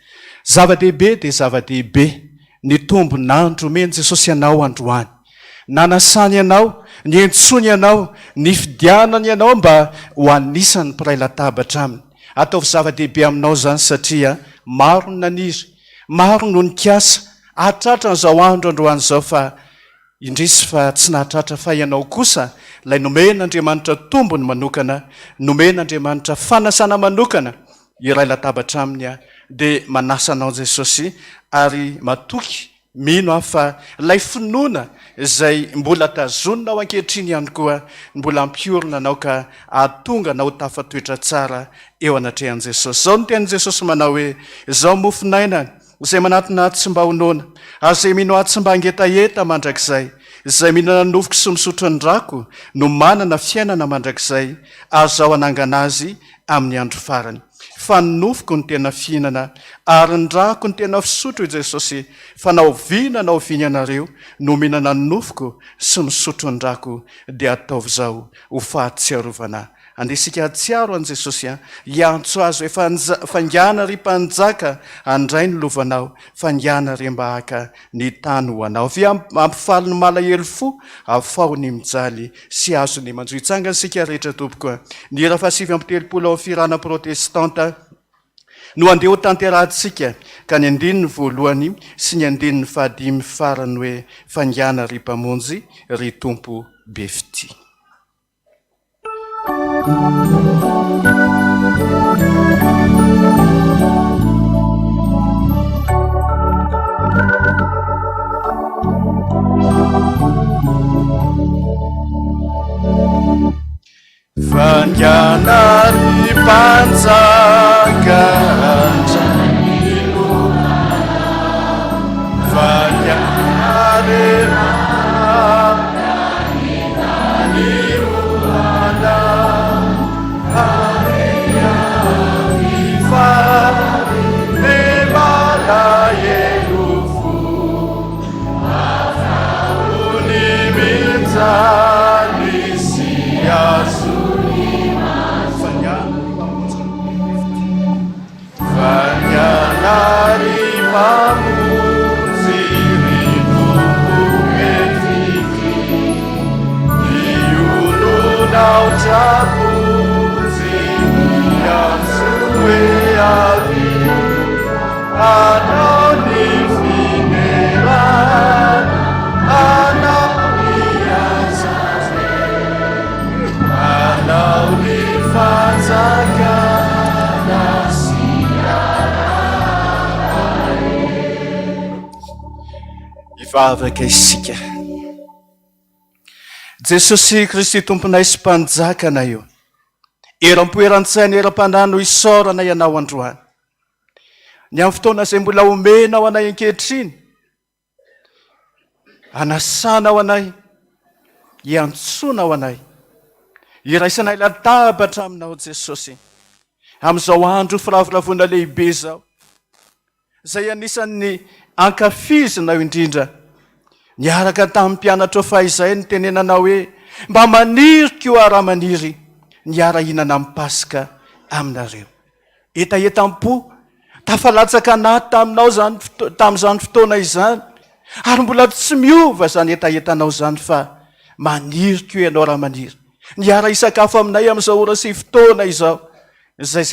Zava-dehibe dia zava-dehibe ny tombon'andro omeny Jesosy ianao androany. Nanasany ianao, ny entsony ianao, ny fidianany ianao mba ho anisan'ny mpiray latabatra aminy. Ataovy zava-dehibe aminao zany satria maro ny naniry, maro no nikasa, atratra n'izao andro androany izao fa indrisy fa tsy nahatratra fa ianao kosa ilay nomen'Andriamanitra tombony manokana, nomen'Andriamanitra fanasana manokana iray latabatra aminy dia manasanao Jesosy ary matoky mino fa ilay finoana izay mbola tazonina ao ankehitriny ihany koa mbola ampiorina anao ka ahatonga anao tafatoetra tsara eo anatrehan'i Jesosy. Zao no tenin'i Jesosy manao hoe izao mofinaina izay manatina tsy mba honona ary izay mino ahy tsy mba hangetaheta mandrakizay, izay mihinana nofoko sy misotro ny drako no manana fiainana mandrakizay ary zao hanangana azy amin'ny andro farany. Fa ny nofoko ny tena fihinana ary ny drako ny tena fisotro i Jesosy, fa naoviana naoviany anareo no mihinana ny nofoko sy misotro ny drako dia ataovy zao ho fahatsiarovana. Andesika atsiaro an' Jesosy iantso azo hoe fangana ry mpanjaka andray ny lovanao, fangana ry mba haka ny tany ho anao. Via mampifaly ny malahelo fo afao ny mijaly sy azo ny manjoy. Tsangany sika rehetra tompoko. Ny era 770 ao firana protestanta no andeha ho tanterahantsika ka ny andininy voalohany sy ny andininy fahadimy farany hoe fangana ry mpamonjy ry tompo be fity. Fangana ry mpanjaka fangana ry ivavaka isika. Jesosy Kristy tomponay sy mpanjakana io, eram-poeran-tsaina eram-panano isaorana ianao androany. Ny amin'ny fotoana izay mbola omenao anay ankehitriny, anasanao anay, iantsonao anay, iraisanay latabatra aminao Jesosy amin'izao andro firavoravoana lehibe izao izay anisan'ny ankafizina indrindra. Niaraka tamin'ny mpianatra fahaizay ny tenenanao hoe mba maniriko io ara maniry niara hinana amin'ny Pasika aminareo. Etaetam-po tafalatsaka anaty tamin'izany fotoana izany ary mbola tsy miova zany etaetanao zany fa maniriko io ianao raha maniry. niara isakafo aminay amin'izao ora sy fotoana izao. Zay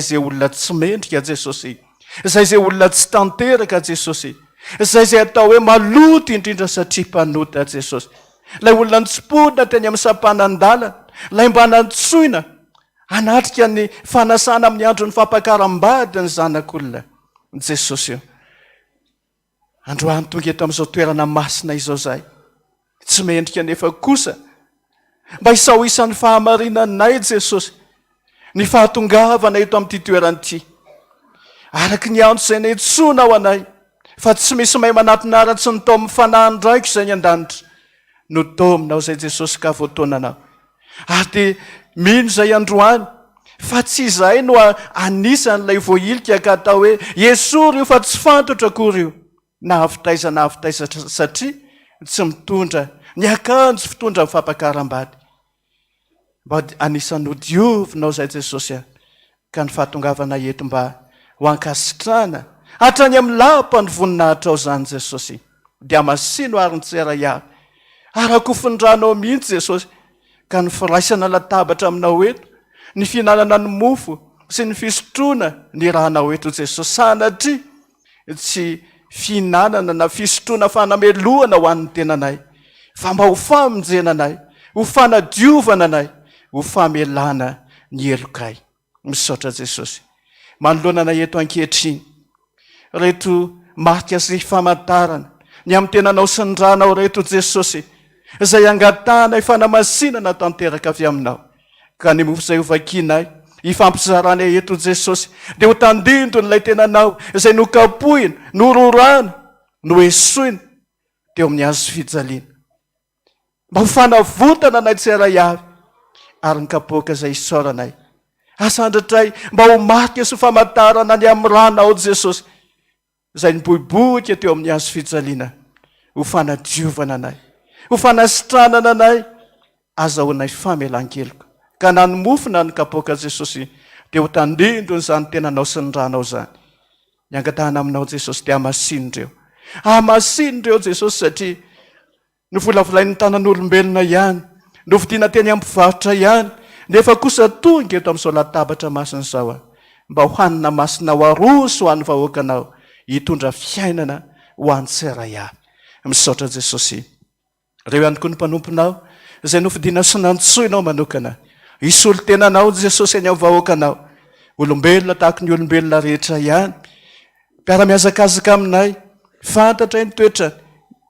zay olona tsy mendrika Jesosy. Zay zay olona tsy tanteraka Jesosy. Zay zay atao hoe maloto indrindra satria mpanota Jesosy. Lay olona nitsipodina teny amin'ny sampanan-dalana, lay mba nantsoina anatrika ny fanasana amin'ny andro ny fampakaram-bady ny zanak'olona. Jesosy io. Androany tonga eto amin'izao toerana masina izao zay. Tsy mendrika nefa kosa. Mba isao isan'ny fahamarinanay Jesosy. Ny fahatongavana eto amin'ity toerana ity. Araky ny andro izay netsona ao anay. Fa tsy misy may manatinaratsy ny tao amin'ny fanahy ndraiky izay ny an-danitra. No tominao zay Jesosy ka voatonanao. Ary dia mino zay androany. Fa tsy izay no anisan'ilay voailika ka atao hoe Yesory io fa tsy fantatra akory io. Nahafitaiza satria tsy mitondra ny akanjo fitondra amin'ny fampakaram-bady. Mba anisan'ny hodiovinao zay Jesosy ka ny fahatongavana eto mba ho ankasitrana hatrany amin'ny lapa ny voninahitra ao zany Jesosy. Dia masino ary ny tsera ihany. Arakofondranao mihitsy Jesosy ka ny firaisana latabatra aminao eto, ny fihinanana ny mofo sy ny fisotrona ny rahanao eto Jesosy. Sanatria tsy fihinanana na fisotrona fanamelohana ho an'ny tenanay, fa mba ho famonjenanay, ho fanadiovana anay, ho famelana ny elokay. Misaotra Jesosy. Manoloana anay eto ankehitriny. Reto marika sy famantarana ny amin'ny tenanao sy ny ranao reto Jesosy, izay angatana fanamasinana tanteraka avy aminao. Ka ny mofo izay hovakinay, ifampizaranay eto Jesosy, dia ho tandindo n'ilay tenanao izay nokapohina, nororana, no esoina teo amin'ny azo fijaliana. Mba ho fanavotana anay tsara avy, ary ny kapoaka izay isaoranay. Asandratray mba ho marika sy famantarana ny amin'ny ranao Jesosy, izay niboiboika teo amin'ny azo fijaliana. Ho fanadiovana anay, ho fanasitranana anay, azahoanay famelan-keloka. Ka na ny mofo na ny kapoaka Jesosy, dia ho tandindo n'izany tenanao sy ny ranao zany. Ny angatahana aminao Jesosy dia amasinindreo. Amasinindreo Jesosy satria novolavolain'ny tanan'olombelona ihany, novidiana teny amin'ny mpivarotra ihany, nefa kosa tonga eto amin'izao latabatra masina izao, mba ho hanina masina ho aroso ho an'ny vahoakanao, hitondra fiainana ho an'ny tsara ihany. Misaotra Jesosy. Reo ihany koa ny mpanomponao izay nofidiana sy nantsoinao manokana, hisolo tenanao Jesosy eny amin'ny vahoakanao, olombelona tahaka ny olombelona rehetra ihany, mpiara-miazakazaka aminay, fantatray ny toetrany,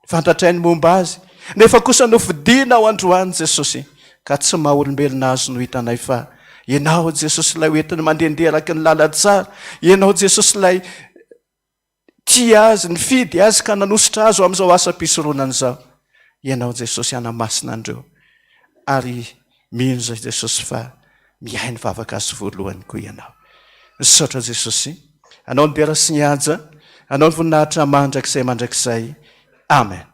fantatray ny momba azy, nefa kosa nofidiana ao androany Jesosy, ka tsy maha olombelona azo no hitanay fa ianao Jesosy ilay hoentiny mandehandeha araky ny lala tsara, ianao Jesosy ilay tia azy, ny fidy azy ka nanositra azy amin'izao asa-pisoronana izao. Ianao Jesosy anamasina andreo, ary mino zay Jesosy fa mihay ny vavaka azy voalohany koa ianao. Misaotra Jesosy. Anao ny dera sy ny haja, anao ny voninahitra mandrakizay mandrakizay. Amen.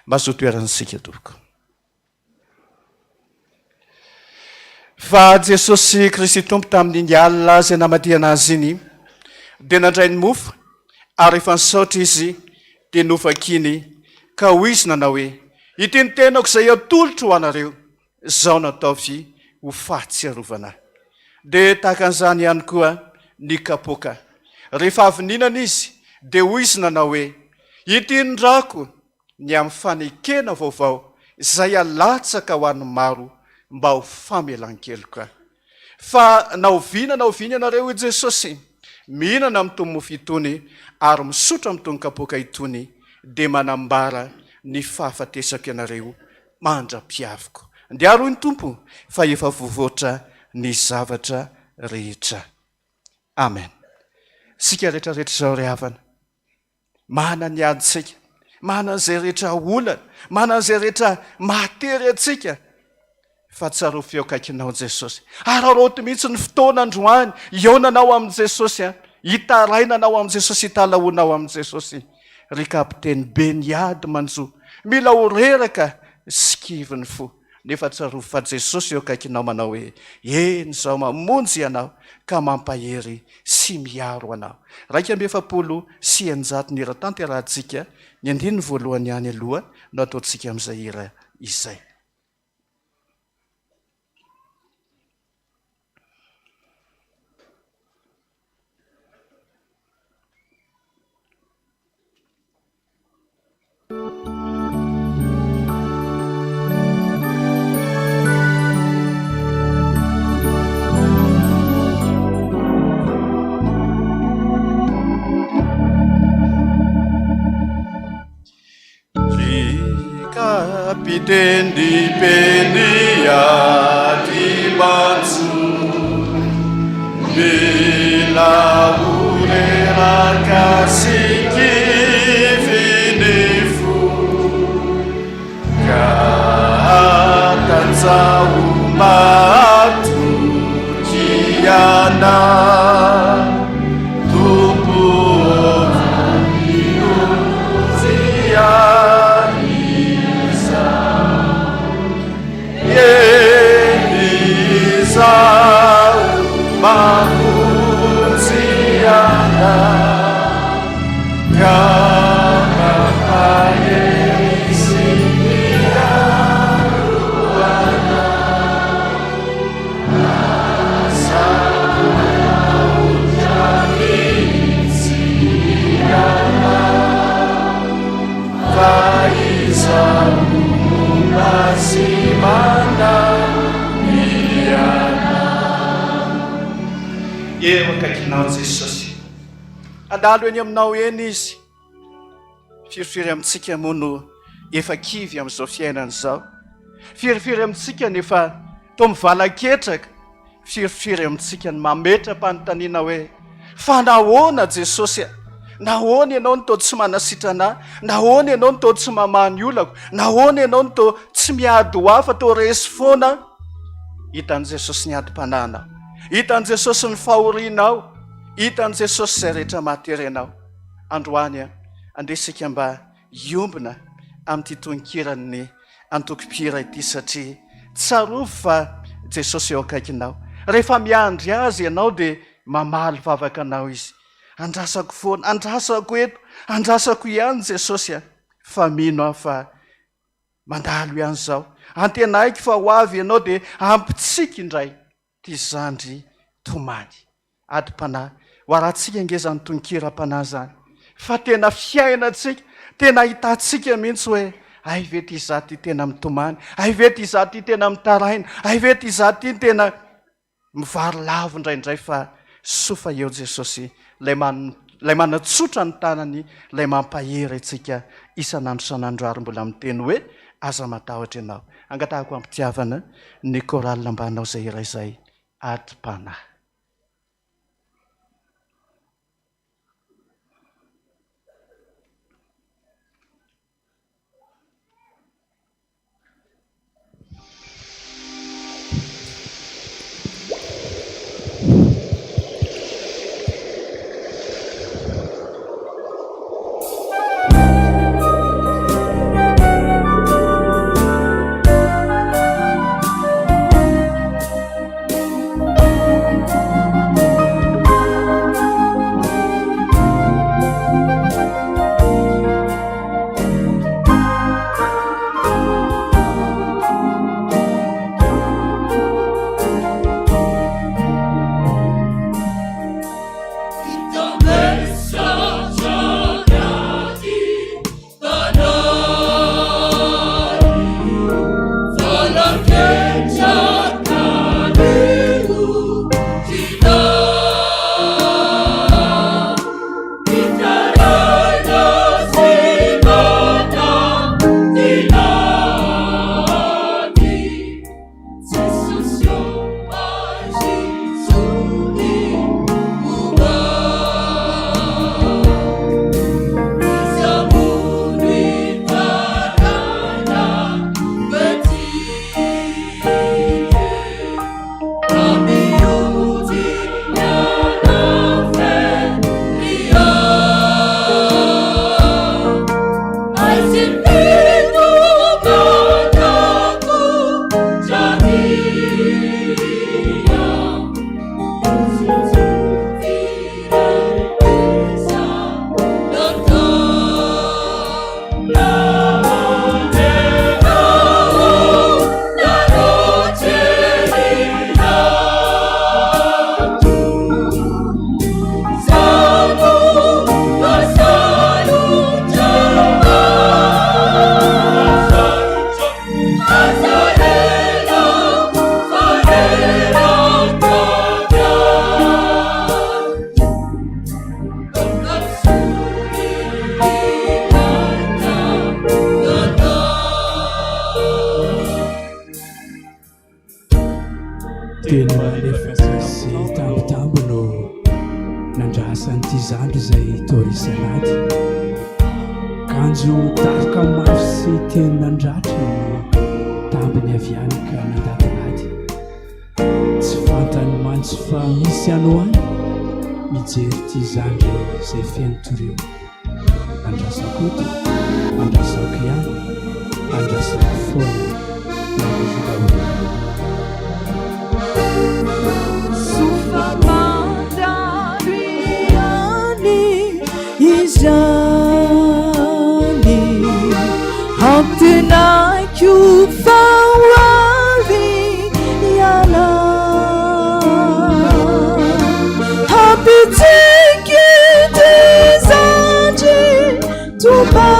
Mazoto toerana sika tompoko. Fa Jesosy Kristy tompo tamin'iny alina izay namadiana azy iny, dia nandray ny mofo, ary efa nisaotra izy dia novakiny, ka hoy izy nanao hoe, ity ny tenako izay atolotra ho anareo, izao nataovy ho fahatsiarovana. Dia tahaka an'izany ihany koa ny kapoaka. Rehefa avy nihinana izy, dia hoy izy nanao hoe, ity ny rako ny amin'ny fanekena vaovao, izay alatsaka ho an'ny maro, mba ho famelan-keloka. Fa naoviana ianareo i Jesosy, mihinana amin'itony mofo itony, ary misotra amin'itony kapoaka itony, dia manambara ny fahafatesako ianareo mandra-piaviko. Ndiaro ny tompo, fa efa vovoatra ny zavatra rehetra. Amen. Sika rehetrarehetra izao ry havana, mana ny aditsika, mana izay rehetra olana, mana izay rehetra matery atsika, fa tsaro feokaikinao Jesosy. Ary aroty mihitsy ny fotoana androany, ionanao amin'i Jesosy, hitarainanao amin'i Jesosy, hitalaonao amin'i Jesosy. Ry kapiteny be ny ady manjo, mila ho reraka sikiviny fo. Nefa tsaro fa Jesosy eo akaikinao manao hoe, eny zao mamonjy ianao, ka mampahery sy miaro anao. 260 ny hira tanterahantsika, ny andiny voalohany ihany aloha, no ataontsika amin'izay hira izay. pitendipenia dibantu bila urera kasikivinifu katanzau matu kiana Makaikinao Jesosy andalo eny aminao eny izy firifiry amintsika moa no efa kivy amin'izao fiainana izao firifiry amintsika nefa to mivalaketraka firifiry amintsika ny mametra-panontaniana hoe fa nahoana Jesosy nahoana ianao ny to tsy manasitrana nahoana ianao ny to tsy mamany olako nahoana ianao ny to tsy miady ho afa to resy foana hitan'i Jesosy ny adi-panahana hitan'i Jesosy ny fahorianao hitan'i Jesosy izay rehetra materenao androany andesika mba iombina amin'ity tononkirany antokopira ity satria tsarovy fa Jesosy eo akaikinao rehefa miandry azy ianao dia mamaly vavaka anao izy andrasako foana andrasako eto andrasako ihany Jesosy fa mino aho fa mandalo ihany izao antenaiky fa ho avy ianao dia ampitsika indray ty zandry tomany adi-panahy ho arahantsika angezany tononkira-panahy zany fa tena fiainatsika tena hitantsika mihitsy hoe ay ve ty izaty tena mitomany ay ve ty izaty tena mitaraina ay ve ty izaty tena mivary lavo indraindray fa sofa eo Jesosy lay manatsotra ny tanany lay mampahery antsika isan'andro san'andro ary mbola miteny hoe aza matahotra ianao angatahako ampitiavana ny koralina mba hanao zay iray zay adi-panahy asan'ity zandro izay torisanady kanjo tarika mafy sy teninandratra no tambiny aviany ka nandatinady tsy fantany mantsy fa misy ano any mijery ty zandro izay feno toreo andrasako eto andrasako ihany andrasako foana izany hamtenaiko fahoavy iala hampitsiki ty zandry tobany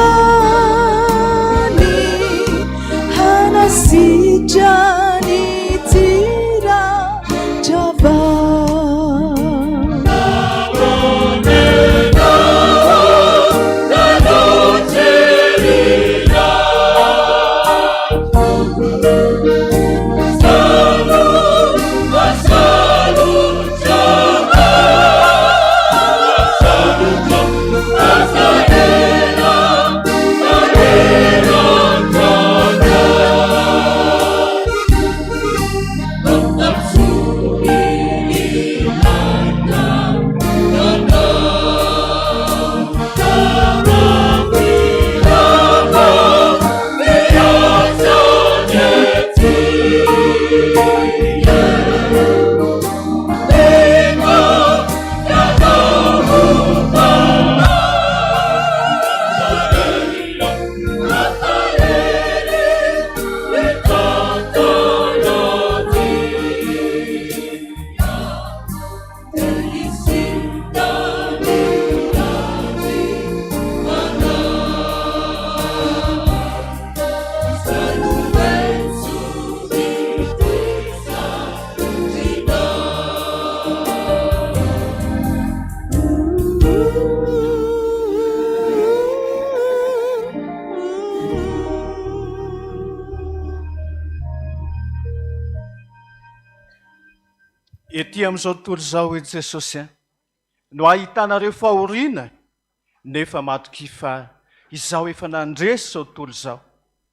hanasitrany tira java ety amin'izao tontolo izao ety Jesosy no ahitanareo fahoriana nefa matoky fa izao efa nandresy izao tontolo izao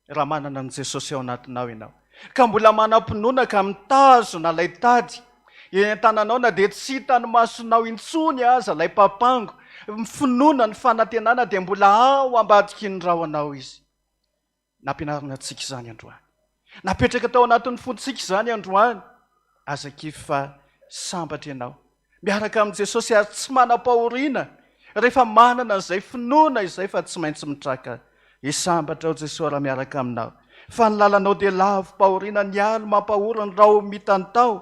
raha manana an' Jesosy ao anatinao ianao ka mbola manam-pinoana ka mitazona lay tady eny an-tananao na dia tsy hitany masonao intsony aza lay papango mifinoana ny fanantenana dia mbola ao ambadiky ny rahoanao izy nampianarana antsika izany androany napetraka tao anatin'ny fontsika izany androany azakifa sambatra ianao miaraka amin'i Jesosy ary tsy manam-pahoriana rehefa manana izay finoana izay fa tsy maintsy mitraka hisambatra ao Jesosy raha miaraka aminao fa ny lalanao dia lavo-pahoriana ny alo mampahorany raha mitantao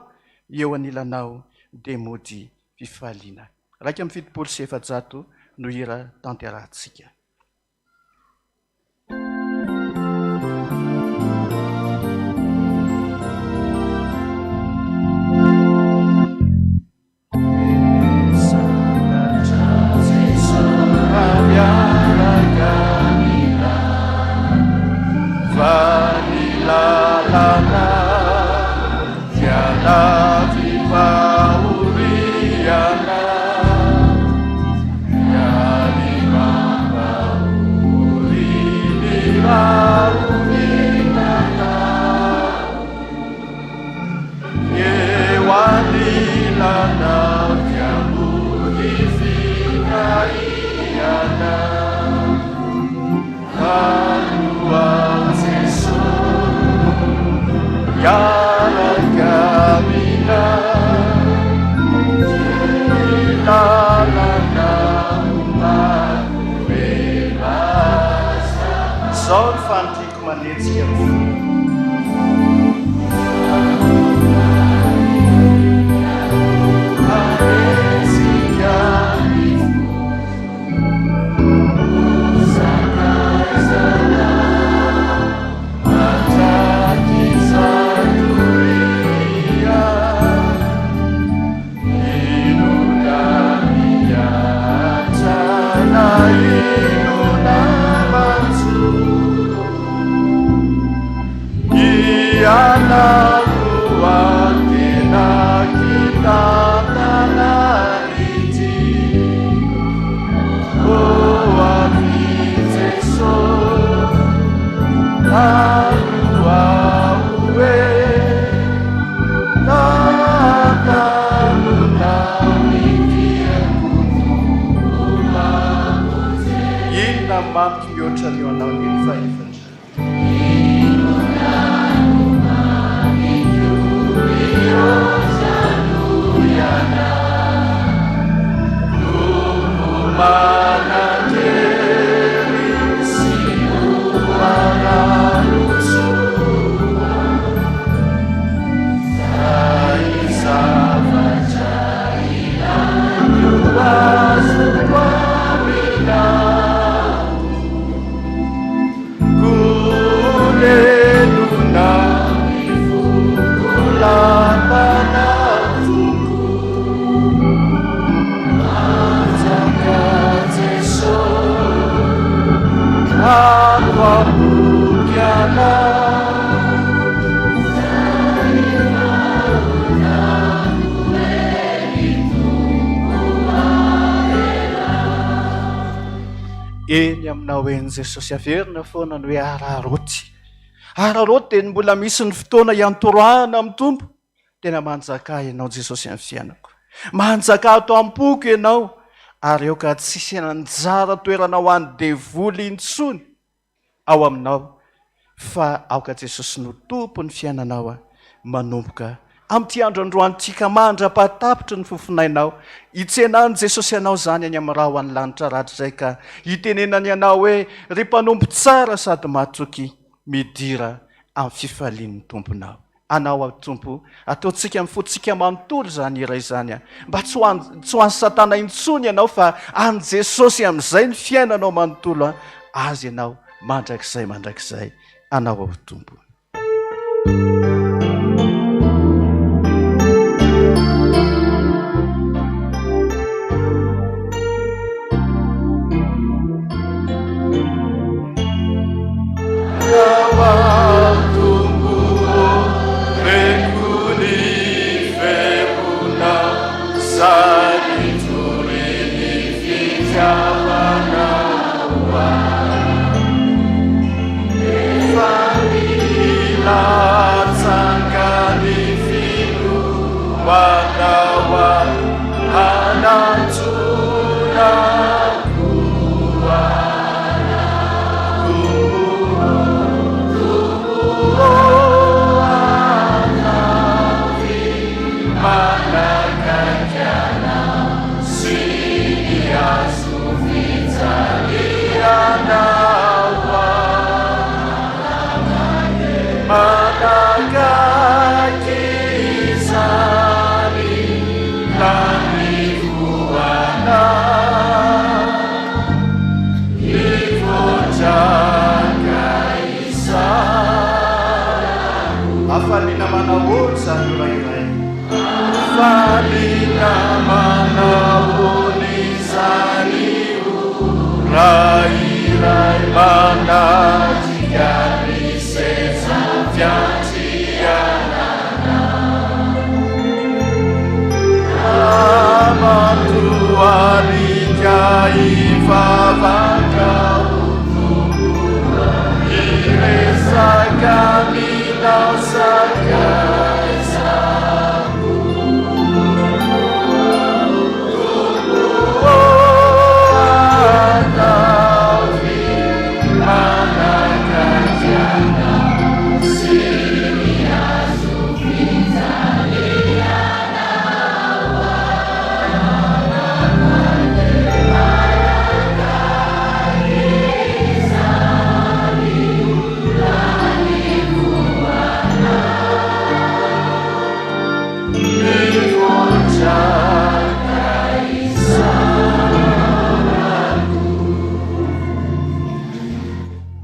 eo anilanao dia mody fifaliana 1:7 no hira tanterahantsika. mampiky mihoatra ny eo anao ny faefatra. Eny aminao eny Jesosy averina foana ny hoe araroty. Araroty dia mbola misy ny fotoana iantoroahana amin'ny tompo. Tena manjaka ianao Jesosy amin'ny fiainako. Manjaka ato am-poko ianao ary eo ka tsisy anjara toerana ho an'ny devoly intsony ao aminao. Fa aoka Jesosy no tompo ny fiainanao manomboka amin'ity androandroantsika mandra-patapitra ny fofinainao. Hitsenany Jesosy ianao zany any amin'ny raha ho an'ny lanitra ratsy izay ka hitenenany ianao hoe ry mpanompo tsara sady mahatoky midira amin'ny fifalian'ny tomponao. Anao ao tompo ataontsika mifotsika manontolo zany iray zany mba tsy ho an'ny satana intsony ianao fa any Jesosy amin'izay ny fiainanao manontolo azy ianao mandrakizay anao ao tompo.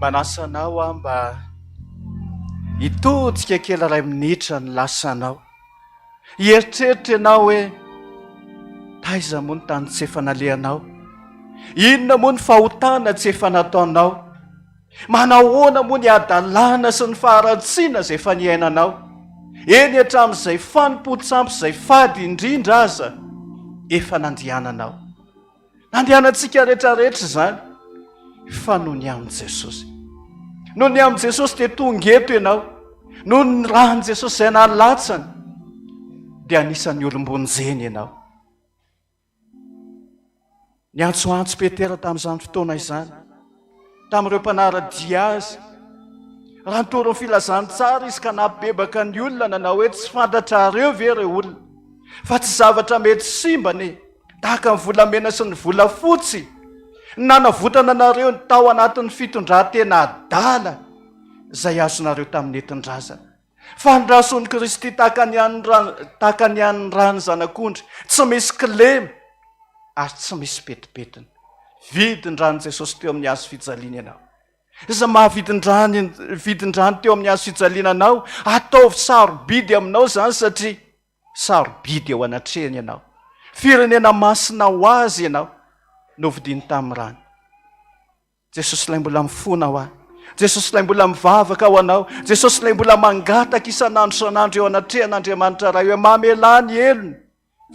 Manasanao aho mba hitotsika kely ray minitra ny lasanao. Hieritreritra ianao hoe taiza moa ny tany tsy efa nalehanao, inona moa ny fahotana tsy efa nataonao, manahoana moa ny adalàna sy ny faharatsiana izay efa niainanao. Eny hatramin'izay fanompo-tsampy izay fady indrindra aza efa nandiananao. Nandianantsika rehetrarehetra zany fa noho ny amin'i Jesosy. Noho ny amin'i Jesosy dia tonga eto ianao. Noho ny rahan'i Jesosy izay nalatsany dia anisan'ny olombonjeny ianao. Ny antsoantso Petera tamin'izany fotoana izany tamin'ireo mpanaradia azy raha nitoryny filazany tsara izy ka napebaka ny olona nanao hoe tsy fantatrareo ve reo olona fa tsy zavatra mety simbane tahaka ny volamena sy ny vola fotsy nanavotana anareo ny tao anatin'ny fitondran-tena adala izay azonareo tamin'ny entin-drazana fa nyrason'ny Kristy tahaka ny an'ny rany zanak'ondry tsy misy kilema ary tsy misy petipetina vidin-drany Jesosy teo amin'ny azo fijaliana ianao iza mahavidin-drany teo amin'ny azo fijaliana anao ataovy sarobidy aminao zany satria sarobidy eo anatrehany ianao firenena masina ho azy ianao novidiny tamin'ny rany Jesosy ilay mbola mifona ho ahy Jesosy ilay mbola mivavaka ho anao Jesosy ilay mbola mangataka isan'andro san'andro eo anatrehan'Andriamanitra raha hoe mamelany elony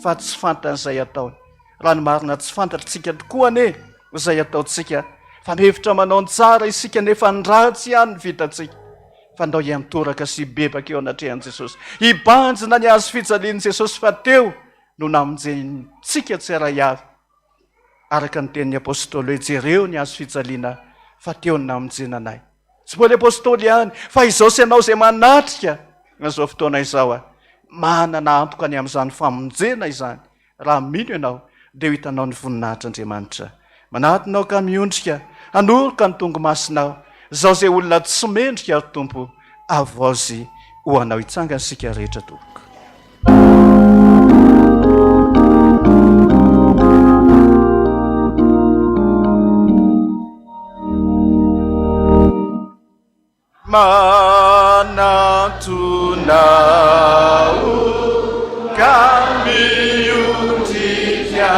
fa tsy fantan'izay ataony raha ny marina tsy fantatritsika tokoa ane izay ataontsika fa mihevitra manao ny tsara isika nefa ny ratsy ihany ny vitantsika fa ndao ihamitoraka sy bebaka eo anatrehan'i Jesosy hibanjina ny azo fijalian'i Jesosy fa teo no namonjentsika tsiray avy araka ny tenin'ny apôstôly hoe jereo ny azo fijaliana fa teo ny namonjenanay tsy mbola apôstôly ihany fa izao sy ianao izay manatrika nazao fotoana izao a manana antoka any amin'izany famonjena izany raha mino ianao dia ho hitanao ny voninahitr'Andriamanitra manatinao ka miondrika hanoroka ny tongo masinao izao izay olona tsy mendrika ary tompo avoazy ho anao hitsangana sika rehetra tompoko manantunau kami yudhika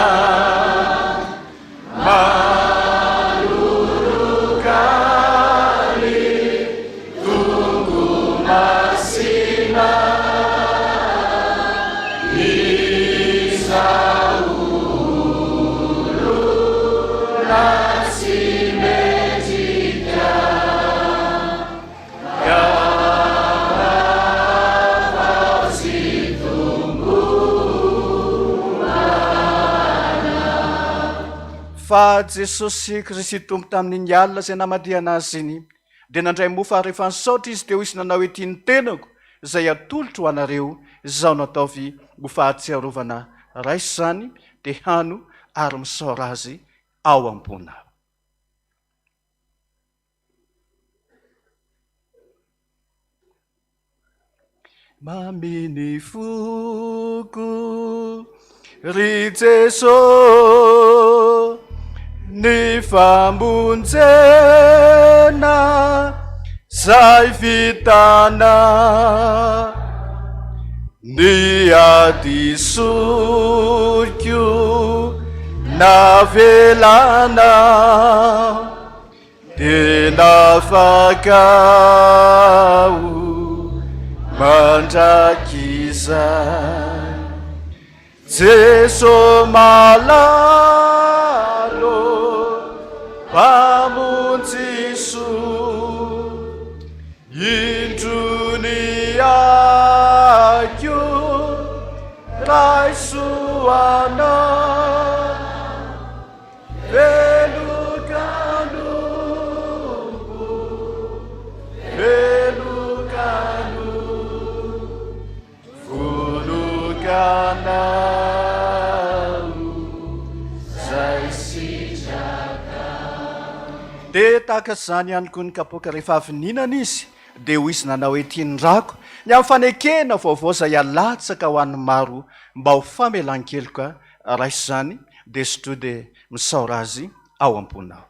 malurukali tunggu masina isaulu nasi medika fa Jesosy Kristy tompo tamin'iny alina izay namadiana azy iny dia nandray mofo ary rehefa nisaotra izy teo izy nanao hoe ity ny tenako izay atolotro ho anareo izao nataovy ho fahatsiarovana raisy izany dia hano ary misaora azy ao am-pona maminy foko ry Jesosy ny fambonjena zay vitana ny adisokio navelana dia nafakao mandrakizay Jesosy malalo pamonjy soa indrony akio raisoana velokanombo velokano volokana dia tahaka izany ihany koa ny kapoaka rehefa avininana izy dia ho izy nanao hoe tiandrako ny amin'ny fanekena vaovao izay alatsaka ho an'ny maro mba ho famelan-keloka raisy izany dia sotroa dia misaora azy ao am-ponao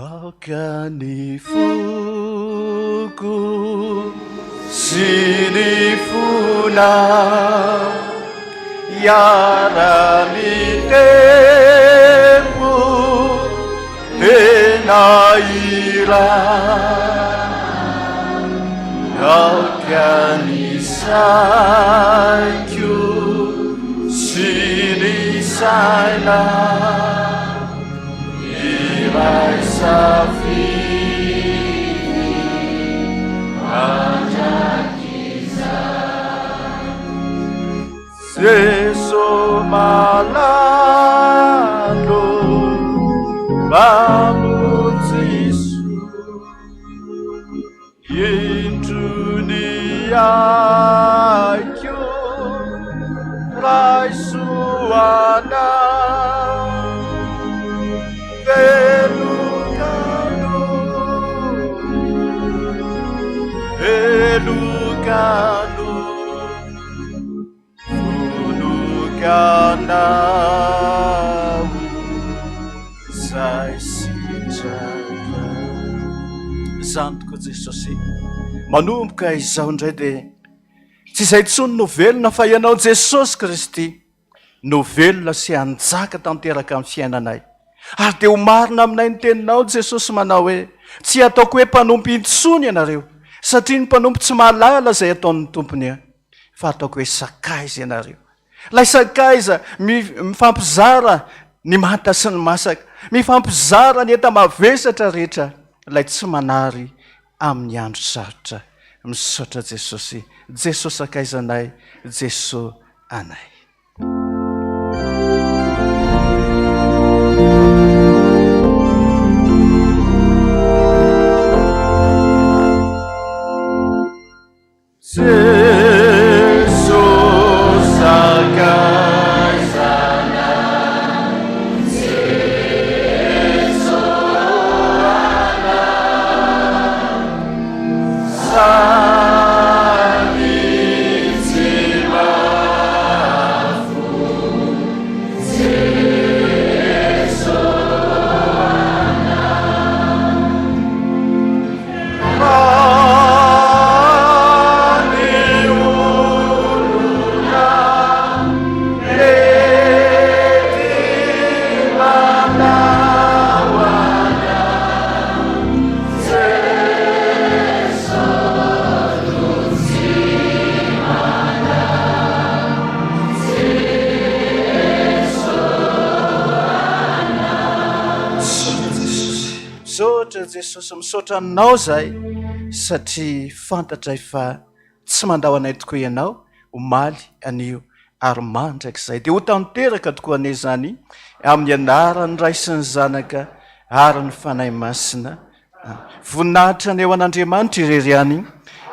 aoka ny foko sy ny fona yaramitepo tenaira aukanisaikyo sinisaina irai safini anjakiza Jesosy malalo faisoana velokano velokano vonokanao zay sitraka zany tokoa Jesosy manomboka izaho indray dia tsy izay tsony novelona fa ianao Jesosy Kristy novelona sy anjaka tanteraka amin'ny fiainanay ary dia ho marina aminay ny teninao Jesosy manao hoe tsy ataoko hoe mpanompo intsony ianareo satria ny mpanompo tsy mahalala izay ataon'ny tompony fa ataoko hoe sakaiza ianareo lay sakaiza mifampizara ny mata sy ny masaka mifampizara ny eta mavesatra rehetra lay tsy manary amin'ny andro sarotra misaotra Jesosy Jesosy sakaizanay Jesosy anay Jesosy misaotra anao zay satria fantatra fa tsy mandao anay tokoa ianao omaly anio ary mandrak'izay dia ho tanteraka tokoa anay zany amin'ny anarany ray sy ny zanaka ary ny fanahy masina voninahitra ny eo an'Andriamanitra irery any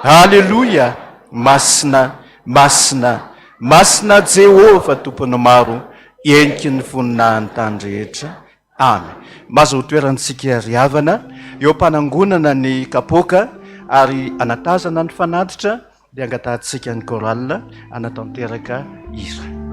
halleloia masina masina masina Jehova tompony maro enky ny voninahiny tany rehetra amen mazo ho toerantsika riavana eo mpanangonana ny kapoka ary anatazana ny fanatitra dia angatahantsika ny korala anatanteraka ira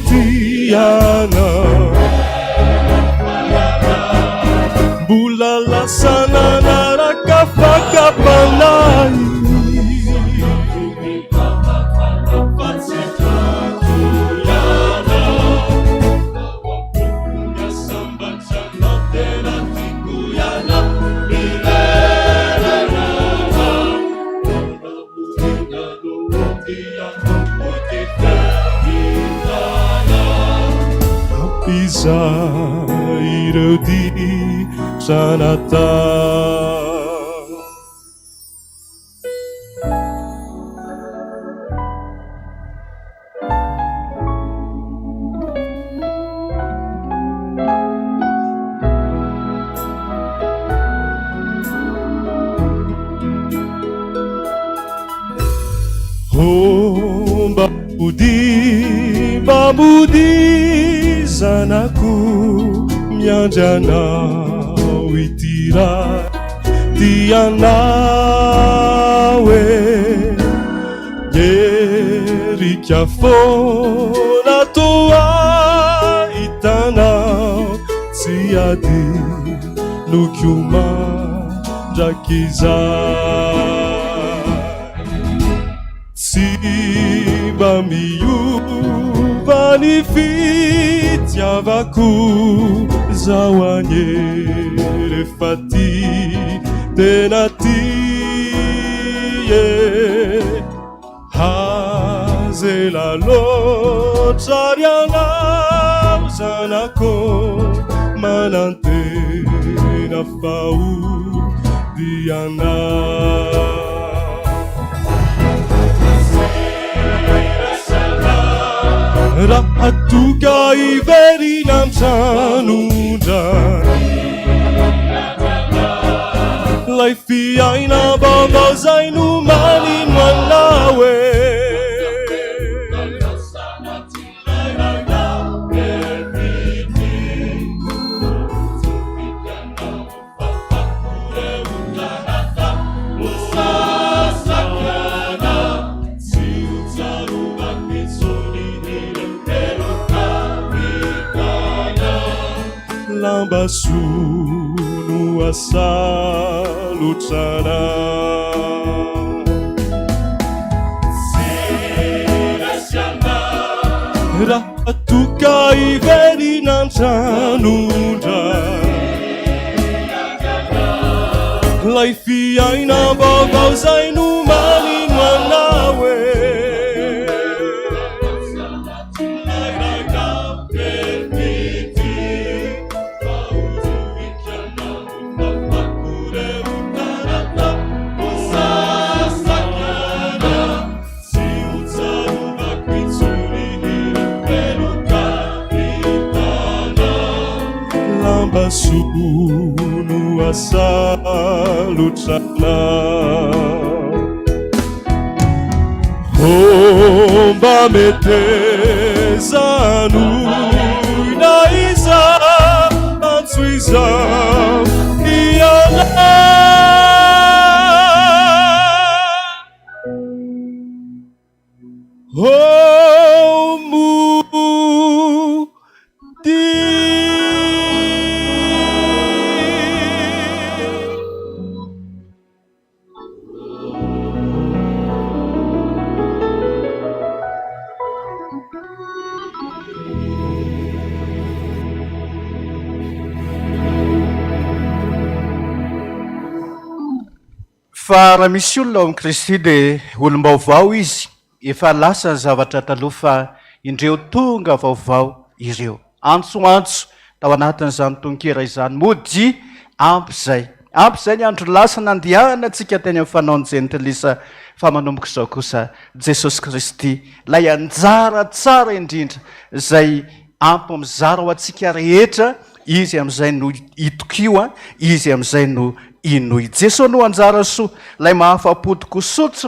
Tiana Bulala sana narakafakapanai Samba izay ireo ditranatao. Babudi zanako miandranao itiray tianao Yerika fona toa hitanao tsy adino kioma drakizay tsy mba miova ny fitiavako zao anye rehefa ty tena tie hazela loatra ry anao zanako manantena faodianao raha toka iverina am'tranondra lay fiaina vaovao zay no manino anao lamba sono asalotrana raha toka iverina am'tranondra lay fiaina vaovao zay no manino anao sono asalotrana omba metezano na iza antso izao iana fa raha misy olona ao amin'i Kristy dia olom-baovao izy efa lasa ny zavatra taloha fa indreo tonga vaovao ireo antsoantso tao anatin'izany tonkera izany mody ampy zay ny andro lasa nandihana antsika teny amin'ny fanaonjenitelisa fa manomboka izao kosa Jesosy Kristy lay anjara tsara indrindra zay ampy mizara ho antsika rehetra izy amin'izay no itokio izy amin'izay no inoy Jesosy no anjara soa lay mahafapotoko sotsy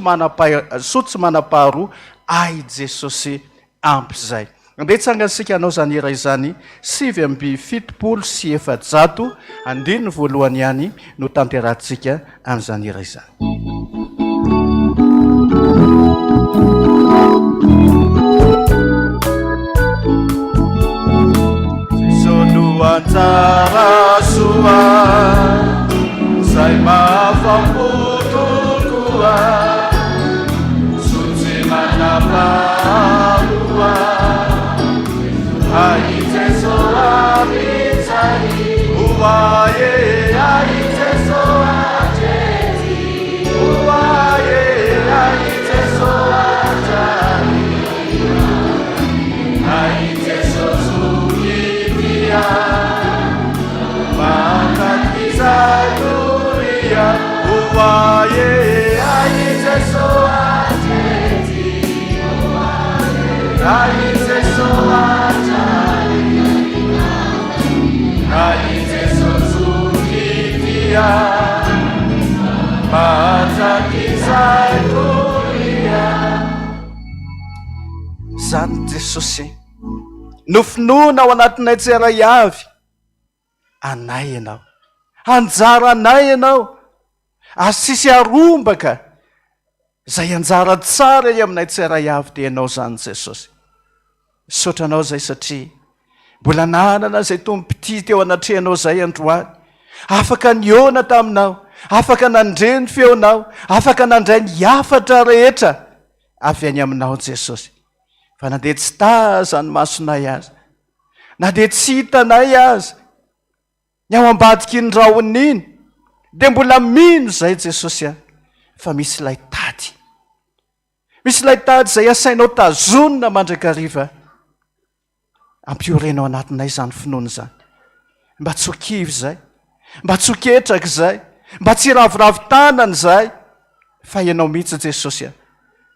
manapaharoa ay Jesosy ampy zay andeha tsangasika anao zany iray zany 7:77 andiny voalohany ihany no tanterahantsika amin'izany iray zany Jesosy no anjara soa zay mahafapotoko sotsy manapaharoa ai Jesosy amizay uaye ai Jesosy ajeti uaye ai Jesosy ajari ai Jesosy jesosy nofinoana ao anatinay tseray avy anay ianao anjara anay ianao asisy arombaka zay anjara tsara i aminay tseray avy dia ianao zany jesosy sotranao zay satria mbola nanana zay tompiti teo anatrehanao zay androany afaka niona taminao afaka nandreny feonao afaka nandray ny afatra rehetra avy any aminao jesosy fa na dia tsy taza ny masonay azy na dia tsy hitanay azy ny ao ambadiky ny raon'iny dia mbola mino zay jesosy fa misy lay tady zay asainao tazonina mandrakariva ampiorenao anatinay zany finoana zany mba tsy hokivy zay mba tsy hoketraka zay mba tsy raviravin-tanany zay fa ianao mihitsy jesosy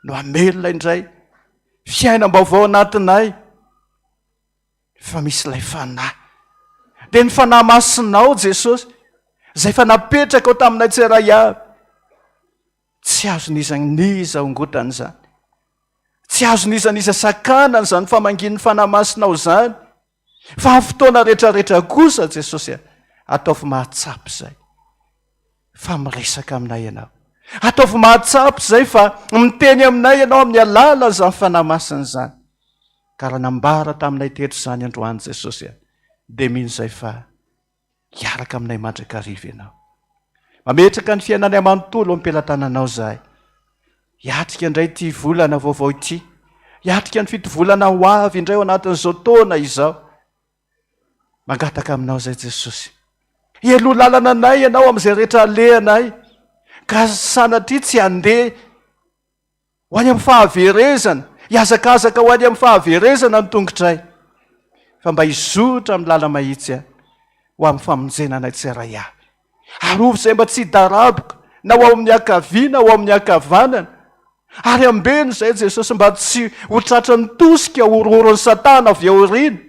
no amelona indray fiainam-baovao anatinay fa misy lay fanahy dia ny fanahy masinao jesosy zay fa napetraka ao taminay tseray avy tsy azon'izaniza ongotany zany tsy azon'izaniza sakanany zany famanginy fanahy masinao zany fa amin'ny fotoana rehetrarehetra kosa jesosy ataovy mahatsapy zay fa miresaka aminay ianao ataovy mahatsapy zay fa miteny aminay ianao amin'ny alala zany fanahy masiny zany ka raha nambara taminay teto zany androany jesosy dia mino zay fa hiaraka aminay mandrakariva ianao mametraka ny fiainanay manontolo ampelantananao zahay hiatrika indray ty volana vaovao ity hiatrika ny fito volana ho avy indray ao anatin'izao taona izao mangataka aminao zay jesosy hialoha lalana anay ianao amin'izay rehetra alehanay ka sanatria tsy handeha ho any amin'ny fahaverezana hiazakazaka ho any amin'ny fahaverezana ny tongotray fa mba hizotra amin'ny lala mahitsy ho amin'ny famonjena anay tseray avy arovy zay mba tsy hidaraboka na ho ao amin'ny akaviana ho amin'ny akavanana ary ambeny zay jesosy mba tsy ho tratra ny tosika oroorony satana avy aorina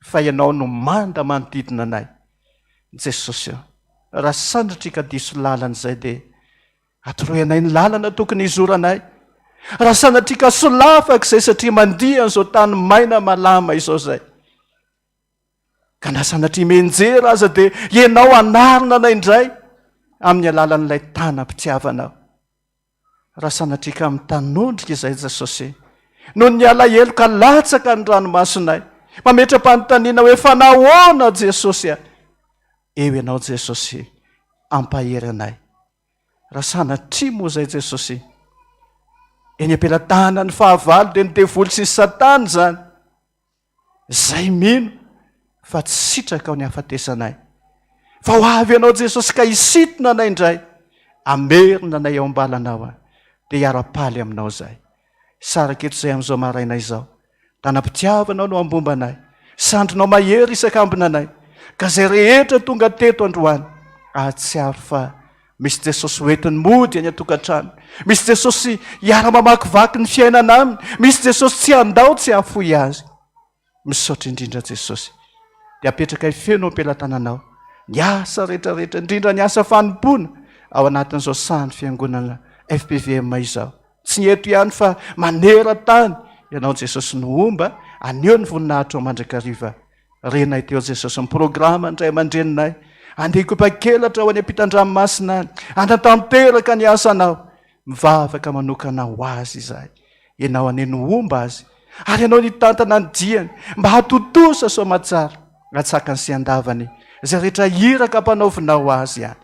fa ianao no manda manodidina anay jesosy raha sandratrika diso lalana zay dia atoroyanay ny lalana tokony hizoranay raha sanatrika solafaka zay satria mandiha n'izao tany maina malama izao zay ka na sanatria menjera aza dia ianao anarina anay indray amin'ny alalan'ilay tanam-pitiavanao raha sanatrika amin'ny tanondrika izay jesosy no ny alahelo ka latsaka ny ranomasonay mametra-panontaniana hoe fa nahoana jesosy eo ianao jesosy ampahery anay raha sanatria moa zay jesosy eny ampelatana ny fahavalo dia ny devoly sy ny satana zany zay mino fa tsy sitraka ao ny hafatesanay fa ho avy ianao jesosy ka hisitona anay indray amerina anay ao ambalanao dia hiara-paly aminao zay saraketo zay amin'izao maraina izao tanam-pitiavanao no ambomba anay sandrinao mahery isakambina anay ka zay rehetra tonga teto androany ahatsiaro fa misy jesosy hoentiny mody any atokantrano misy jesosy hiara-mamakivaky ny fiainana aminy misy jesosy tsy andao tsy hahafoy azy misaotra indrindra jesosy dia apetraka hifeno ampelantananao ny asa rehetrarehetra indrindra ny asa fanompona ao anatin'izao sany fiangonana FPVM izao tsy ny eto ihany fa manera-tany ianao jesosy no omba aneo ny voninahitra ao mandrakariva renay teo jesosy ny programa ndray aman-dreninay andeko pakelatra ho any ampitandranomasina any anatanteraka ny asanao mivavaka manokana ho azy izahay ianao aneno omba azy ary ianao nitantana ny diany mba hatotosa soamatsara atsaka ny sy andavany zay rehetra hiraka mpanaovinao azy ihany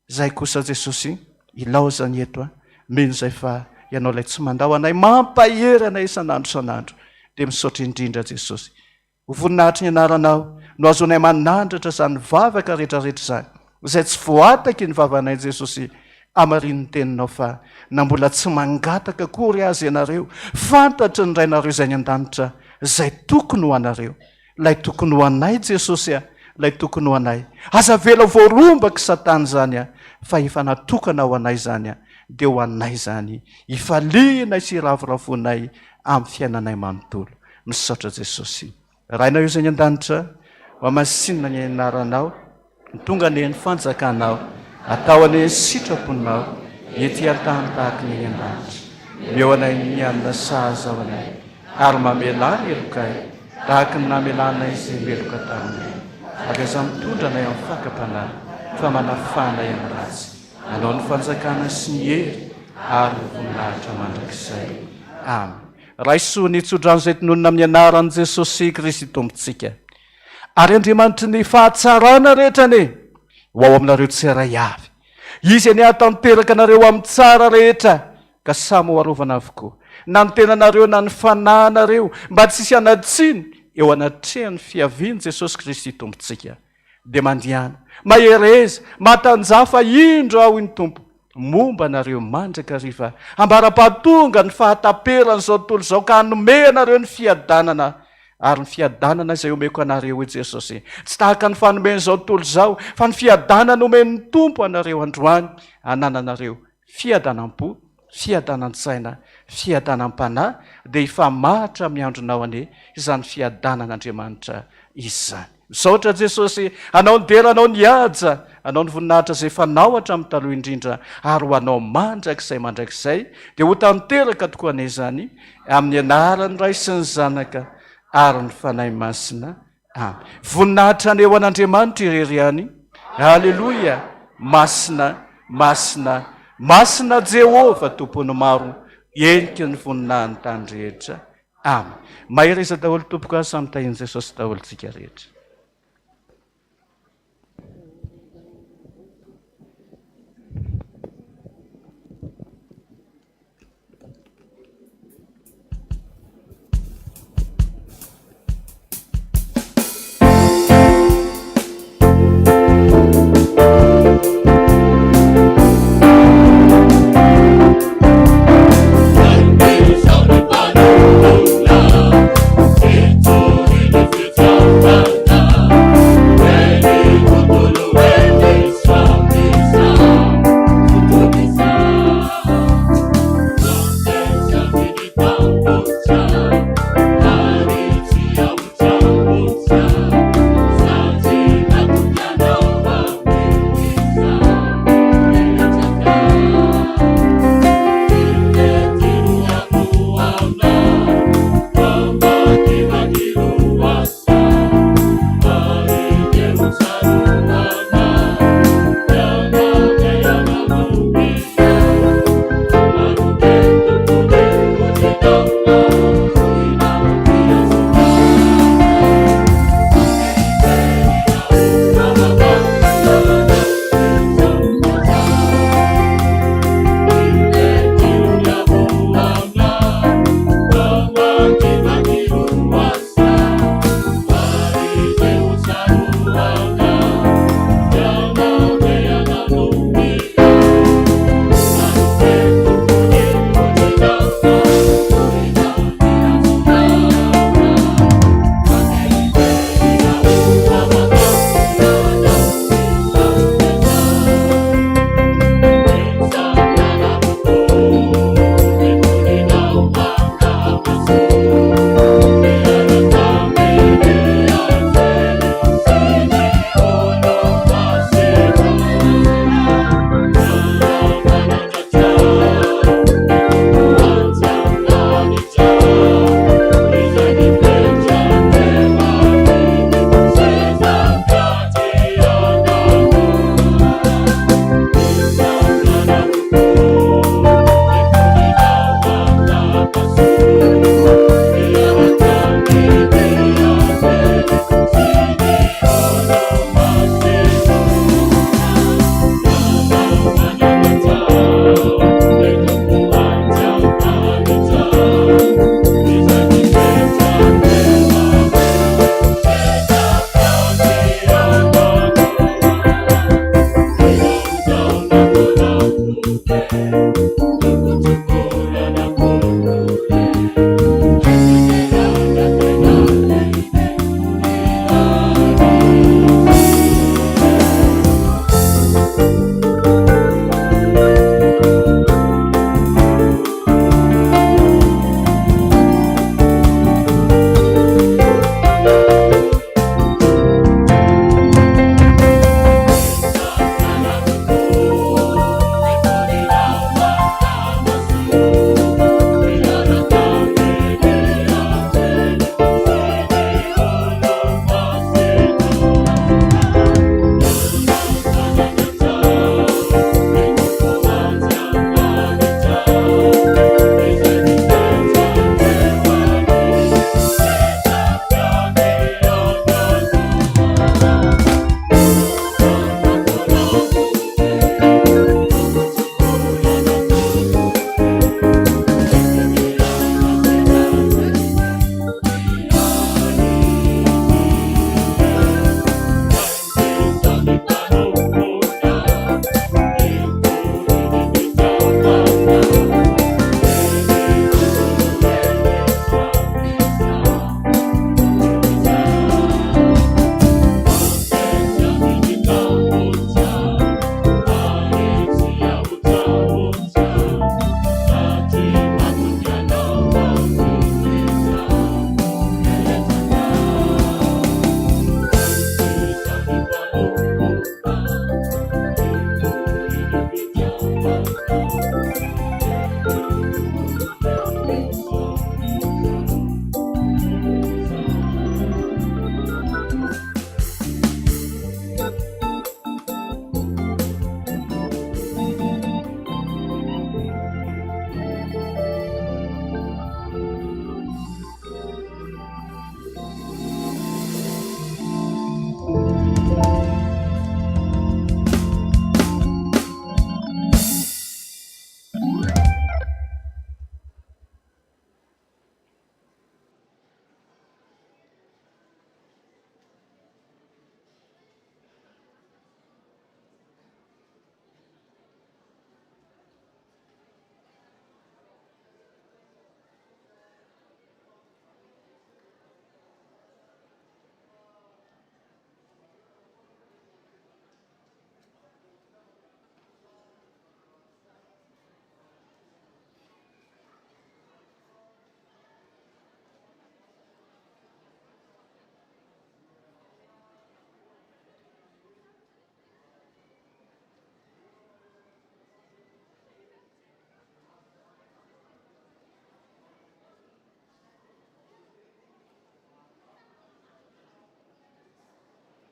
zay kosa jesosy ilaozany eto mino zay fa ianao ilay tsy mandao anay mampahery anay isan'andro san'andro dia misaotra indrindra jesosy ho voninahitra ny anaranao no azonay manandratra zany vavaka rehetrarehetra zany zay tsy voataky ny vavanay jesosy amarin'ny teninao fa na mbola tsy mangataka kory azy ianareo fantatry ny rainareo zay ny an-danitra zay tokony ho anareo lay tokony ho anay jesosy lay tokony ho anay aza vela voarombaka satana zany fa efa natokana ho anay zany dia ho anay zany ifalianay sy ravirafonay amin'ny fiainanay manontolo misaotra jesosy rainao io zay ny an-danitra mamasinina ny anaranao tonga ny ny fanjakanao atao any sitraponao ety an-tany tahaka ny an-danitra meo anay ny alina saza ao anay ary mamelany elokay tahaka ny namelana izy meloka taminay ary aza mitondranay amin'ny fakapanahy fa manafana amin'ny ratsy anao ny fanjakana sy ny hery ary ny voninahitra mandrakizay amen. raisoa ny tsodranoizay tononona amin'ny anaran'i jesosy kristy tompontsika ary andriamanitry ny fahatsarana rehetrany ho ao aminareo tsiray avy izy any atanteraka anareo amin'ny tsara rehetra ka samy ho arovana avokoa na ny tenanareo na ny fanahinareo mba tsisy anatsiny eo anatrehan'ny fiaviany jesosy kristy tompontsika dia mandihana mahereza matanjafa indro aho iny tompo momba anareo mandraka riva ambara-pahatonga ny fahataperan'izao tontolo izao ka hanome anareo ny fiadanana ary ny fiadanana izay omeko anareo i jesosy tsy tahaka ny fanomen'izao tontolo izao fa ny fiadanana omen'ny tompo anareo androany hanananareo fiadanam-po fiadanan-tsaina fiadanam-panahy dia ifamahatra miandronao ane izany fiadanan'andriamanitra izany. Misaotra Jesosy, anao ny dera, anao ny aja, anao ny voninahitra izay fanao hatramin'ny taloha indrindra ary ho anao mandrakizay dia ho tanteraka tokoa an'izany amin'ny anaran'ny Ray sy ny Zanaka ary ny fanahy masina. Amen. Voninahitra ny eo an'Andriamanitra irery any. Haleloia. Masina Jehova tompony maro, endriky ny voninahiny tany rehetra. Amen. Mahery iza daholo tompoko azy samy tahiany Jesosy daholo tsika rehetra.